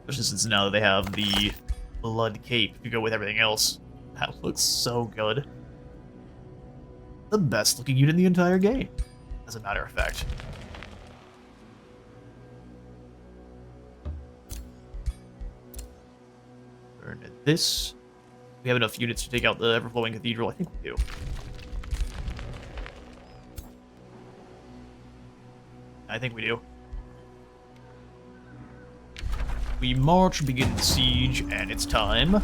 Especially since now they have the blood cape to go with everything else. That looks so good. The best looking unit in the entire game, as a matter of fact. Burn this. We have enough units to take out the ever-flowing cathedral. I think we do. I think we do. We march, begin the siege, and it's time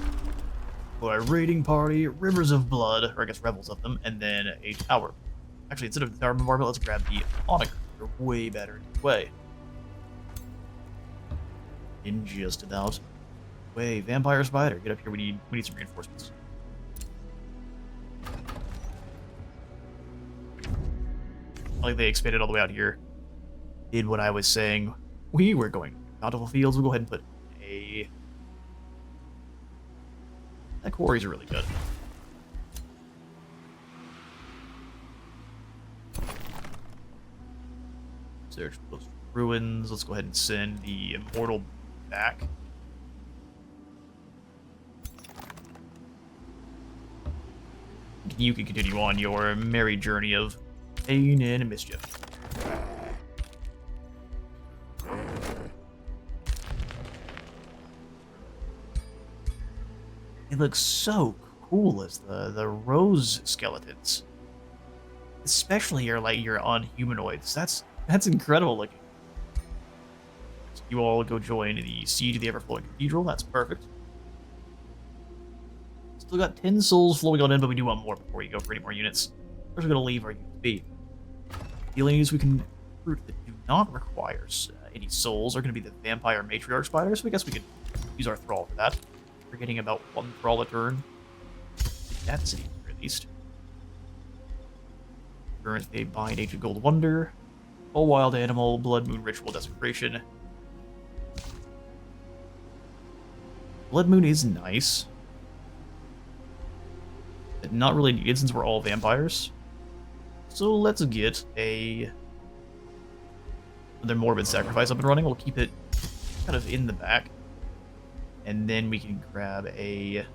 for a raiding party, rivers of blood, or I guess rebels of them, and then a tower. Actually, instead of the tower bombardment, let's grab the Onyx. They're way better way. In just about. Way, vampire spider, get up here. We need some reinforcements. I like they expanded all the way out here. Did what I was saying. We were going bountiful fields. We'll go ahead and put a. That quarries are really good. Search for those ruins. Let's go ahead and send the immortal back. You can continue on your merry journey of pain and mischief. It looks so cool as the rose skeletons. Especially your unhumanoids. That's incredible looking. So you all go join the Siege of the Everflowing Cathedral. That's perfect. Still got 10 souls flowing on in, but we do want more before we go for any more units. First, we're going to leave our unit be. The only units we can recruit that do not require any souls are going to be the Vampire Matriarch Spider, so I guess we could use our Thrall for that. We're getting about 1 Thrall a turn. That's it, at least. Current, they bind Ancient Gold Wonder. All Wild Animal, Blood Moon Ritual Desecration. Blood Moon is nice. Not really needed since we're all vampires. So let's get another Morbid Sacrifice up and running. We'll keep it kind of in the back. And then we can grab a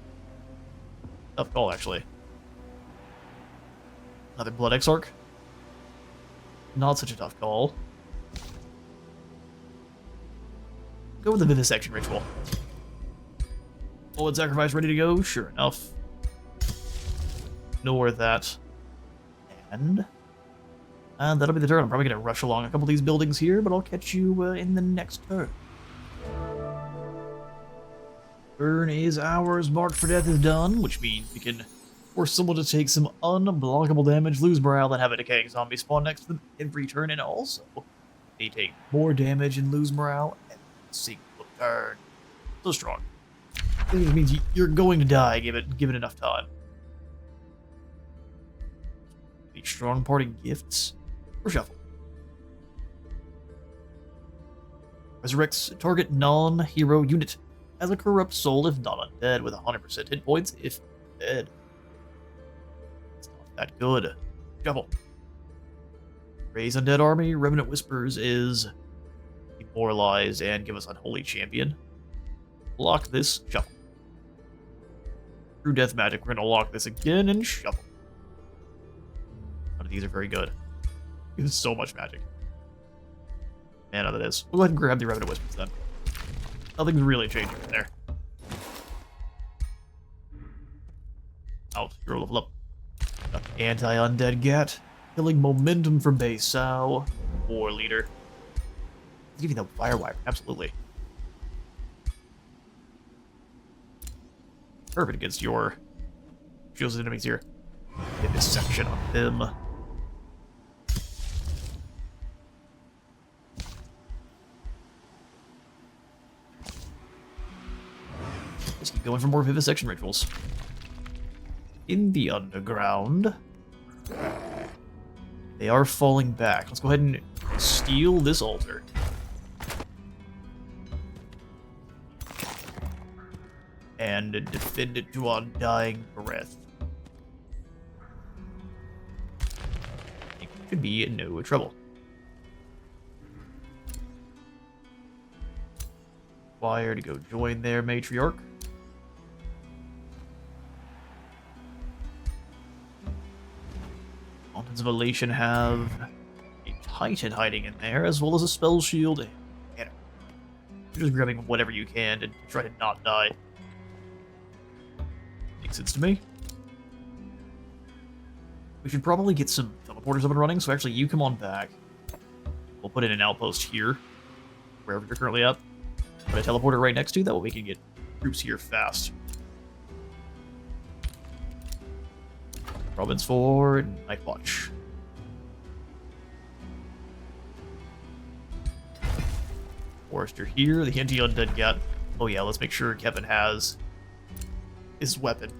tough call, actually. Another Blood Exarch. Not such a tough call. Go with the Vivisection Ritual. Morbid Sacrifice ready to go? Sure enough. Ignore that. And that'll be the turn. I'm probably going to rush along a couple of these buildings here, but I'll catch you in the next turn. Turn is ours. Mark for Death is done, which means we can force someone to take some unblockable damage, lose morale, and have a decaying zombie spawn next to them every turn, and also they take more damage and lose morale every single turn. So strong. This means you're going to die, give it enough time. The strong parting gifts or shuffle. Resurrects target non-hero unit as a corrupt soul if not undead, with 100% hit points if dead. It's not that good. Shuffle. Raise undead army. Remnant Whispers is demoralized and give us Unholy Champion. Lock this. Shuffle. True Death Magic. We're gonna lock this again and shuffle. None of these are very good. There's so much magic. Man, that is. We'll go ahead and grab the Remnant Whispers then. Nothing's really changing in there. Out. Hero level up. Anti-undead Gat. Killing momentum from base Sao. War leader. Let's give you the Firewipe. Absolutely. Perfect against your shields and enemies here. Get this section on them. Let's keep going for more Vivisection rituals. In the underground, they are falling back. Let's go ahead and steal this altar. And defend it to undying breath. It should be no trouble. Require to go join their matriarch. Mountains of Elation have a Titan hiding in there, as well as a spell shield. And you're just grabbing whatever you can to try to not die. Makes sense to me. We should probably get some teleporters up and running, so actually you come on back. We'll put in an outpost here, wherever you're currently at. Put a teleporter right next to you, that way we can get troops here fast. Province for Night Watch. Forester here, the anti-undead got. Oh yeah, let's make sure Kevin has his weapon.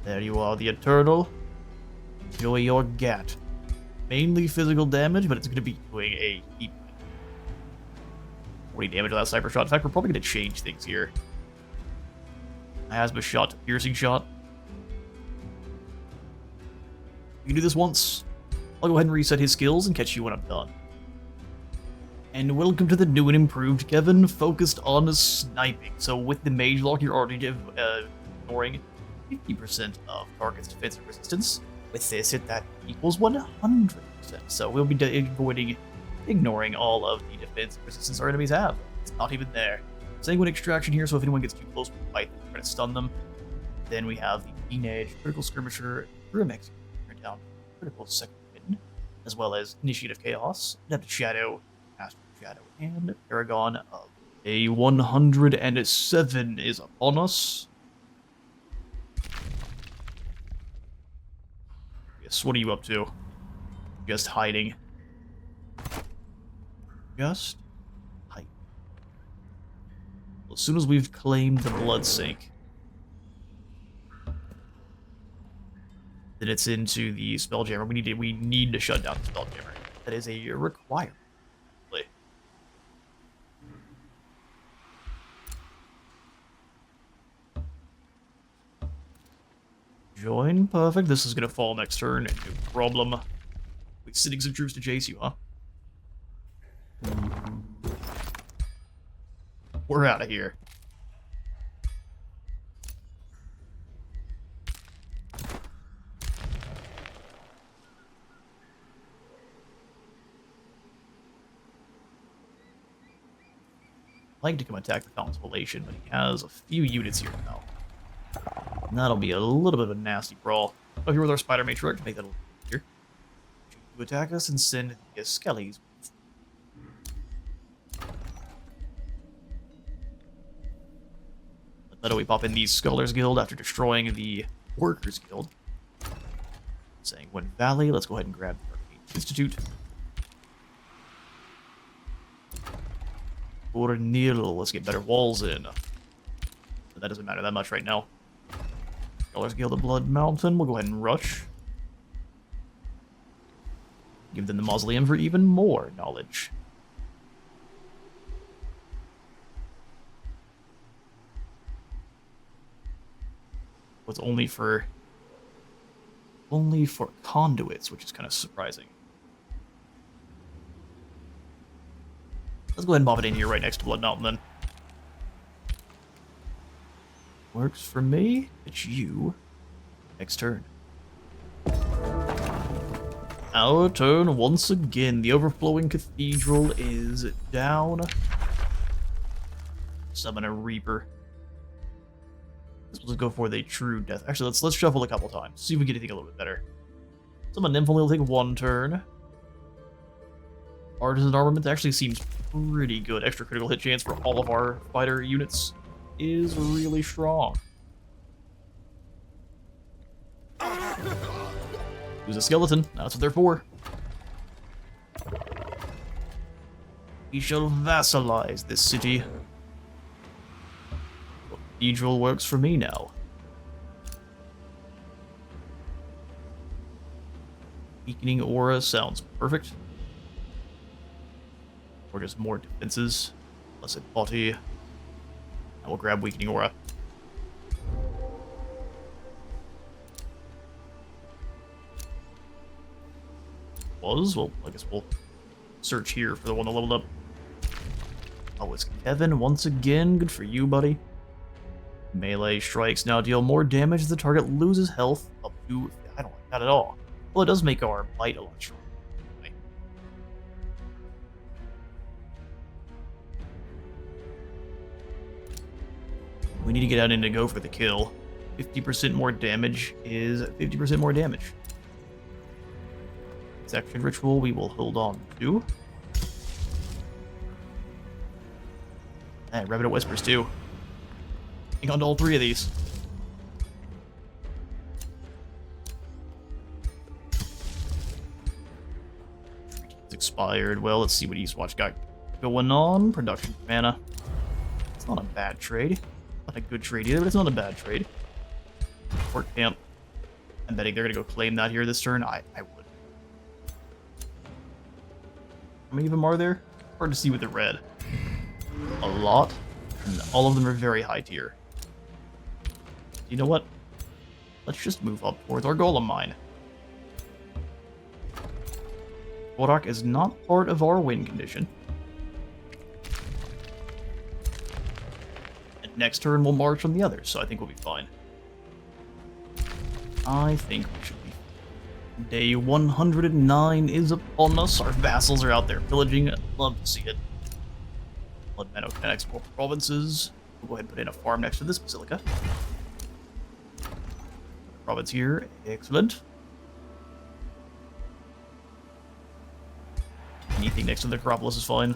There you are, the Eternal. Enjoy your gat. Mainly physical damage, but it's going to be doing a heap. 40 damage on that sniper shot. In fact, we're probably going to change things here. Asthma shot to piercing shot. You can do this once. I'll go ahead and reset his skills and catch you when I'm done. And welcome to the new and improved Kevin, focused on sniping. So with the mage lock, you're already ignoring 50% of target's defensive resistance. With this, that equals 100%. So we'll be avoiding ignoring all of the defensive resistance our enemies have. It's not even there. Sanguine extraction here, so if anyone gets too close, we fight them, try to stun them. Then we have the Teenage, Critical Skirmisher, Grim Executioner down, Critical Second Wind, as well as Initiative Chaos, Adeptus Shadow, Master Shadow, and Paragon of. A 107 is upon us. Yes, what are you up to? Just hiding. Just hide. As soon as we've claimed the blood sink, then it's into the spelljammer. We need to shut down the spelljammer. That is a requirement. Join, perfect. This is gonna fall next turn. No problem. We're sending some troops to chase you, huh? We're out of here. I'd like to come attack the Fountain's Relation, but he has a few units here now. And that'll be a little bit of a nasty brawl. Oh, here with our Spider Matriarch to make that a little easier. To attack us and send the Skellies. That way we pop in the Scholars Guild after destroying the Workers Guild. Sanguine Valley, let's go ahead and grab the Arcane Institute. Ornil, let's get better walls in. But that doesn't matter that much right now. Scholars Guild of Blood Mountain, we'll go ahead and rush. Give them the Mausoleum for even more knowledge. It's only for conduits, which is kind of surprising. Let's go ahead and bob it in here right next to Blood Mountain then. Works for me. It's you. Next turn. Our turn once again. The overflowing cathedral is down. Summon a Reaper. Let's just go for the true death. Actually, let's shuffle a couple times. See if we get anything a little bit better. Summon Nymph only will take one turn. Artisan Armament actually seems pretty good. Extra critical hit chance for all of our fighter units is really strong. Who's a skeleton? That's what they're for. We shall vassalize this city. Cathedral works for me now. Weakening aura sounds perfect. Or just more defenses. Blessed body. I will grab weakening aura. Well, I guess we'll search here for the one that leveled up. Oh, it's Kevin once again. Good for you, buddy. Melee strikes now deal more damage as the target loses health up to... I don't like that at all. Well, it does make our bite a lot stronger. We need to get out and to go for the kill. 50% more damage is 50% more damage. Section ritual we will hold on to. And Revenant Whispers too. Hang on to all three of these. It's expired. Well, let's see what Eastwatch got going on. Production mana. It's not a bad trade. Not a good trade either, but it's not a bad trade. Port camp. I'm betting they're gonna go claim that here this turn. I would. How many of them are there? Hard to see with the red. A lot. And all of them are very high tier. You know what? Let's just move up towards our golem mine. Borak is not part of our win condition. And next turn we'll march on the others, so I think we'll be fine. I think we should be fine. Day 109 is upon us. Our vassals are out there pillaging. I'd love to see it. Blood Meadow can export provinces. We'll go ahead and put in a farm next to this basilica. Province here. Excellent. Anything next to the Necropolis is fine.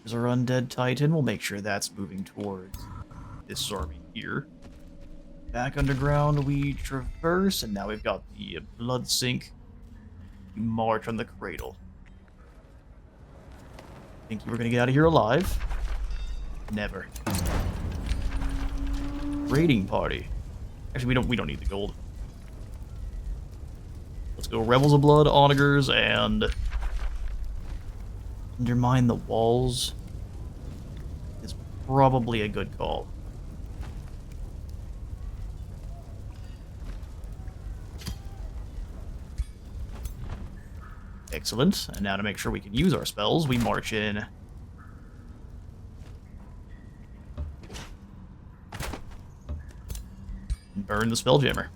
There's our Undead Titan. We'll make sure that's moving towards this army here. Back underground we traverse, and now we've got the Blood Sink. We march on the Cradle. Think you were gonna get out of here alive? Never. Raiding party. Actually, we don't need the gold. Let's go Rebels of Blood, Onagers, and undermine the walls is probably a good call. Excellent. And now to make sure we can use our spells, we march in. And burn the Spelljammer.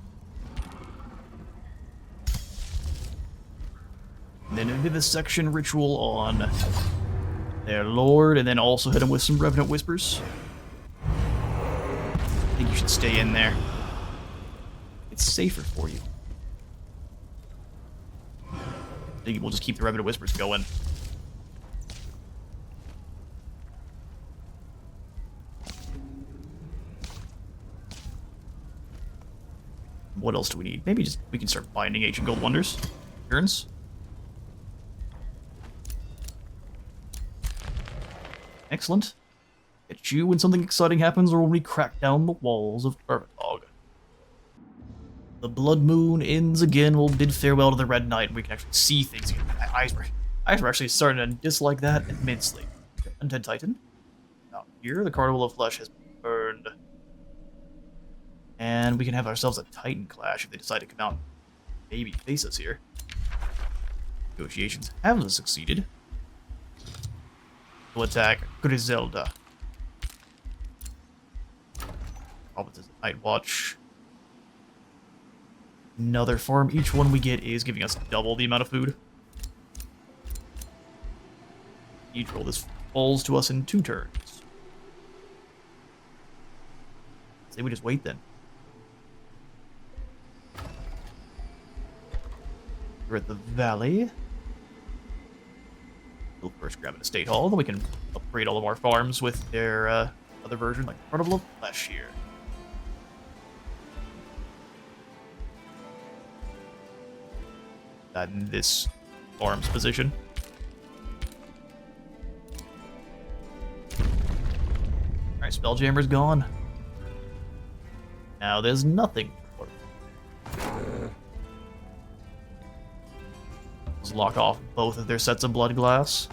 And then Vivisection Ritual on their Lord, and then also hit him with some Revenant Whispers. I think you should stay in there. It's safer for you. I think we'll just keep the Revenant Whispers going. What else do we need? Maybe just we can start binding Ancient Gold Wonders. Turns. Excellent. Get you when something exciting happens or when we crack down the walls of Urvatog. The Blood Moon ends again. We'll bid farewell to the Red Knight. We can actually see things again. My eyes were actually starting to dislike that immensely. Undead Titan. Out here, the Carnival of Flesh has been burned. And we can have ourselves a Titan clash if they decide to come out and maybe face us here. Negotiations have succeeded. We'll attack Griselda. Provinces Night Watch. Another farm. Each one we get is giving us double the amount of food. Each roll this falls to us in 2 turns. Say we just wait then. We're at the valley. We'll first grab an estate hall, then we can upgrade all of our farms with their other version, like Carnival of Flesh here. That in this farm's position. Alright, Spelljammer's gone. Now there's nothing. Let's lock off both of their sets of blood glass.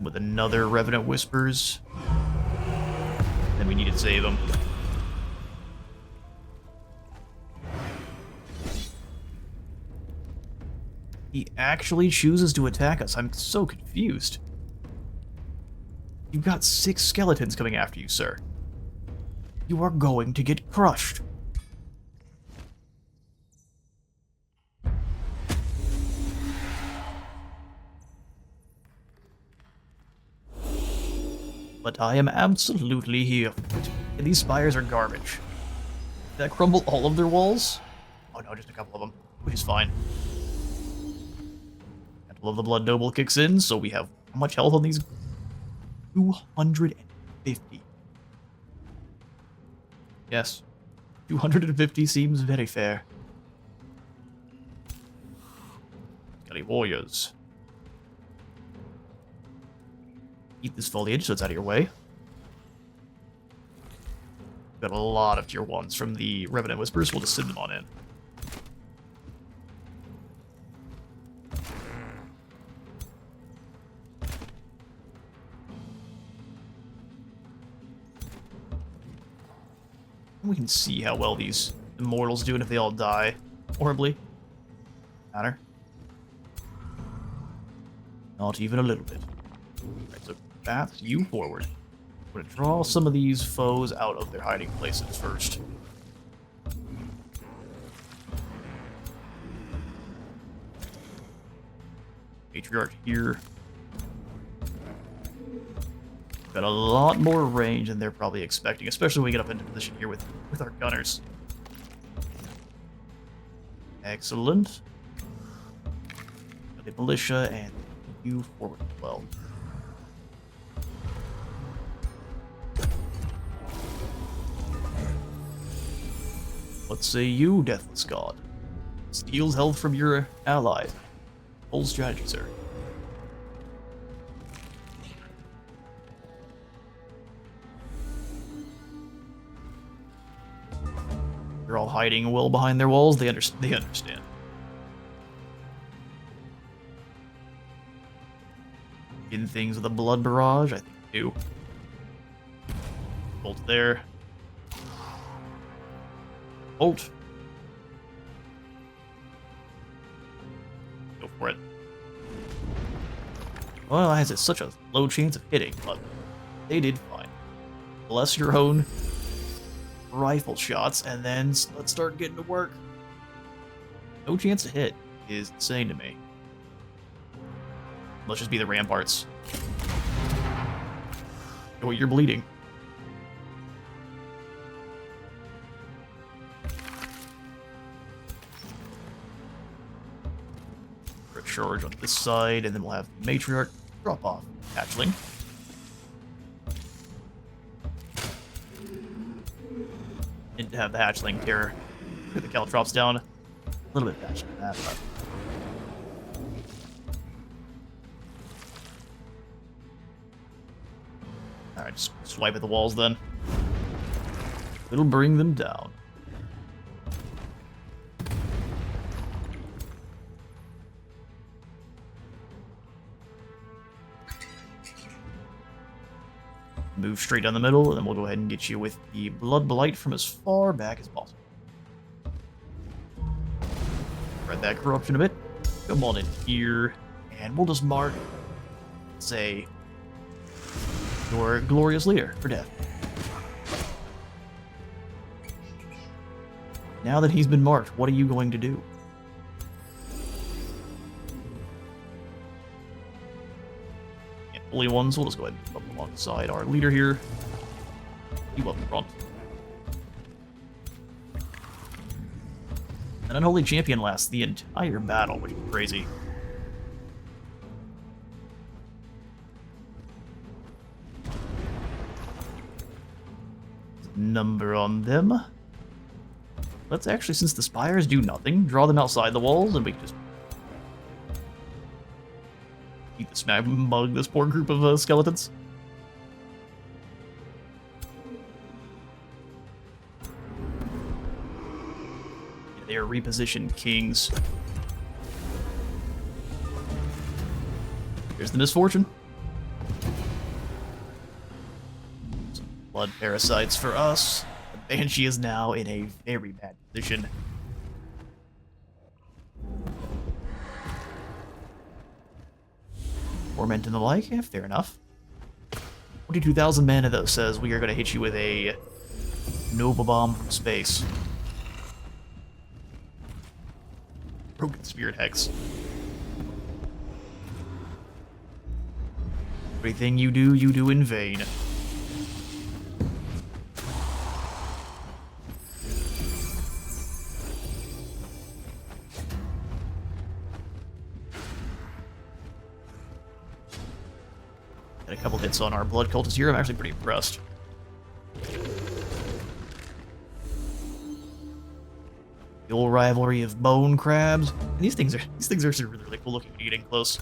With another Revenant Whispers. Then we need to save them. He actually chooses to attack us. I'm so confused. You've got 6 skeletons coming after you, sir. You are going to get crushed. But I am absolutely here for it. And these spires are garbage. Did that crumble all of their walls? Oh no, just a couple of them, which is fine. Couple of the Blood Noble kicks in, so we have how much health on these? 250. Yes. 250 seems very fair. Skelly warriors. Eat this foliage so it's out of your way. Got a lot of tier 1s from the Revenant Whispers, we'll just send them on in. We can see how well these immortals do and if they all die horribly. Matter. Not even a little bit. Alright, so path you forward. We're gonna draw some of these foes out of their hiding places first. Matriarch here. Got a lot more range than they're probably expecting, especially when we get up into position here with our gunners. Excellent. Got the militia and you forward as well. What say you, Deathless God? Steals health from your allies. Bold strategy, sir. They're all hiding well behind their walls. They understand. In things with a blood barrage, I think they do. Bolt there. Bolt. Go for it. Well, it has such a low chance of hitting, but they did fine. Bless your own rifle shots, and then let's start getting to work. No chance to hit is insane to me. Let's just be the ramparts. Oh, you're bleeding. For a charge on this side, and then we'll have the Matriarch drop off Hatchling. And to have the Hatchling tear the Caltrops down a little bit faster than that, but alright, just swipe at the walls then. It'll bring them down. Move straight down the middle, and then we'll go ahead and get you with the Blood Blight from as far back as possible. Spread that corruption a bit. Come on in here, and we'll just mark, say, your glorious leader for death. Now that he's been marked, what are you going to do? And Holy Ones, we'll just go ahead and put them alongside our leader here. You up front. An Unholy Champion lasts the entire battle, which is crazy. Number on them. Let's actually, since the spires do nothing, draw them outside the walls, and we can just eat the smack mug this poor group of skeletons. Yeah, they are repositioned kings. Here's the misfortune. Some blood parasites for us. The Banshee is now in a very bad position. Torment and the like, fair enough. 22,000 mana though says we are going to hit you with a Nova Bomb from space. Broken Spirit Hex. Everything you do in vain. Got a couple hits on our blood cultist here. I'm actually pretty impressed. The old rivalry of bone crabs. And these things are actually really, really cool looking when you get in close.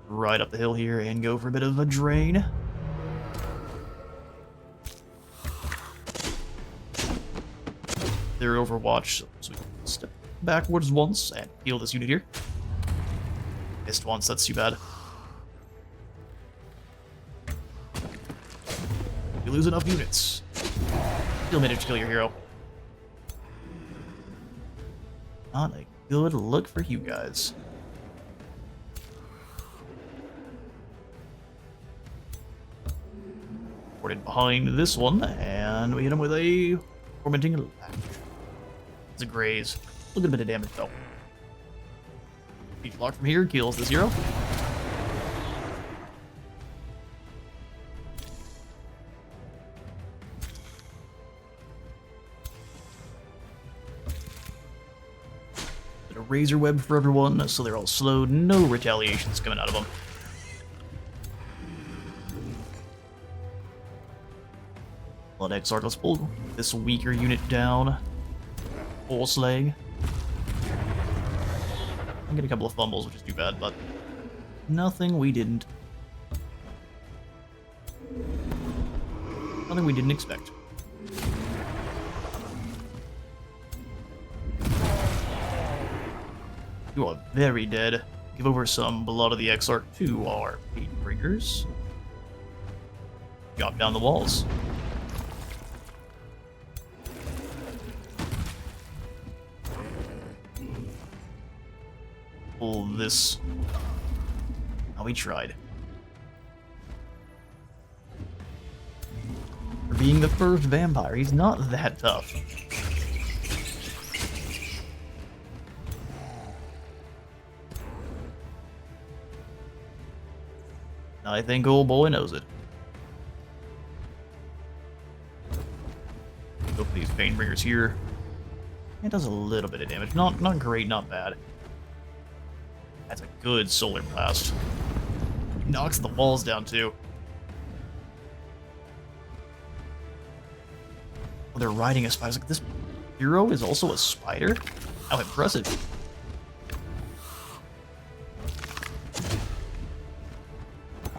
Right up the hill here and go for a bit of a drain. They're Overwatch, so we can step backwards once and heal this unit here. Missed once, that's too bad. You lose enough units. Still managed to kill your hero. Not a good look for you guys. Ported behind this one, and we hit him with a tormenting lash. It's a graze. Look at a bit of damage though. Each block from here kills this hero. Bit of razor web for everyone, so they're all slowed. No retaliations coming out of them. Blood Exarch, let's pull this weaker unit down. Full slaying. I get a couple of fumbles, which is too bad, but nothing we didn't. Nothing we didn't expect. You are very dead. Give over some blood of the Exarch to our Painbringers. Drop down the walls. Pull this. Oh, we tried. For being the first vampire, he's not that tough. I think old boy knows it. Go for these Painbringers here. It does a little bit of damage. Not great, not bad. That's a good solar blast. Knocks the walls down too. Oh, they're riding a spider. Like, this hero is also a spider? How impressive.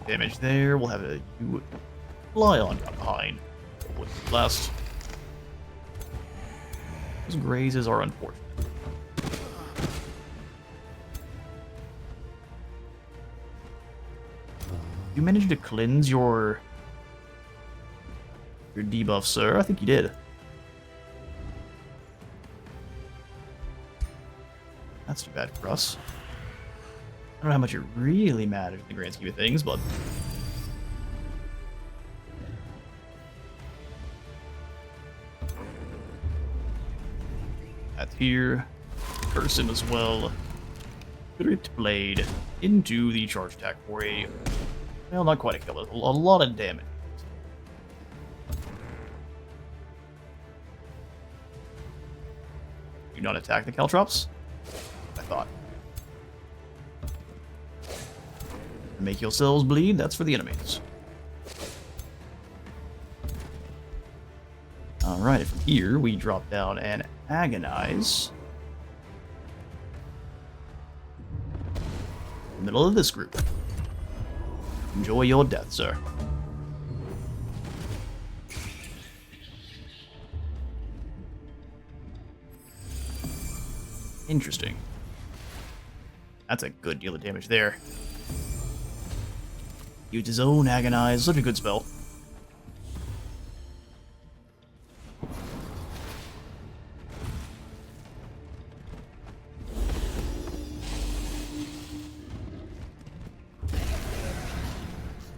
Damage there. We'll have a you fly on behind. Blast. Those grazes are unfortunate. You managed to cleanse your debuff, sir? I think you did. That's too bad for us. I don't know how much it really matters in the grand scheme of things, but that's here. Curse him as well. Ripped Blade into the charge attack for a, well, not quite a kill, a lot of damage. Do not attack the Caltrops? I thought. Make yourselves bleed, that's for the enemies. Alright, from here we drop down and agonize. In the middle of this group. Enjoy your death, sir. Interesting. That's a good deal of damage there. Used his own agonize, such a good spell.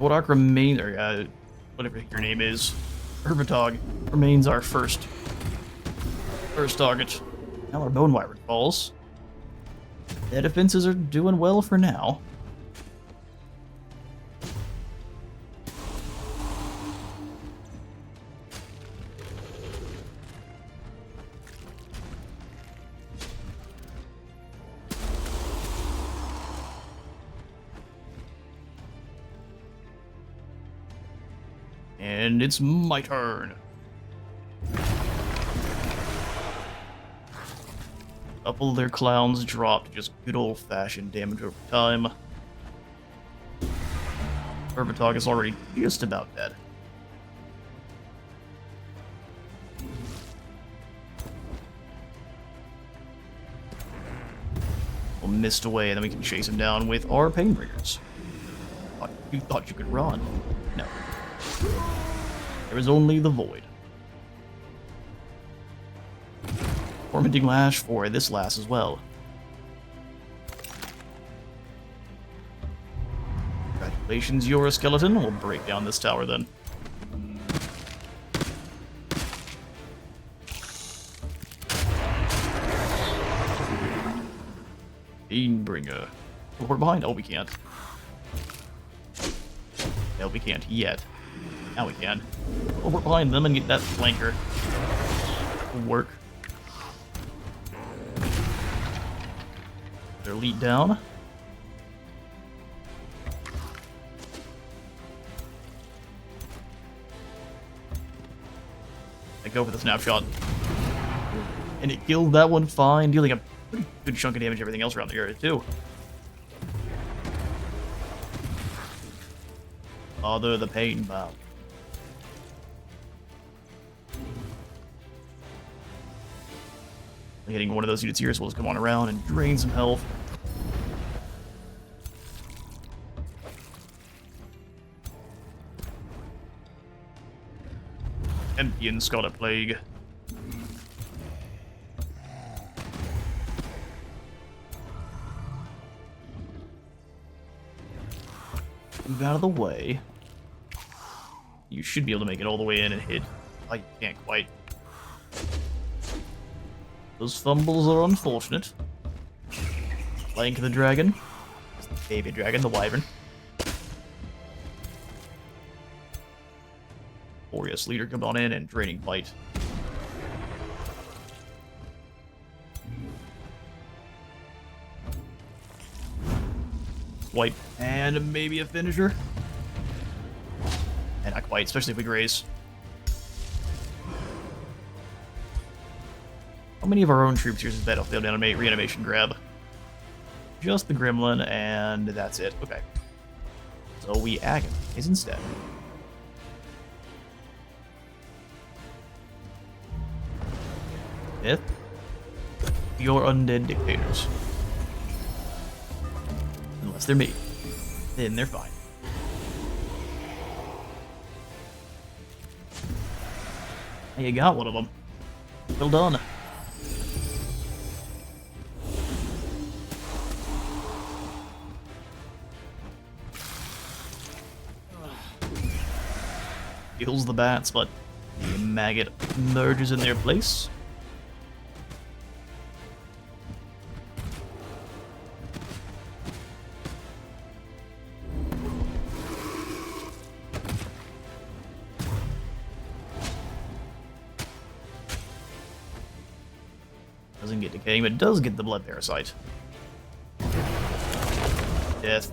Borak remains, or whatever your name is, Hermitog remains our first target. Now our Bone Wyvern falls. Their defenses are doing well for now. And it's my turn. Couple of their clowns dropped, just good old-fashioned damage over time. Hermitog is already just about dead. Well, missed away, and then we can chase him down with our Painbringers. You thought you could run. No. There is only the Void. Tormenting Lash for this lass as well. Congratulations, you're a skeleton. We'll break down this tower then. Painbringer. Oh, we're behind. Oh, we can't. No, we can't yet. Now we can. Oh, we're behind them and get that flanker. Will work. Their lead down. I go for the snapshot. And it killed that one fine, dealing a pretty good chunk of damage to everything else around the area, too. Father the Pain Bomb. Hitting one of those units here, so we'll just come on around and drain some health. Empyrean Scarlet Plague. Move out of the way. You should be able to make it all the way in and hit. Oh, you can't quite. Those fumbles are unfortunate. Flank the dragon. The baby dragon, the wyvern. Glorious leader, come on in and draining bite. Wipe and maybe a finisher. And not quite, especially if we graze. How many of our own troops use this battlefield reanimation grab? Just the gremlin, and that's it. Okay. So we agonize instead. Fifth, your undead dictators. Unless they're me. Then they're fine. Hey, you got one of them. Well done. Kills the bats, but the maggot merges in their place. Doesn't get decaying, but it does get the blood parasite. Death.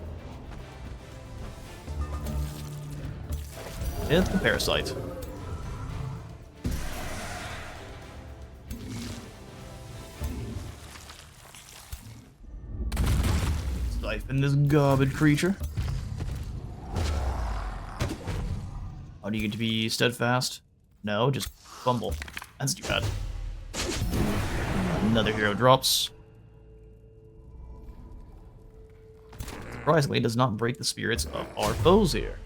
Death the parasite. Siphon this garbage creature. How do you get to be steadfast? No, just fumble. That's too bad. Another hero drops. Surprisingly, it does not break the spirits of our foes here.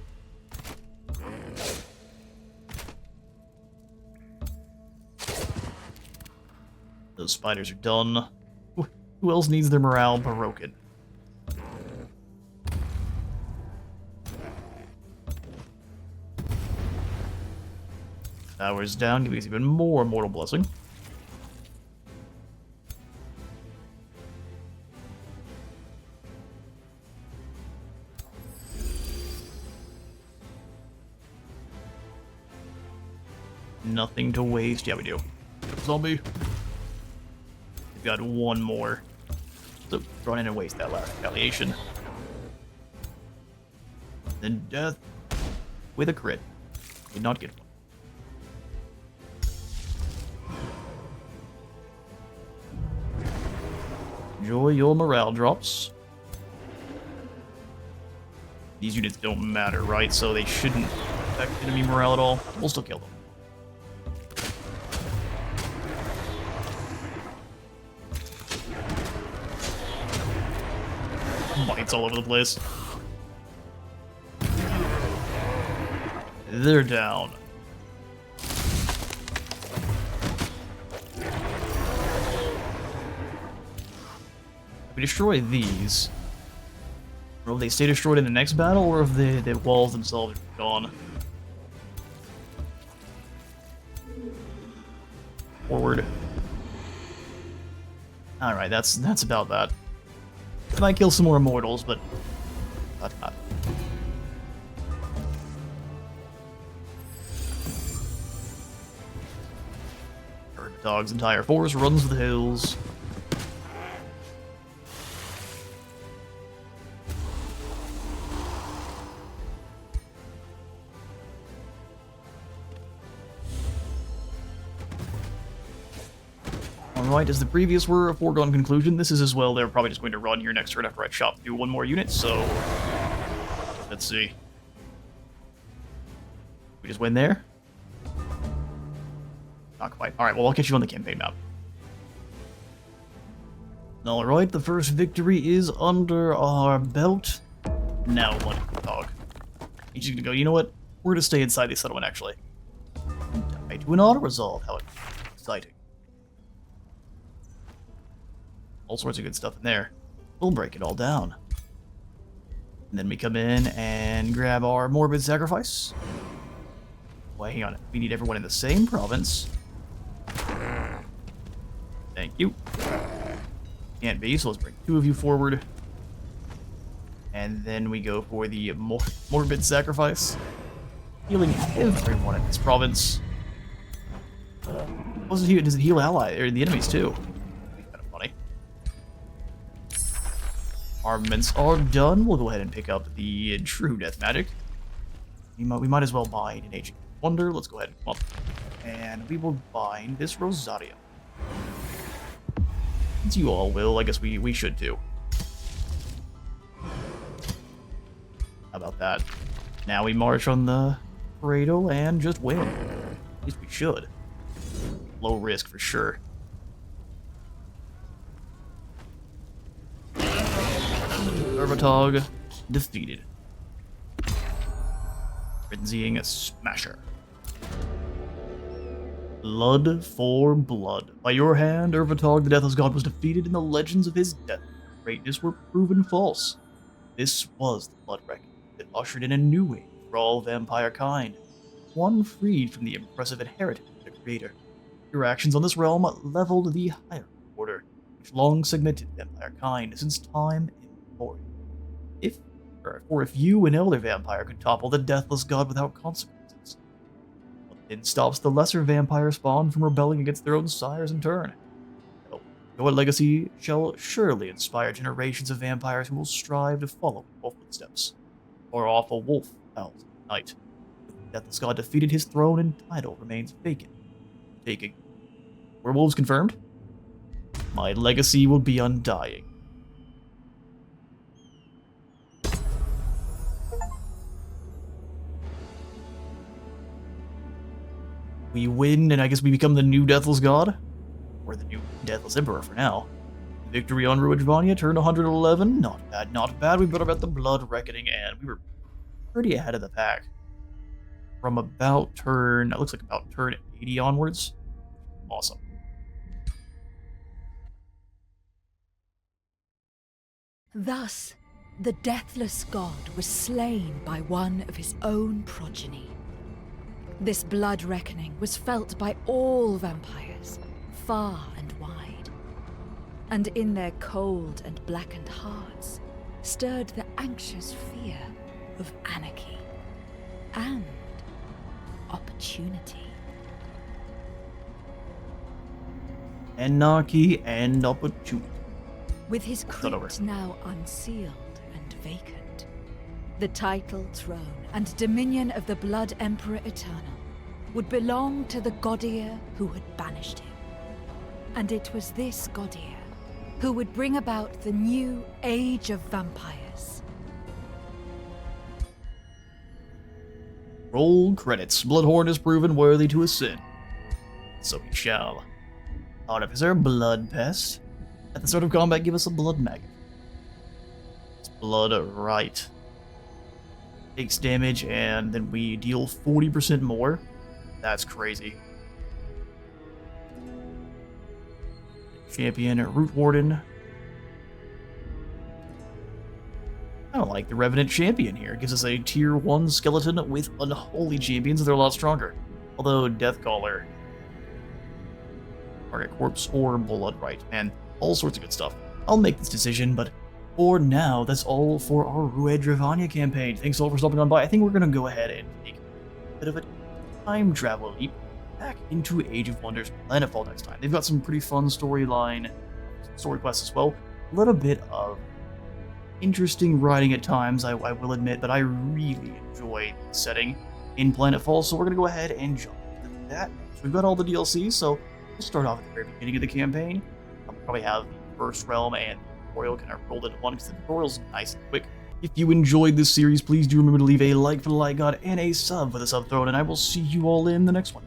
Those spiders are done. Who else needs their morale broken? Towers down, giving us even more Mortal Blessing. Nothing to waste. Yeah, we do. Zombie. We've got one more. So run in and waste that last retaliation. Then death with a crit. Did not get one. Enjoy your morale drops. These units don't matter, right? So they shouldn't affect enemy morale at all. We'll still kill them. Bites all over the place. They're down. If we destroy these, will they stay destroyed in the next battle, or if the walls themselves are gone? Forward. Alright, that's about that. Might kill some more immortals, but not. Dog's entire force runs the hills. Alright, as the previous were a foregone conclusion, this is as well. They're probably just going to run here next turn after I chop through one more unit, so let's see. We just win there? Not quite. Alright, well, I'll catch you on the campaign map. Alright, the first victory is under our belt. Now what, dog? He's just gonna go, you know what? We're gonna stay inside the settlement, actually. Die to an auto-resolve, how exciting. All sorts of good stuff in there. We'll break it all down. And then we come in and grab our Morbid Sacrifice. Wait, hang on. We need everyone in the same province. Thank you. Can't be, so let's bring 2 of you forward. And then we go for the Morbid Sacrifice. Healing everyone in this province. Does it heal ally, or the enemies too? Kind of funny. Armaments are done. We'll go ahead and pick up the True Death Magic. We might as well bind an Ancient Wonder. Let's go ahead and come up. And we will bind this Rosario. Since you all will, I guess we should too. How about that? Now we march on the Cradle and just win. At least we should. Low risk for sure. Urvatog defeated. Frenzying a Smasher. Blood for blood. By your hand, Urvatog, the Deathless God, was defeated, and the legends of his death and greatness were proven false. This was the blood reckoning that ushered in a new age for all vampire kind, one freed from the impressive inheritance of their creator. Your actions on this realm leveled the higher order, which long segmented vampire kind since time immemorial. If you, an elder vampire, could topple the Deathless God without consequences, what then stops the lesser vampire spawn from rebelling against their own sires in turn? Your legacy shall surely inspire generations of vampires who will strive to follow in your footsteps. Or awful wolf owls at night. The Deathless God defeated, his throne and title remains vacant. Taking. Werewolves confirmed? My legacy will be undying. We win, and I guess we become the new Deathless God? Or the new Deathless Emperor for now. Victory on Ruijvania, turn 111. Not bad, not bad. We better bet the Blood Reckoning, and we were pretty ahead of the pack. From about turn, it looks like about turn 80 onwards. Awesome. Thus, the Deathless God was slain by one of his own progeny. This blood reckoning was felt by all vampires, far and wide. And in their cold and blackened hearts stirred the anxious fear of anarchy and opportunity. Anarchy and opportunity. With his crypt now unsealed and vacant, the title, throne, and dominion of the Blood Emperor Eternal would belong to the Godier who had banished him. And it was this Godier who would bring about the new age of vampires. Roll credits. Bloodhorn is proven worthy to ascend. So he shall. Artificer, Blood Pest. At the start of combat, give us a Blood Maggot. It's Blood Right. Takes damage, and then we deal 40% more. That's crazy. Champion, Root Warden. I don't like the Revenant Champion here. It gives us a tier 1 skeleton with unholy champions, so they're a lot stronger. Although Deathcaller, Target Corpse, or Blood Right. Man, all sorts of good stuff. I'll make this decision, but for now, that's all for our Rue Dravania campaign. Thanks all for stopping on by. I think we're going to go ahead and take a bit of a time travel leap back into Age of Wonders Planetfall next time. They've got some pretty fun story quests as well. A little bit of interesting writing at times, I will admit, but I really enjoy the setting in Planetfall, so we're going to go ahead and jump into that. So we've got all the DLCs, so we'll start off at the very beginning of the campaign. I'll probably have the first realm and the tutorial kind of rolled into one, because the tutorial's nice and quick. If you enjoyed this series, please do remember to leave a like for the like god and a sub for the sub throne, and I will see you all in the next one.